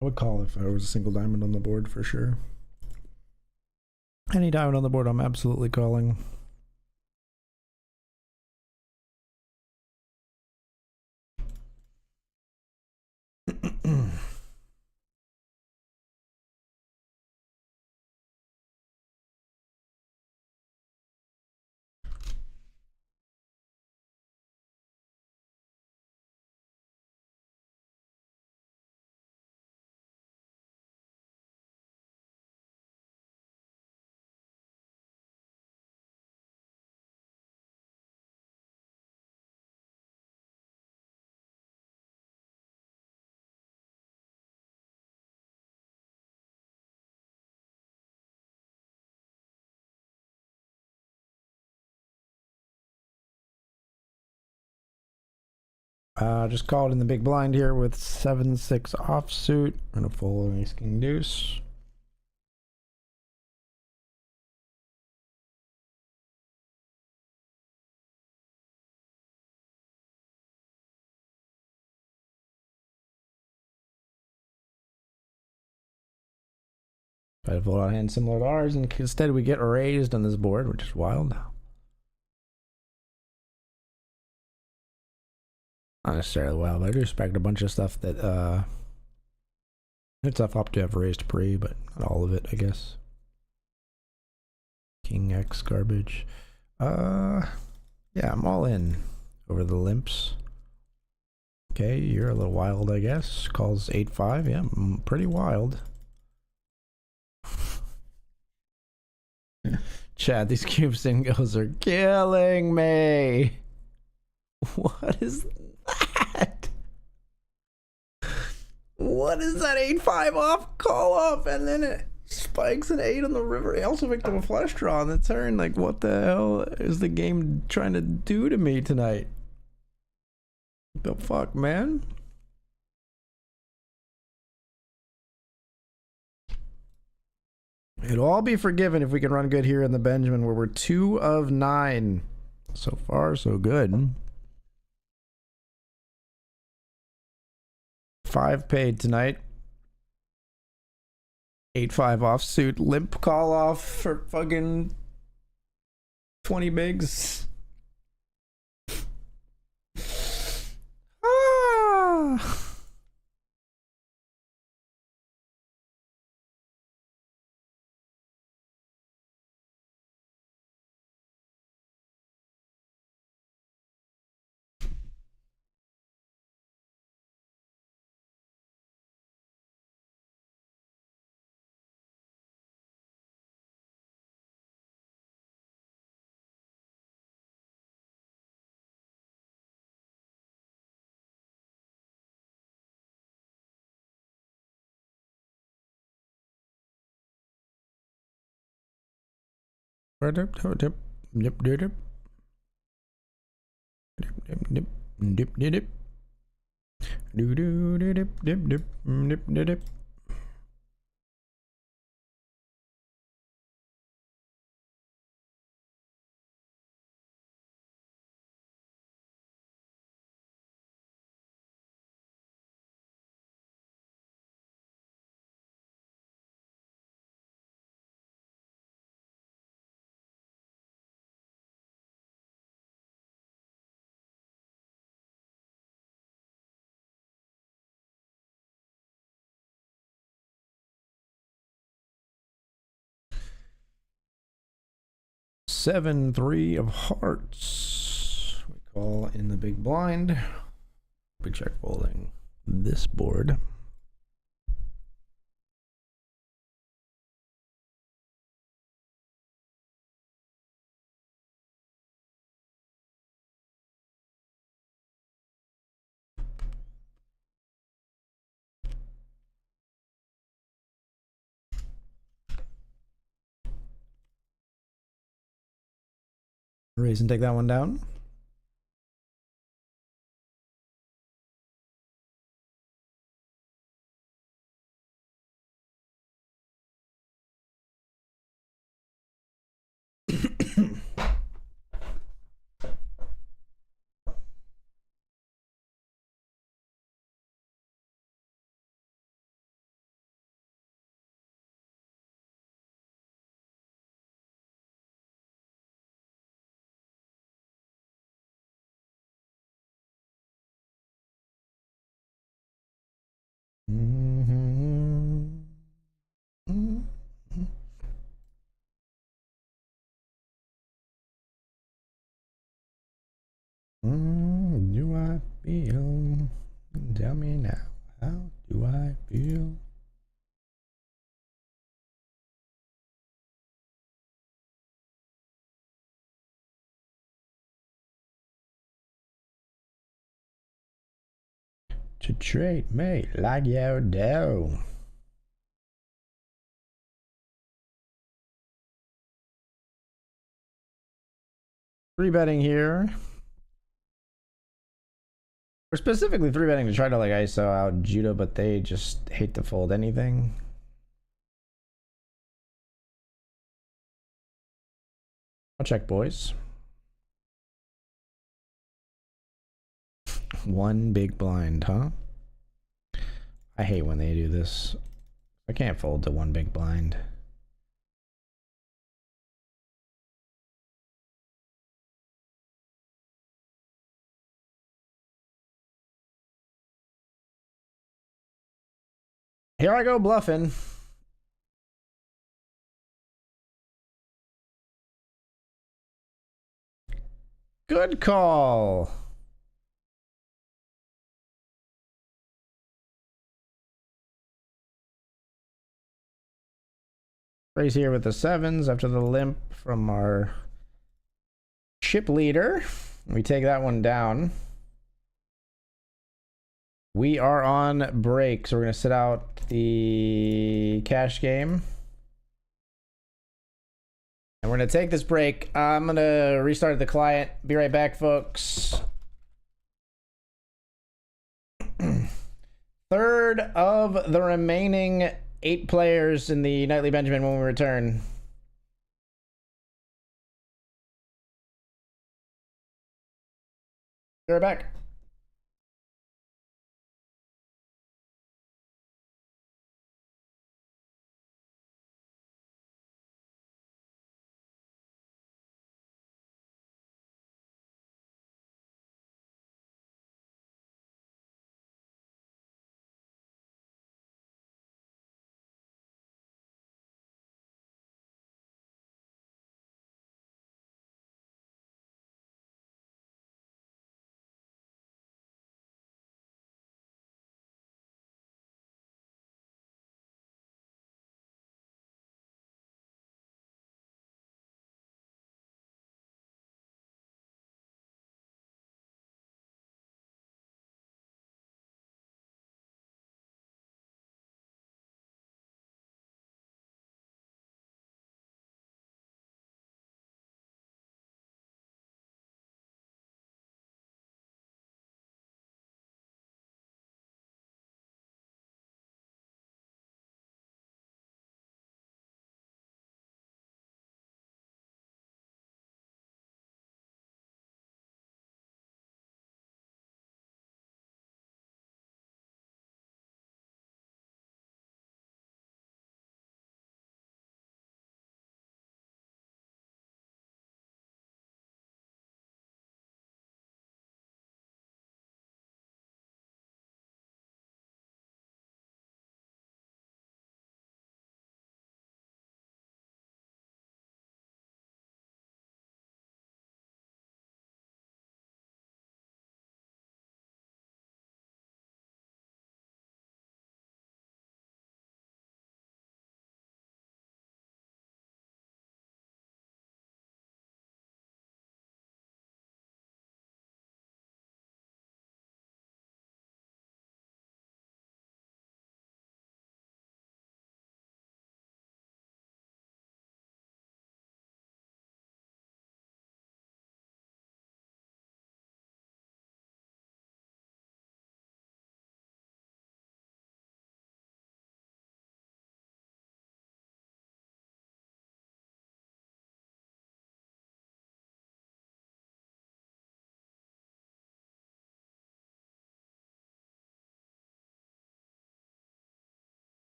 I would call if there was a single diamond on the board for sure. Any diamond on the board I'm absolutely calling. Just called in the big blind here with 7-6 offsuit and a full ace king deuce. Try to fold out a hand similar to ours, and instead we get raised on this board, which is wild. Not necessarily wild, but I do expect a bunch of stuff that it's up to have raised pre, but not all of it, I guess. King X garbage. Yeah, I'm all in over the limps. Okay, you're a little wild, I guess. Calls 8-5. Yeah, pretty wild. Chad, these cube singles are killing me. What is that? What is that 8-5 off call off and then it spikes an 8 on the river? He also picked up a flush draw on the turn. Like, what the hell is the game trying to do to me tonight? The fuck, man? It'll all be forgiven if we can run good here in the Benjamin, where we're 2 of 9. So far, so good. 5 paid tonight. 8-5 offsuit. Limp call off for fucking 20 bigs. Ah. Seven, 3 of hearts. We call in the big blind. We check folding this board. Raise and take that one down. Do I feel? Tell me now, how do I feel? To treat me like you do. Three betting here. We're specifically 3-betting to try to like ISO out Judo, but they just hate to fold anything. I'll check, boys. One big blind, huh? I hate when they do this. I can't fold to one big blind. Here I go bluffing. Good call. Raise here with the 7s after the limp from our chip leader. We take that one down. We are on break, so we're going to sit out the cash game. And we're going to take this break. I'm going to restart the client. Be right back, folks. Third of the remaining 8 players in the Nightly Benjamin when we return. Be right back.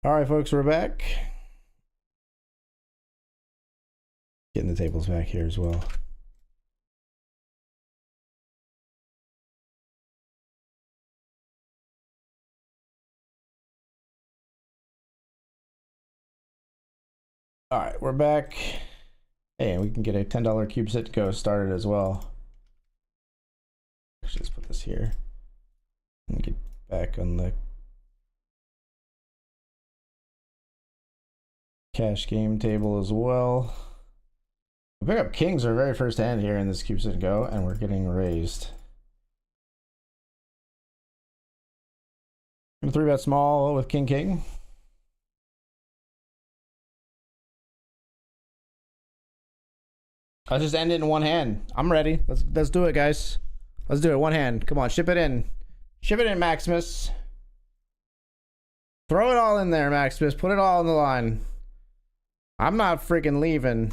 All right, folks, we're back. Getting the tables back here as well. All right, we're back. Hey, and we can get a $10 cube sit to go started as well. Let's just put this here and get back on the cash game table as well. We pick up kings our very first hand here in this cube sit and go, and we're getting raised. I'm 3-bet small with king. I'll just end it in one hand. I'm ready. Let's do it, guys. Let's do it. One hand. Come on, ship it in. Ship it in, Maximus. Throw it all in there, Maximus. Put it all on the line. I'm not freaking leaving.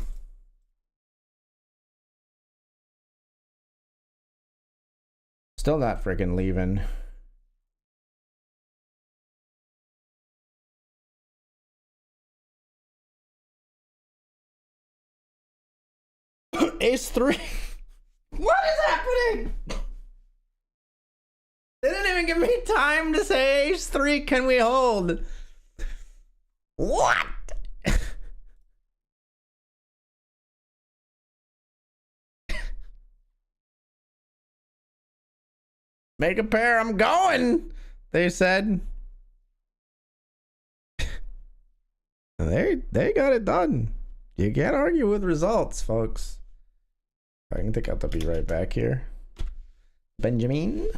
Still not freaking leaving. Ace 3. What is happening? They didn't even give me time to say ace 3. Can we hold? What? Make a pair. I'm going. They said. They got it done. You can't argue with results, folks. I can think I'll be right back here. Benjamin.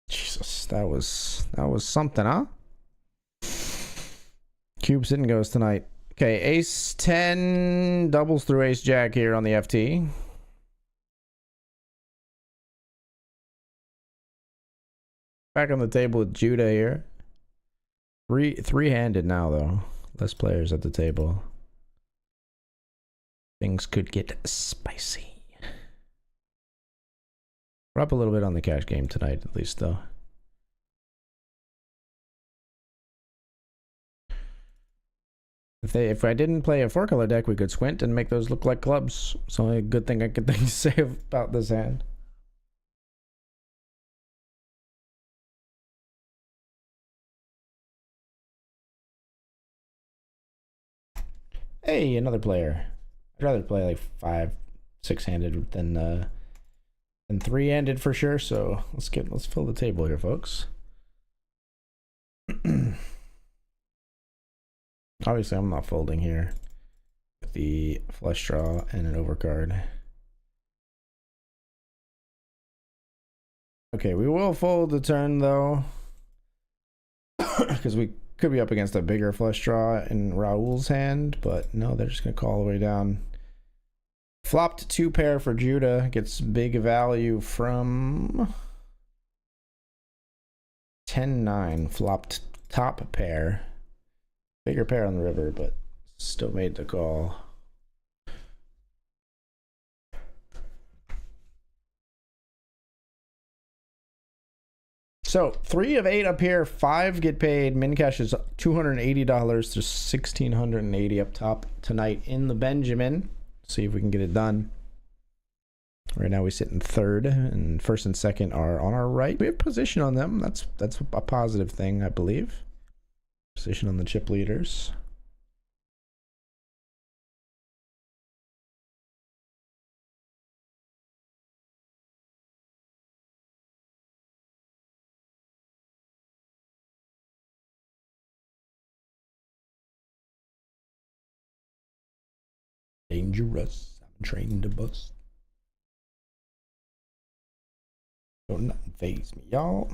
Jesus, that was something, huh? Cube sit and goes tonight. Okay, ace 10 doubles through ace jack here on the FT. Back on the table with Judah here. Three-handed now though. Less players at the table. Things could get spicy. We're up a little bit on the cash game tonight, at least, though. If I didn't play a 4-color deck, we could squint and make those look like clubs. It's the only good thing I could think to say about this hand. Hey, another player. I'd rather play like 5-6-handed than 3-handed for sure. So let's fill the table here, folks. Obviously, I'm not folding here with the flush draw and an overcard. Okay, we will fold the turn though, because we could be up against a bigger flush draw in Raul's hand, but no, they're just gonna call all the way down. Flopped 2 pair for Judah, gets big value from 10-9. Flopped top pair, bigger pair on the river, but still made the call. So 3 of 8 up here, 5 get paid. Min cash is $280 to $1,680 up top tonight in the Benjamin. See if we can get it done. Right now we sit in third, and first and second are on our right. We have position on them. That's a positive thing, I believe. Position on the chip leaders. Dangerous. I'm trained to bust. Don't nothing faze me, y'all.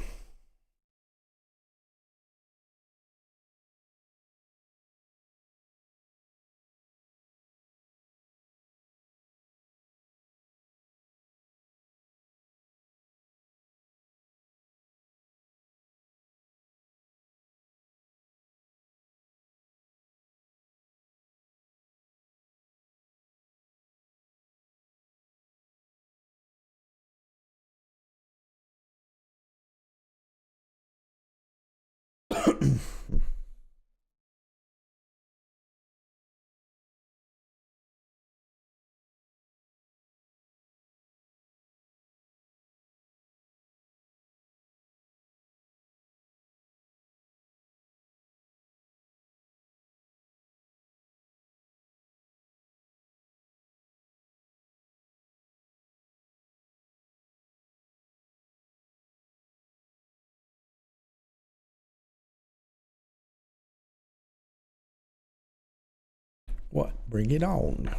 What? Bring it on.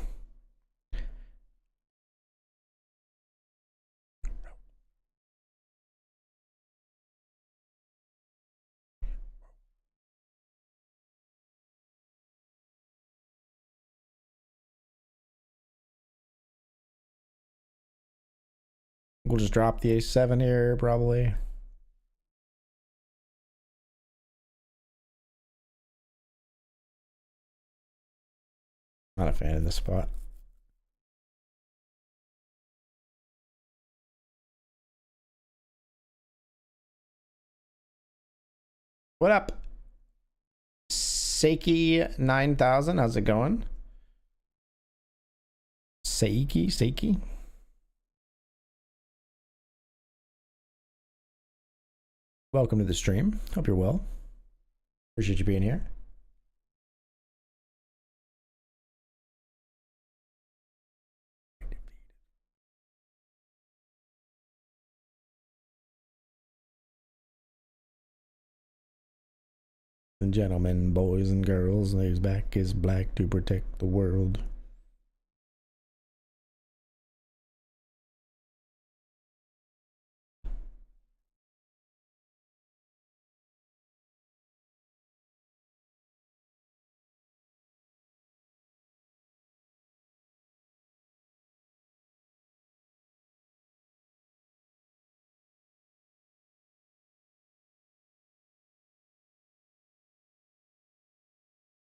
We'll just drop the A7 here, probably. Not a fan of this spot. What up? Seiki 9000, how's it going? Seiki? Welcome to the stream. Hope you're well. Appreciate you being here. And gentlemen, boys and girls, his back is black to protect the world.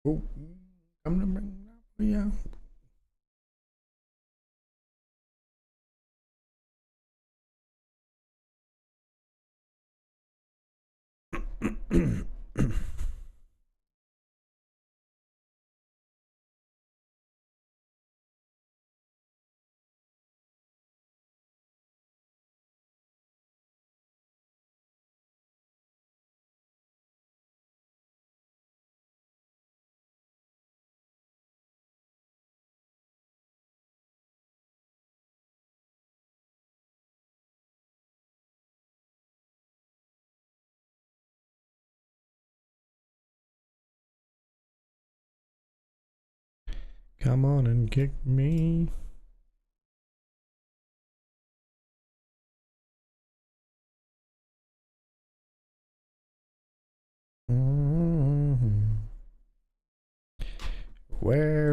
Oh, I'm gonna bring yeah. Come on and kick me. Where?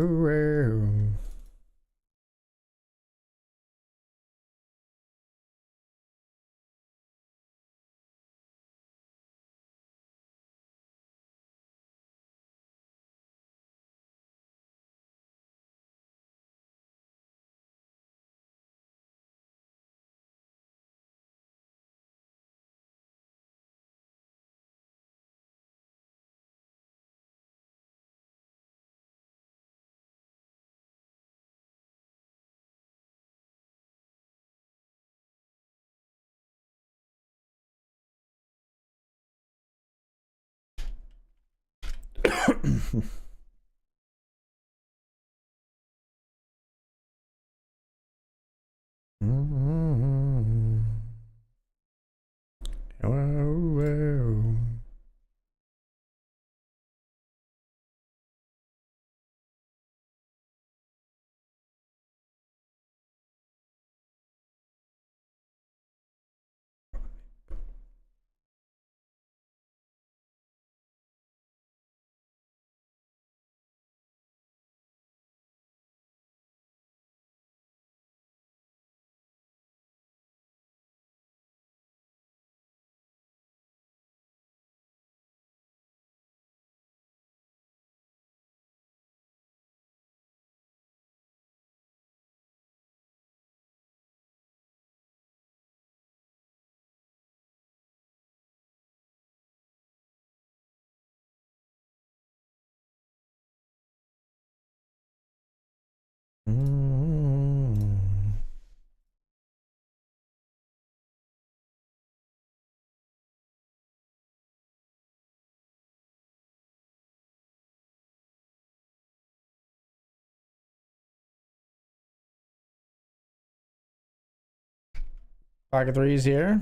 Pocket threes here.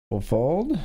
We'll fold.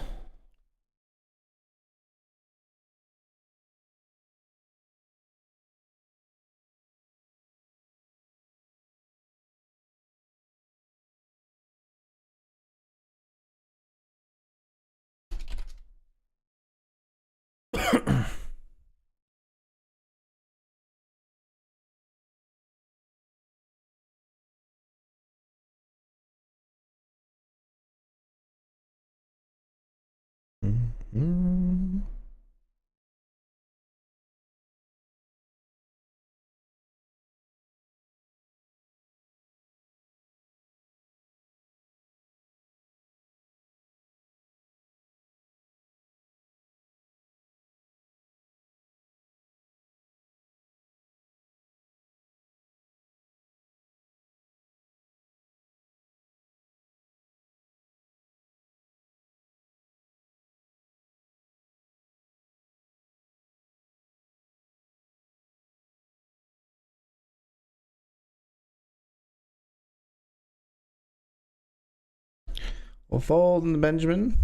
We'll fold in the Benjamin.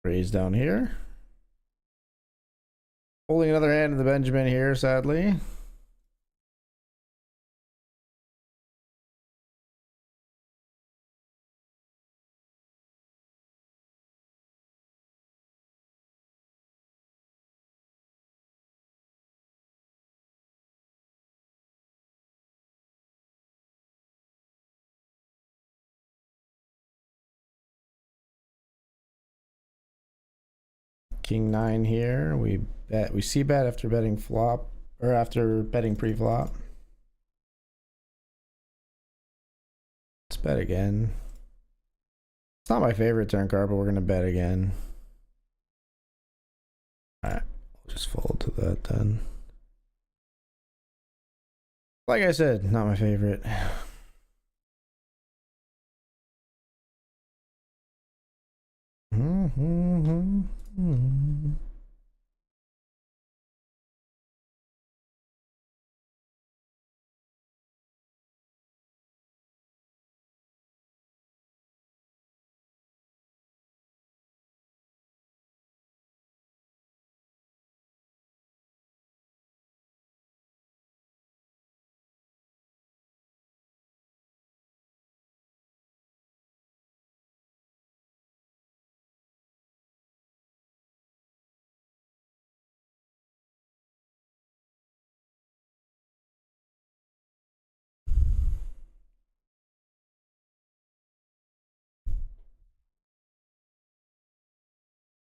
Raise down here. Holding another hand in the Benjamin here, sadly. King 9 here. We bet. We see bet after betting flop, or after betting pre-flop. Let's bet again. It's not my favorite turn card, but we're gonna bet again. Alright, we'll just fold to that then. Like I said, not my favorite.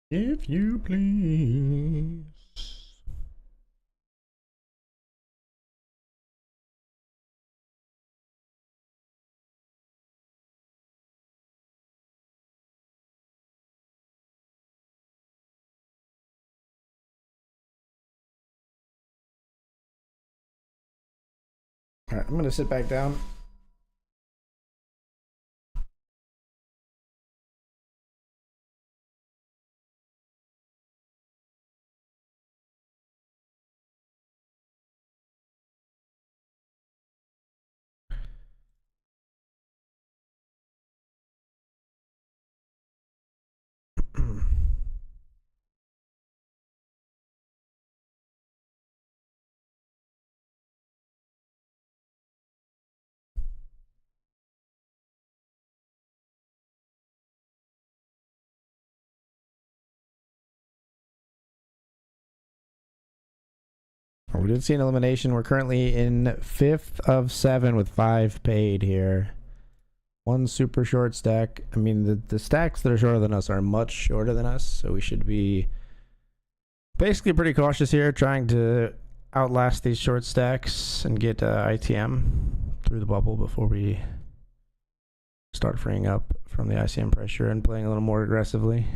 If you please. All right, I'm gonna sit back down. We did see an elimination. We're currently in 5th of 7 with 5 paid here. One super short stack. I mean, the stacks that are shorter than us are much shorter than us, so we should be basically pretty cautious here, trying to outlast these short stacks and get ITM through the bubble before we start freeing up from the ICM pressure and playing a little more aggressively.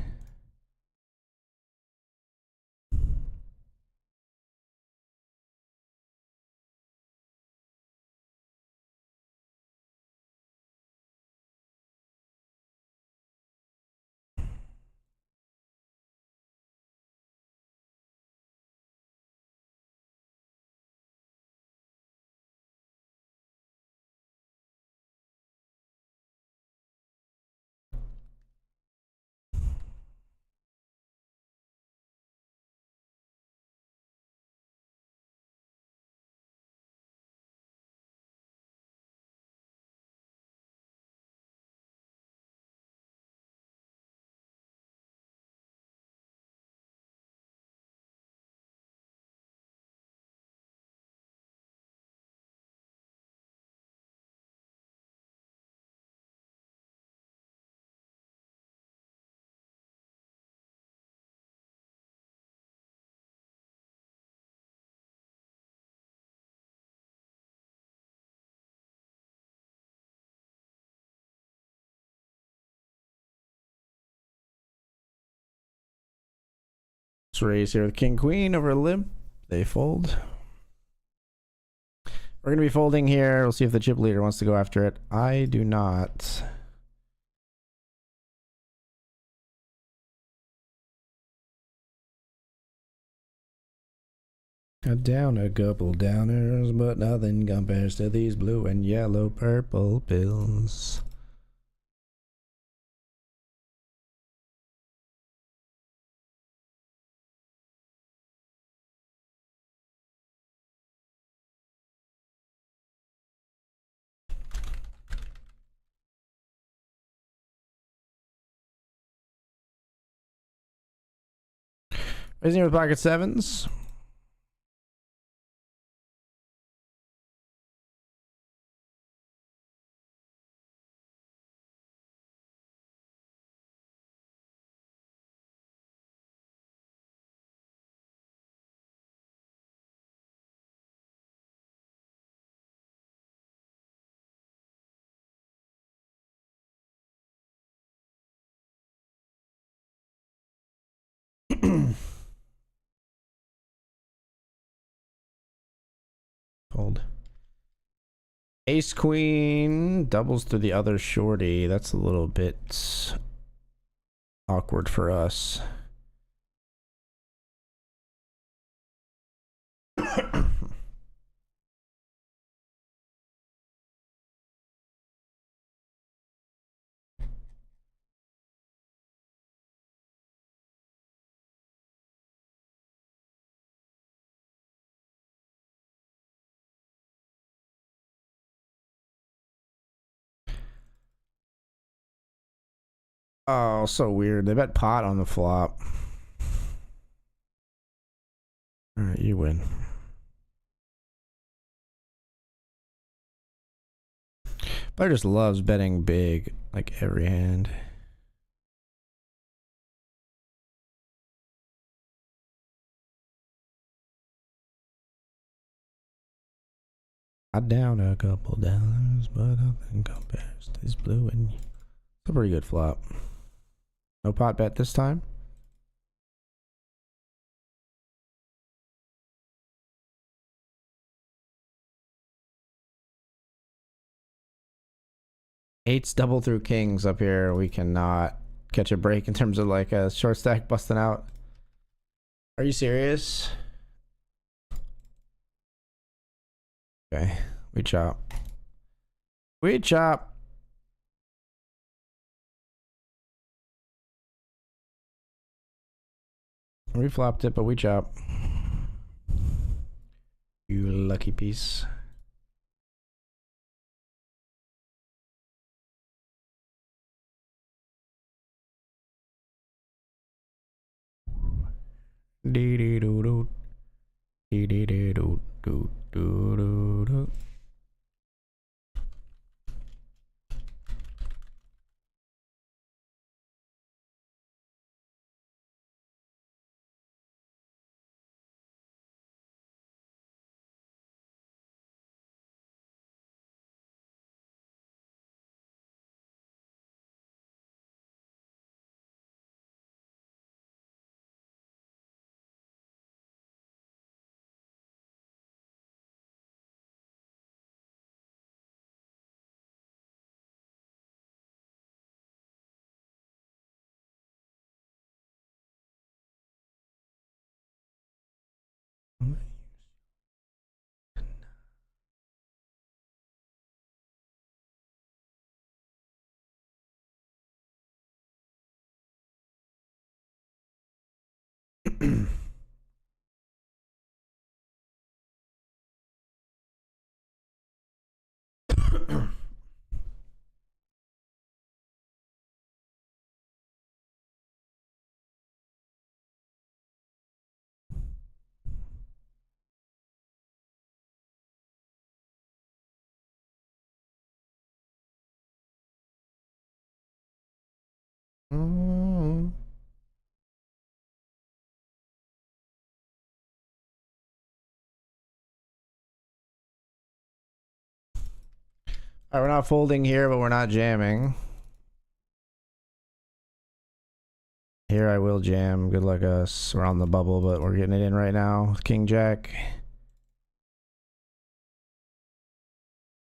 Let's raise here with King Queen over limp. They fold. We're gonna be folding here. We'll see if the chip leader wants to go after it. I do not. Down a couple downers, but nothing compares to these blue and yellow purple pills. Raising with pocket sevens. Fold. Ace queen doubles through the other shorty. That's a little bit awkward for us. Oh, so weird. They bet pot on the flop. Alright, you win. Player just loves betting big, like every hand. I down a couple dollars, but nothing compares to this blue and it's a pretty good flop. No pot bet this time. Eights double through kings up here. We cannot catch a break in terms of like a short stack busting out. Are you serious? Okay, we chop. We chop. We flopped it, but we chop. You lucky piece. Dee dee doo doo. Dee dee dee doo doo doo doo doo. Mm. Alright, we're not folding here, but we're not jamming. Here I will jam. Good luck us. We're on the bubble, but we're getting it in right now. King Jack.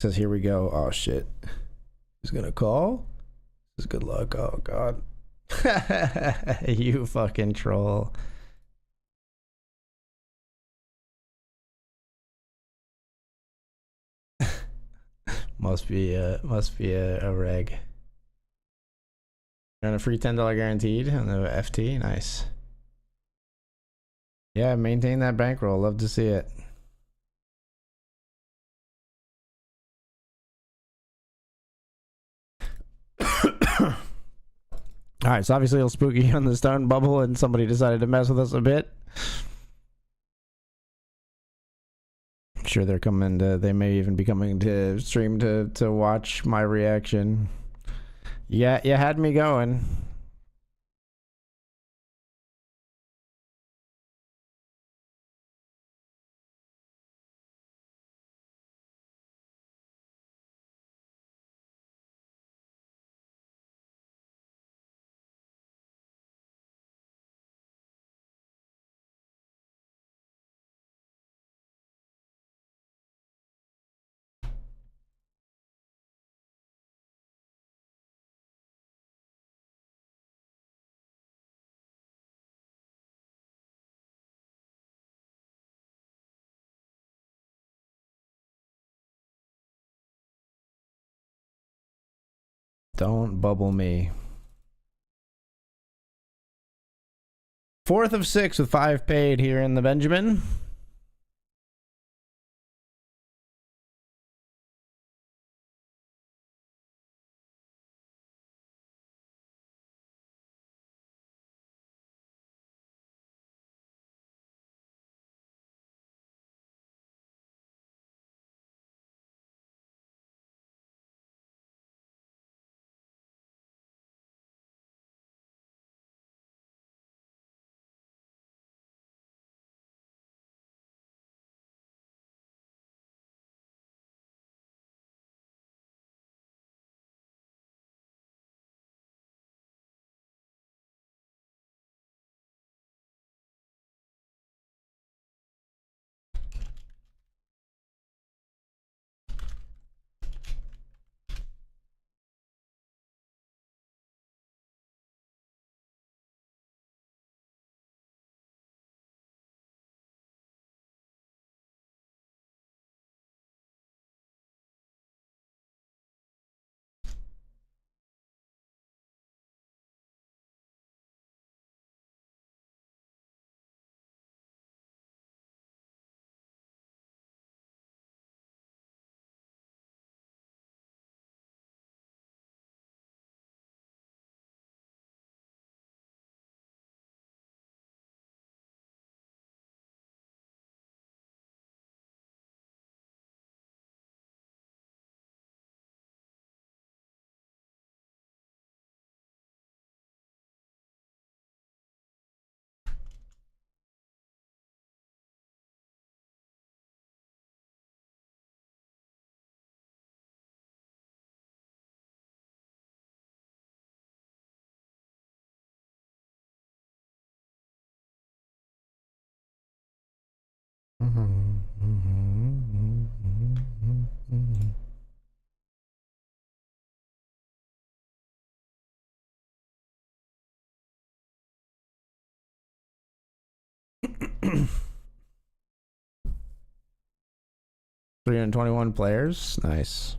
Says here we go. Oh shit. Who's gonna call? This is good luck. Oh god. You fucking troll. must be a reg. And a free $10 guaranteed on the FT. Nice. Yeah, maintain that bankroll. Love to see it. All right, so obviously a little spooky on the stone bubble, and somebody decided to mess with us a bit. I'm sure they're coming to. They may even be coming to stream to watch my reaction. Yeah, you had me going. Don't bubble me. 4th of 6 with 5 paid here in the Benjamin. $321 players. Nice.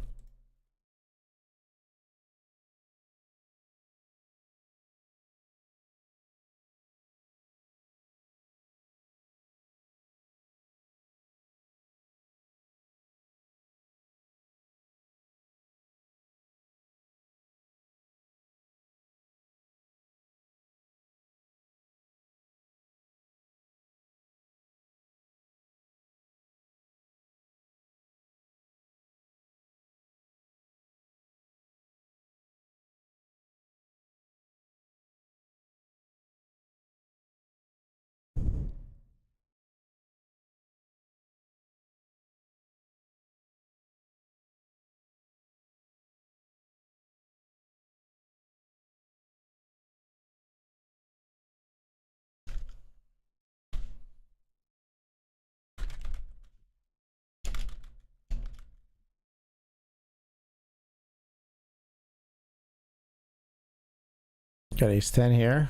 Got ace 10 here.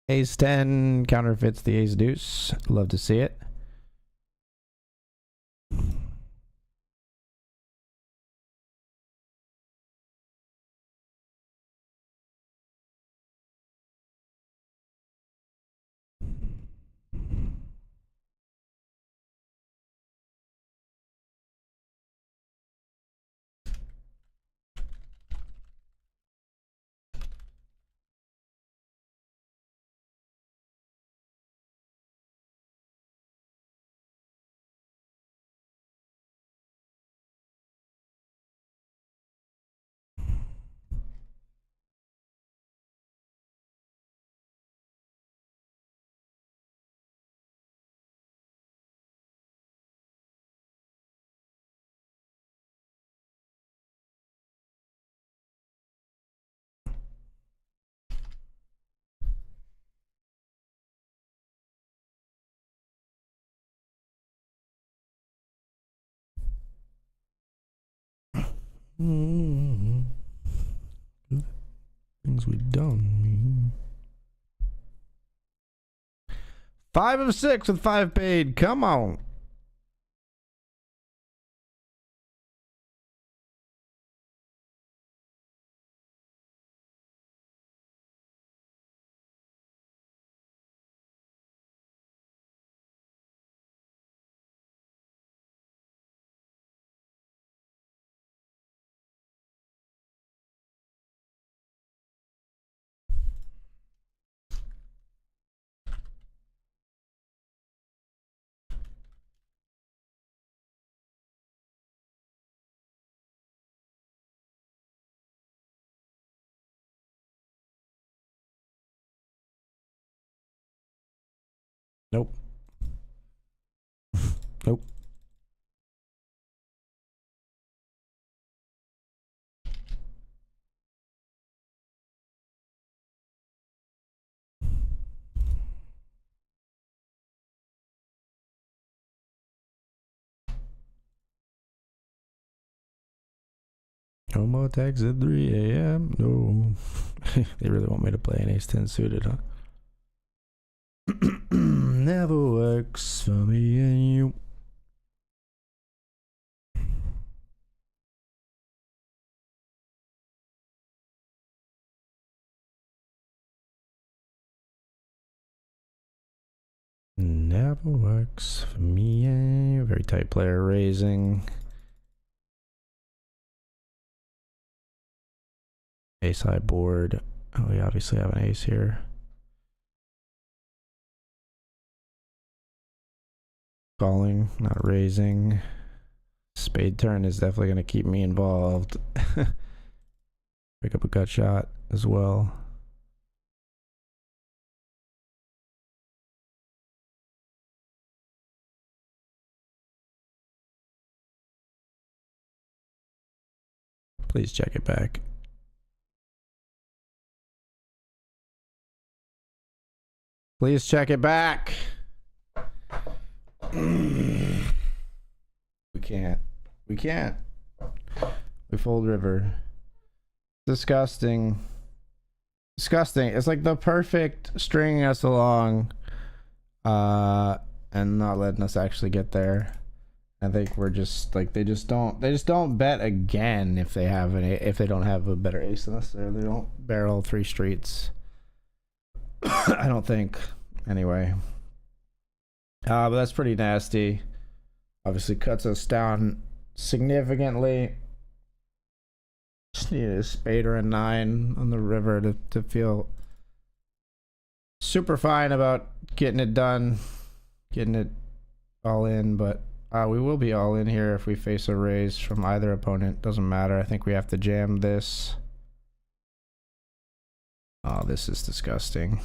Ace 10 counterfeits the ace deuce. Love to see it. Things we done. 5 of 6 with 5 paid. Come on. Nope. Nope. No more tags at 3 a.m. No. They really want me to play an ace 10 suited, huh? Never works for me and you. Never works for me and you. Very tight player raising. Ace high board. Oh, we obviously have an ace here. Calling, not raising. Spade turn is definitely going to keep me involved. Pick up a gut shot as well. Please check it back. Please check it back. We can't. We can't. We fold river. Disgusting. Disgusting. It's like the perfect stringing us along and not letting us actually get there. I think we're just like they just don't bet again if they have if they don't have a better ace than us there. They don't barrel 3 streets. I don't think. Anyway. But that's pretty nasty. Obviously cuts us down significantly. Just need a spade or a 9 on the river to feel super fine about getting it done, getting it all in, but we will be all in here if we face a raise from either opponent. Doesn't matter. I think we have to jam this. Oh, this is disgusting.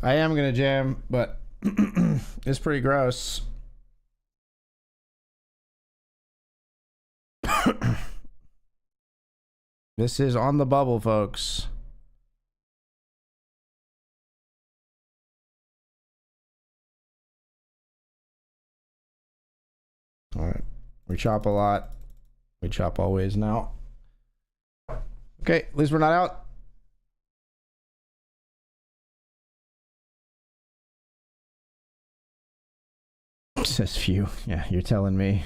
I am gonna jam, but it's pretty gross. This is on the bubble, folks. All right. We chop a lot. We chop always now. Okay, at least we're not out. Says few. Yeah, you're telling me.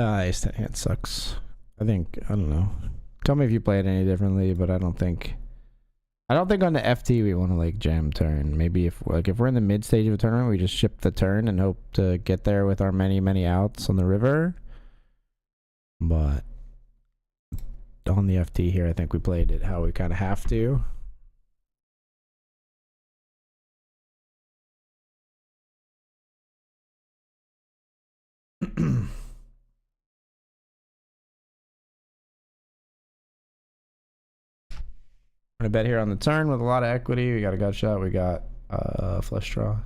Ace 10 hand sucks. I don't know. Tell me if you play it any differently, but I don't think on the FT we want to like jam turn. Maybe if we're in the mid stage of a tournament, we just ship the turn and hope to get there with our many outs on the river. But on the FT here, I think we played it how we kind of have to. I'm gonna bet here on the turn with a lot of equity. We got a gut shot. We got flush draw.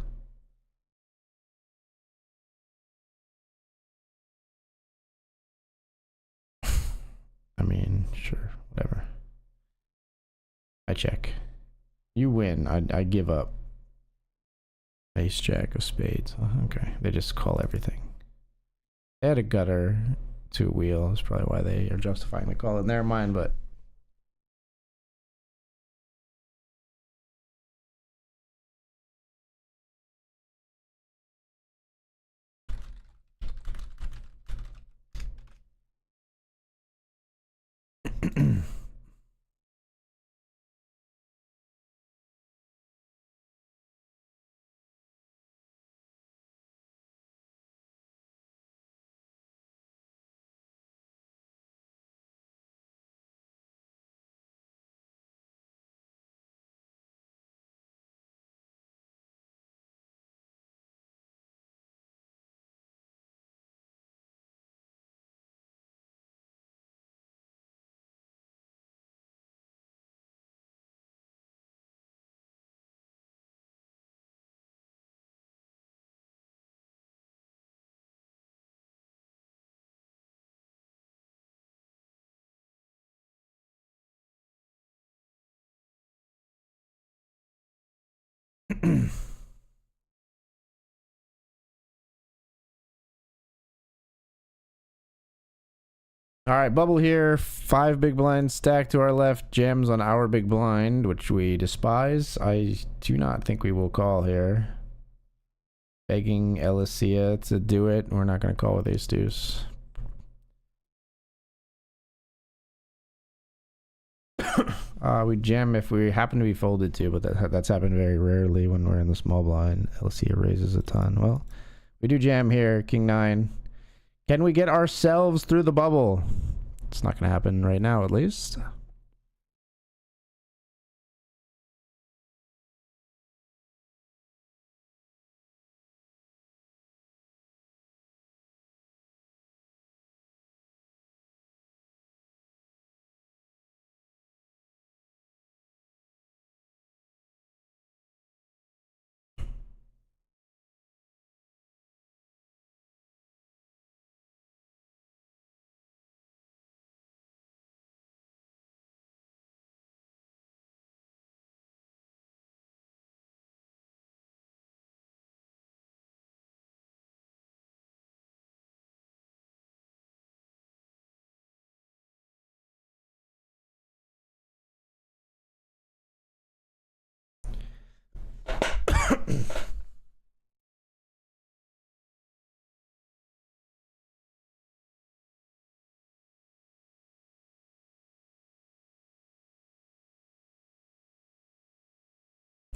I mean, sure, whatever. I check. You win. I give up. Ace jack of spades. Okay, they just call everything. They had a gutter to a wheel. That's probably why they are justifying the call in their mind, but. All right, bubble here. 5 big blinds stacked to our left. Jams on our big blind, which we despise. I do not think we will call here. Begging Elicia to do it. We're not going to call with ace deuce. We jam if we happen to be folded to, but that's happened very rarely when we're in the small blind. Elicia raises a ton. Well, we do jam here. King 9. Can we get ourselves through the bubble? It's not going to happen right now, at least.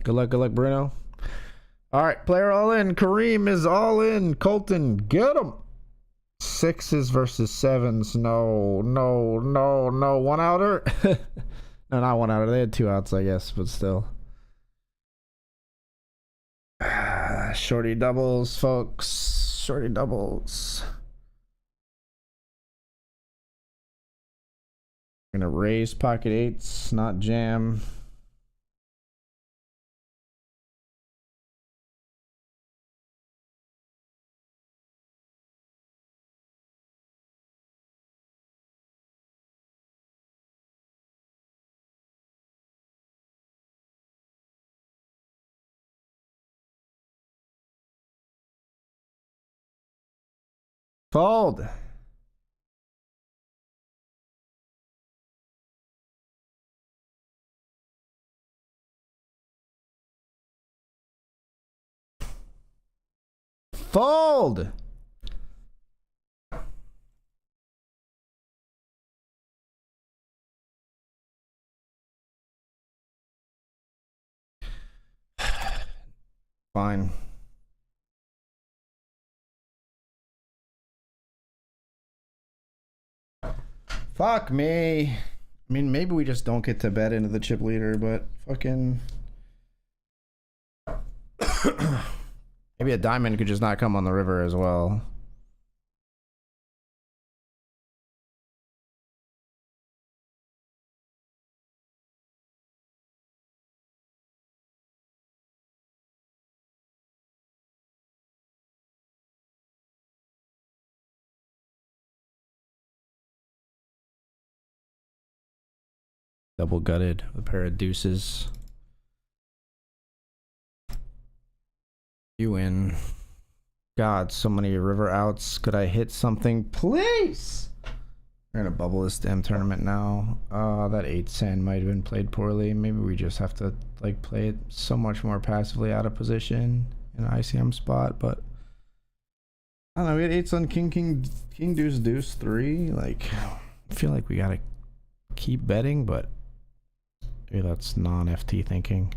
Good luck, Bruno. All right, player all in. Kareem is all in. Colton, get him. 6s versus 7s. No. One outer. No, not one outer. They had 2 outs, I guess, but still. Shorty doubles, folks. shorty doubles. Gonna raise pocket eights, not jam. Fold. Fold. Fine. Fuck me. I mean, maybe we just don't get to bet into the chip leader, but fucking... Maybe a diamond could just not come on the river as well. Double gutted with a pair of deuces. You win. God, so many river outs. Could I hit something, please? We're gonna bubble this damn tournament now. That 8-sand might have been played poorly. Maybe we just have to like play it so much more passively out of position in an ICM spot. But I don't know. We had 8s on king, deuce, deuce, 3. Like, I feel like we gotta keep betting, but maybe that's non-FT thinking.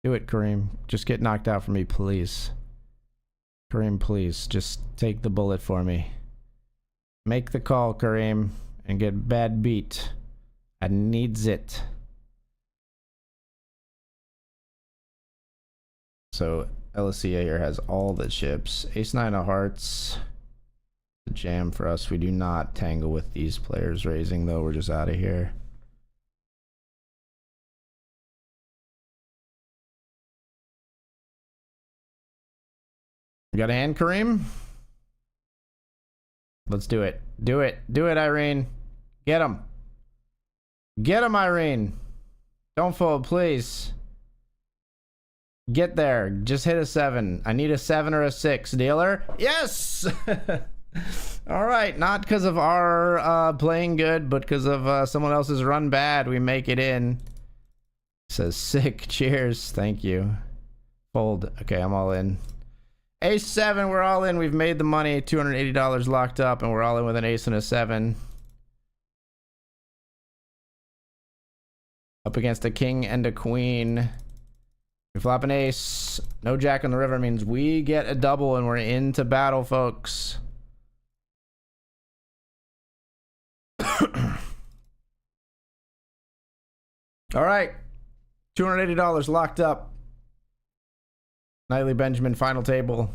Do it, Kareem. Just get knocked out for me, please. Kareem, please. Just take the bullet for me. Make the call, Kareem, and get bad beat. I needs it. So LSCA here has all the chips. Ace-9 of hearts. The jam for us. We do not tangle with these players raising, though. We're just out of here. You got a hand, Kareem? Let's do it. Do it. Do it, Irene. Get him. Get him, Irene. Don't fold, please. Get there. Just hit a 7. I need a 7 or a 6. Dealer? Yes! All right. Not because of our playing good, but because of someone else's run bad. We make it in. Says sick. Cheers. Thank you. Fold. Okay, I'm all in. Ace 7, we're all in. We've made the money. $280 locked up, and we're all in with an ace and a 7. Up against a king and a queen. We flop an ace. No jack on the river means we get a double, and we're into battle, folks. All right. $280 locked up. Nightly Benjamin final table.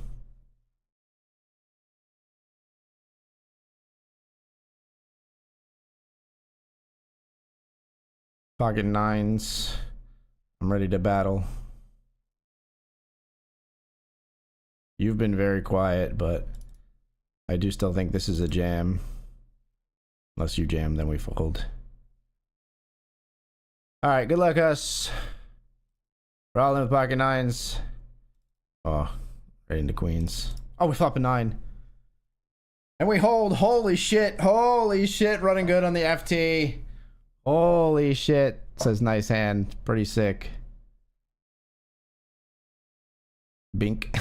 Pocket 9s. I'm ready to battle. You've been very quiet, but I do still think this is a jam. Unless you jam, then we fold. Alright, good luck, us. We're all in with pocket 9s. Oh, right into queens. Oh, we flop a 9. And we hold. Holy shit. Holy shit. Running good on the FT. Holy shit. Says nice hand. Pretty sick. Bink.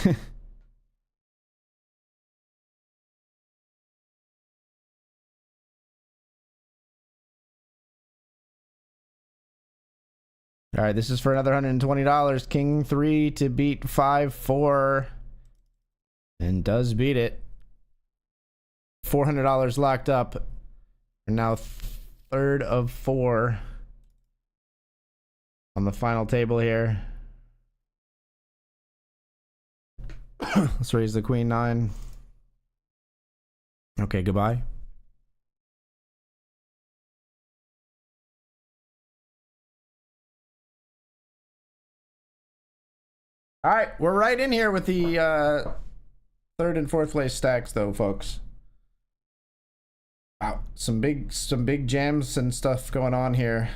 All right, this is for another $120. King 3 to beat 5-4. And does beat it. $400 locked up. We're now third of 4 on the final table here. Let's raise the queen 9. Okay, goodbye. All right, we're right in here with the third and fourth place stacks, though, folks. Wow, some big jams and stuff going on here.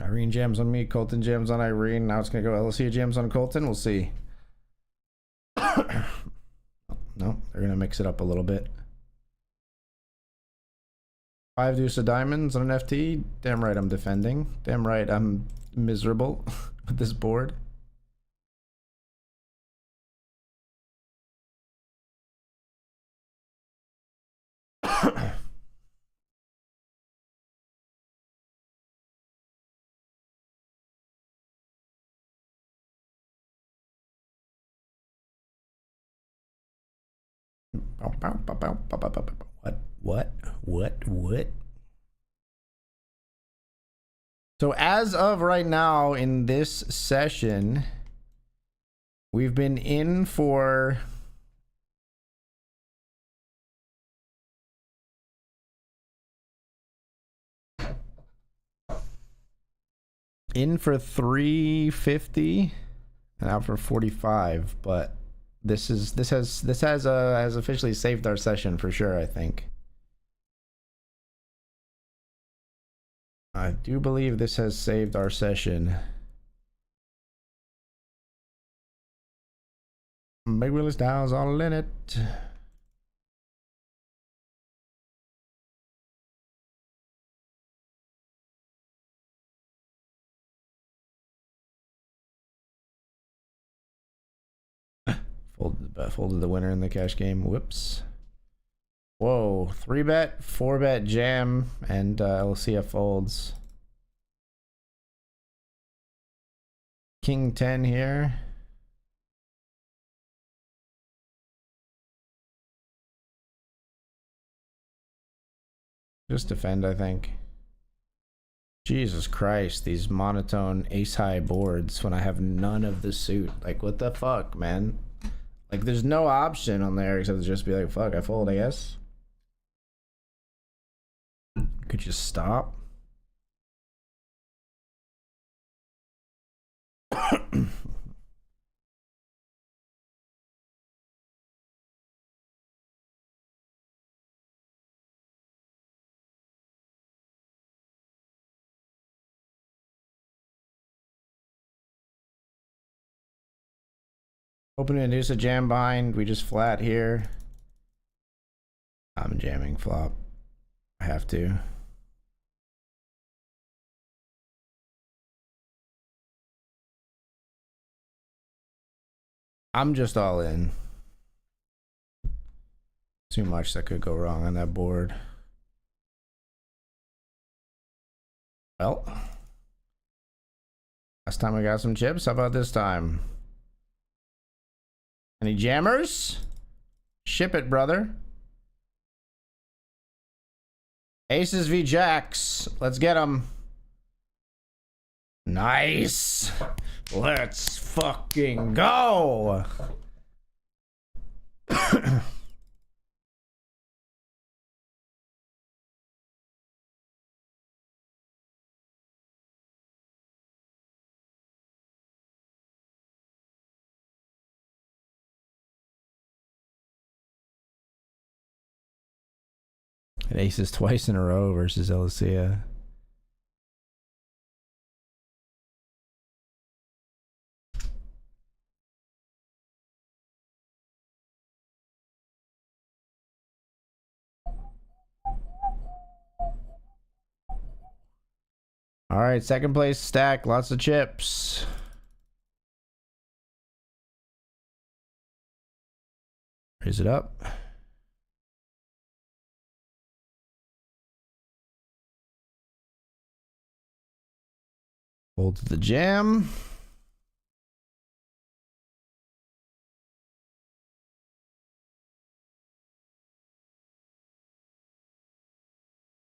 Irene jams on me, Colton jams on Irene. Now it's gonna go LSU jams on Colton. We'll see. No, they're gonna mix it up a little bit. 5 deuce of diamonds on an FT. Damn right I'm defending. Damn right I'm miserable with this board. What? So as of right now in this session, we've been in for $350 and out for 45, but this has officially saved our session for sure, I think. I do believe this has saved our session. Big Willie Styles all in it. Folded the winner in the cash game. Whoops. Whoa, 3-bet, 4-bet jam, and we'll see if folds. King 10 here. Just defend, I think. Jesus Christ, these monotone ace-high boards when I have none of the suit. Like, what the fuck, man? Like, there's no option on there except to just be like, fuck, I fold, I guess. Could you stop? Open to induce a jam bind. We just flat here. I'm jamming flop. I have to. I'm just all in. Too much that could go wrong on that board. Well, last time we got some chips. How about this time? Any jammers? Ship it, brother. Aces v jacks. Let's get them. Nice. Let's fucking go. It aces twice in a row versus Alicia. All right, second place stack, lots of chips. Raise it up. Fold to the jam.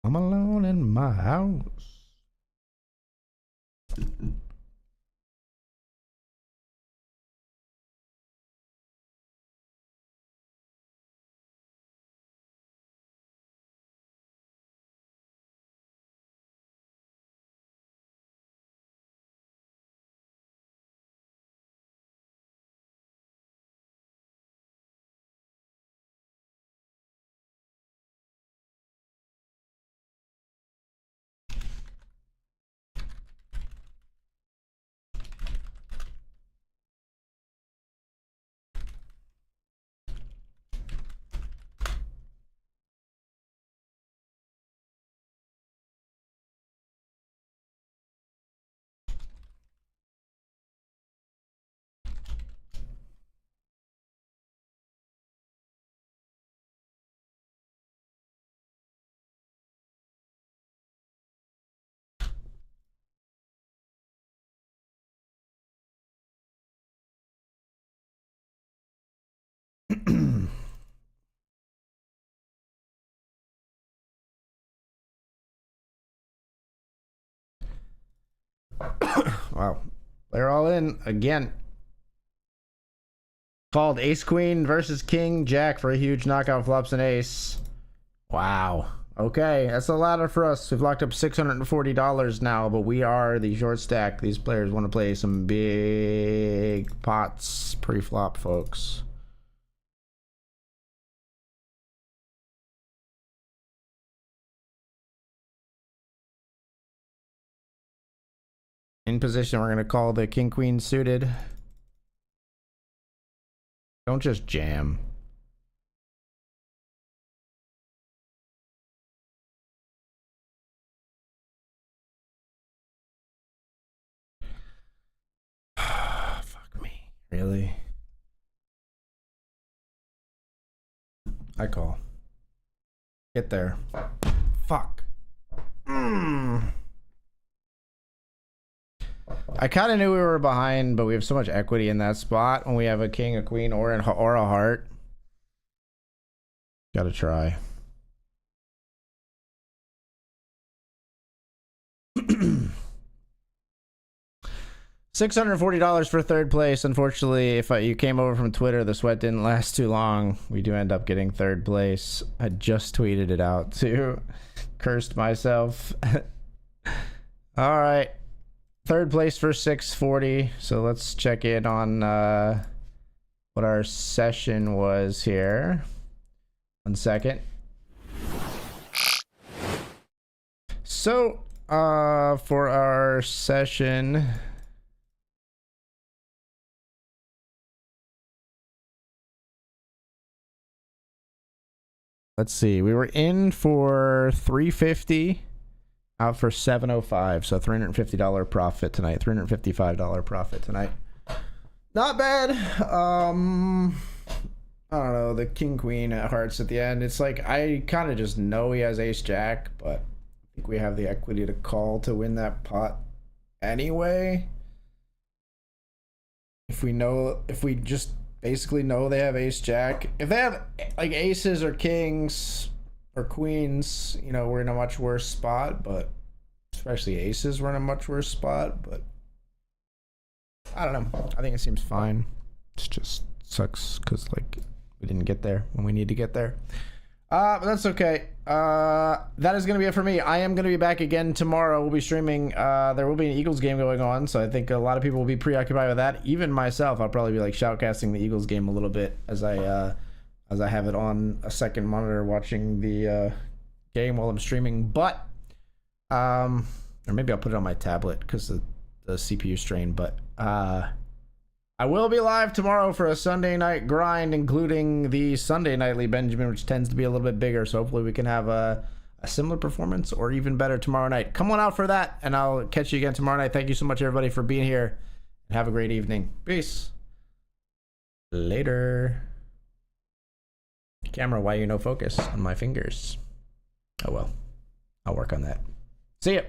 I'm alone in my house. Wow. They're all in again. Called Ace Queen versus King Jack for a huge knockout flops and ace. Wow. Okay, that's a ladder for us. We've locked up $640 now, but we are the short stack. These players want to play some big pots pre-flop, folks. In position, we're going to call the King Queen suited. Don't just jam. Fuck me. Really? I call. Get there. Fuck. I kind of knew we were behind, but we have so much equity in that spot when we have a king, a queen, or a heart. Gotta try. $640 for third place. Unfortunately, if you came over from Twitter, the sweat didn't last too long. We do end up getting third place. I just tweeted it out too. Cursed myself. All right. Third place for 640. So let's check in on what our session was here. 1 second. So for our session, let's see, we were in for 350, out for 705, so $350 profit tonight, $355 profit tonight. Not bad. I don't know, the king queen at hearts at the end, it's like I kind of just know he has ace jack, but I think we have the equity to call to win that pot anyway. If we just basically know they have ace jack, if they have like aces or kings or queens, you know, we're in a much worse spot, but especially aces, we're in a much worse spot. But I don't know, I think it seems fine. It just sucks because like we didn't get there when we need to get there. But that's okay. That is going to be it for me. I am going to be back again tomorrow. We'll be streaming. There will be an Eagles game going on, so I think a lot of people will be preoccupied with that. Even myself, I'll probably be like shoutcasting the Eagles game a little bit as I have it on a second monitor watching the game while I'm streaming. But or maybe I'll put it on my tablet because the CPU strain. But I will be live tomorrow for a Sunday night grind, including the Sunday nightly Benjamin, which tends to be a little bit bigger. So hopefully we can have a similar performance or even better tomorrow night. Come on out for that, and I'll catch you again tomorrow night. Thank you so much, everybody, for being here, and have a great evening. Peace. Later. Camera, why you no focus on my fingers? Oh well, I'll work on that. See ya.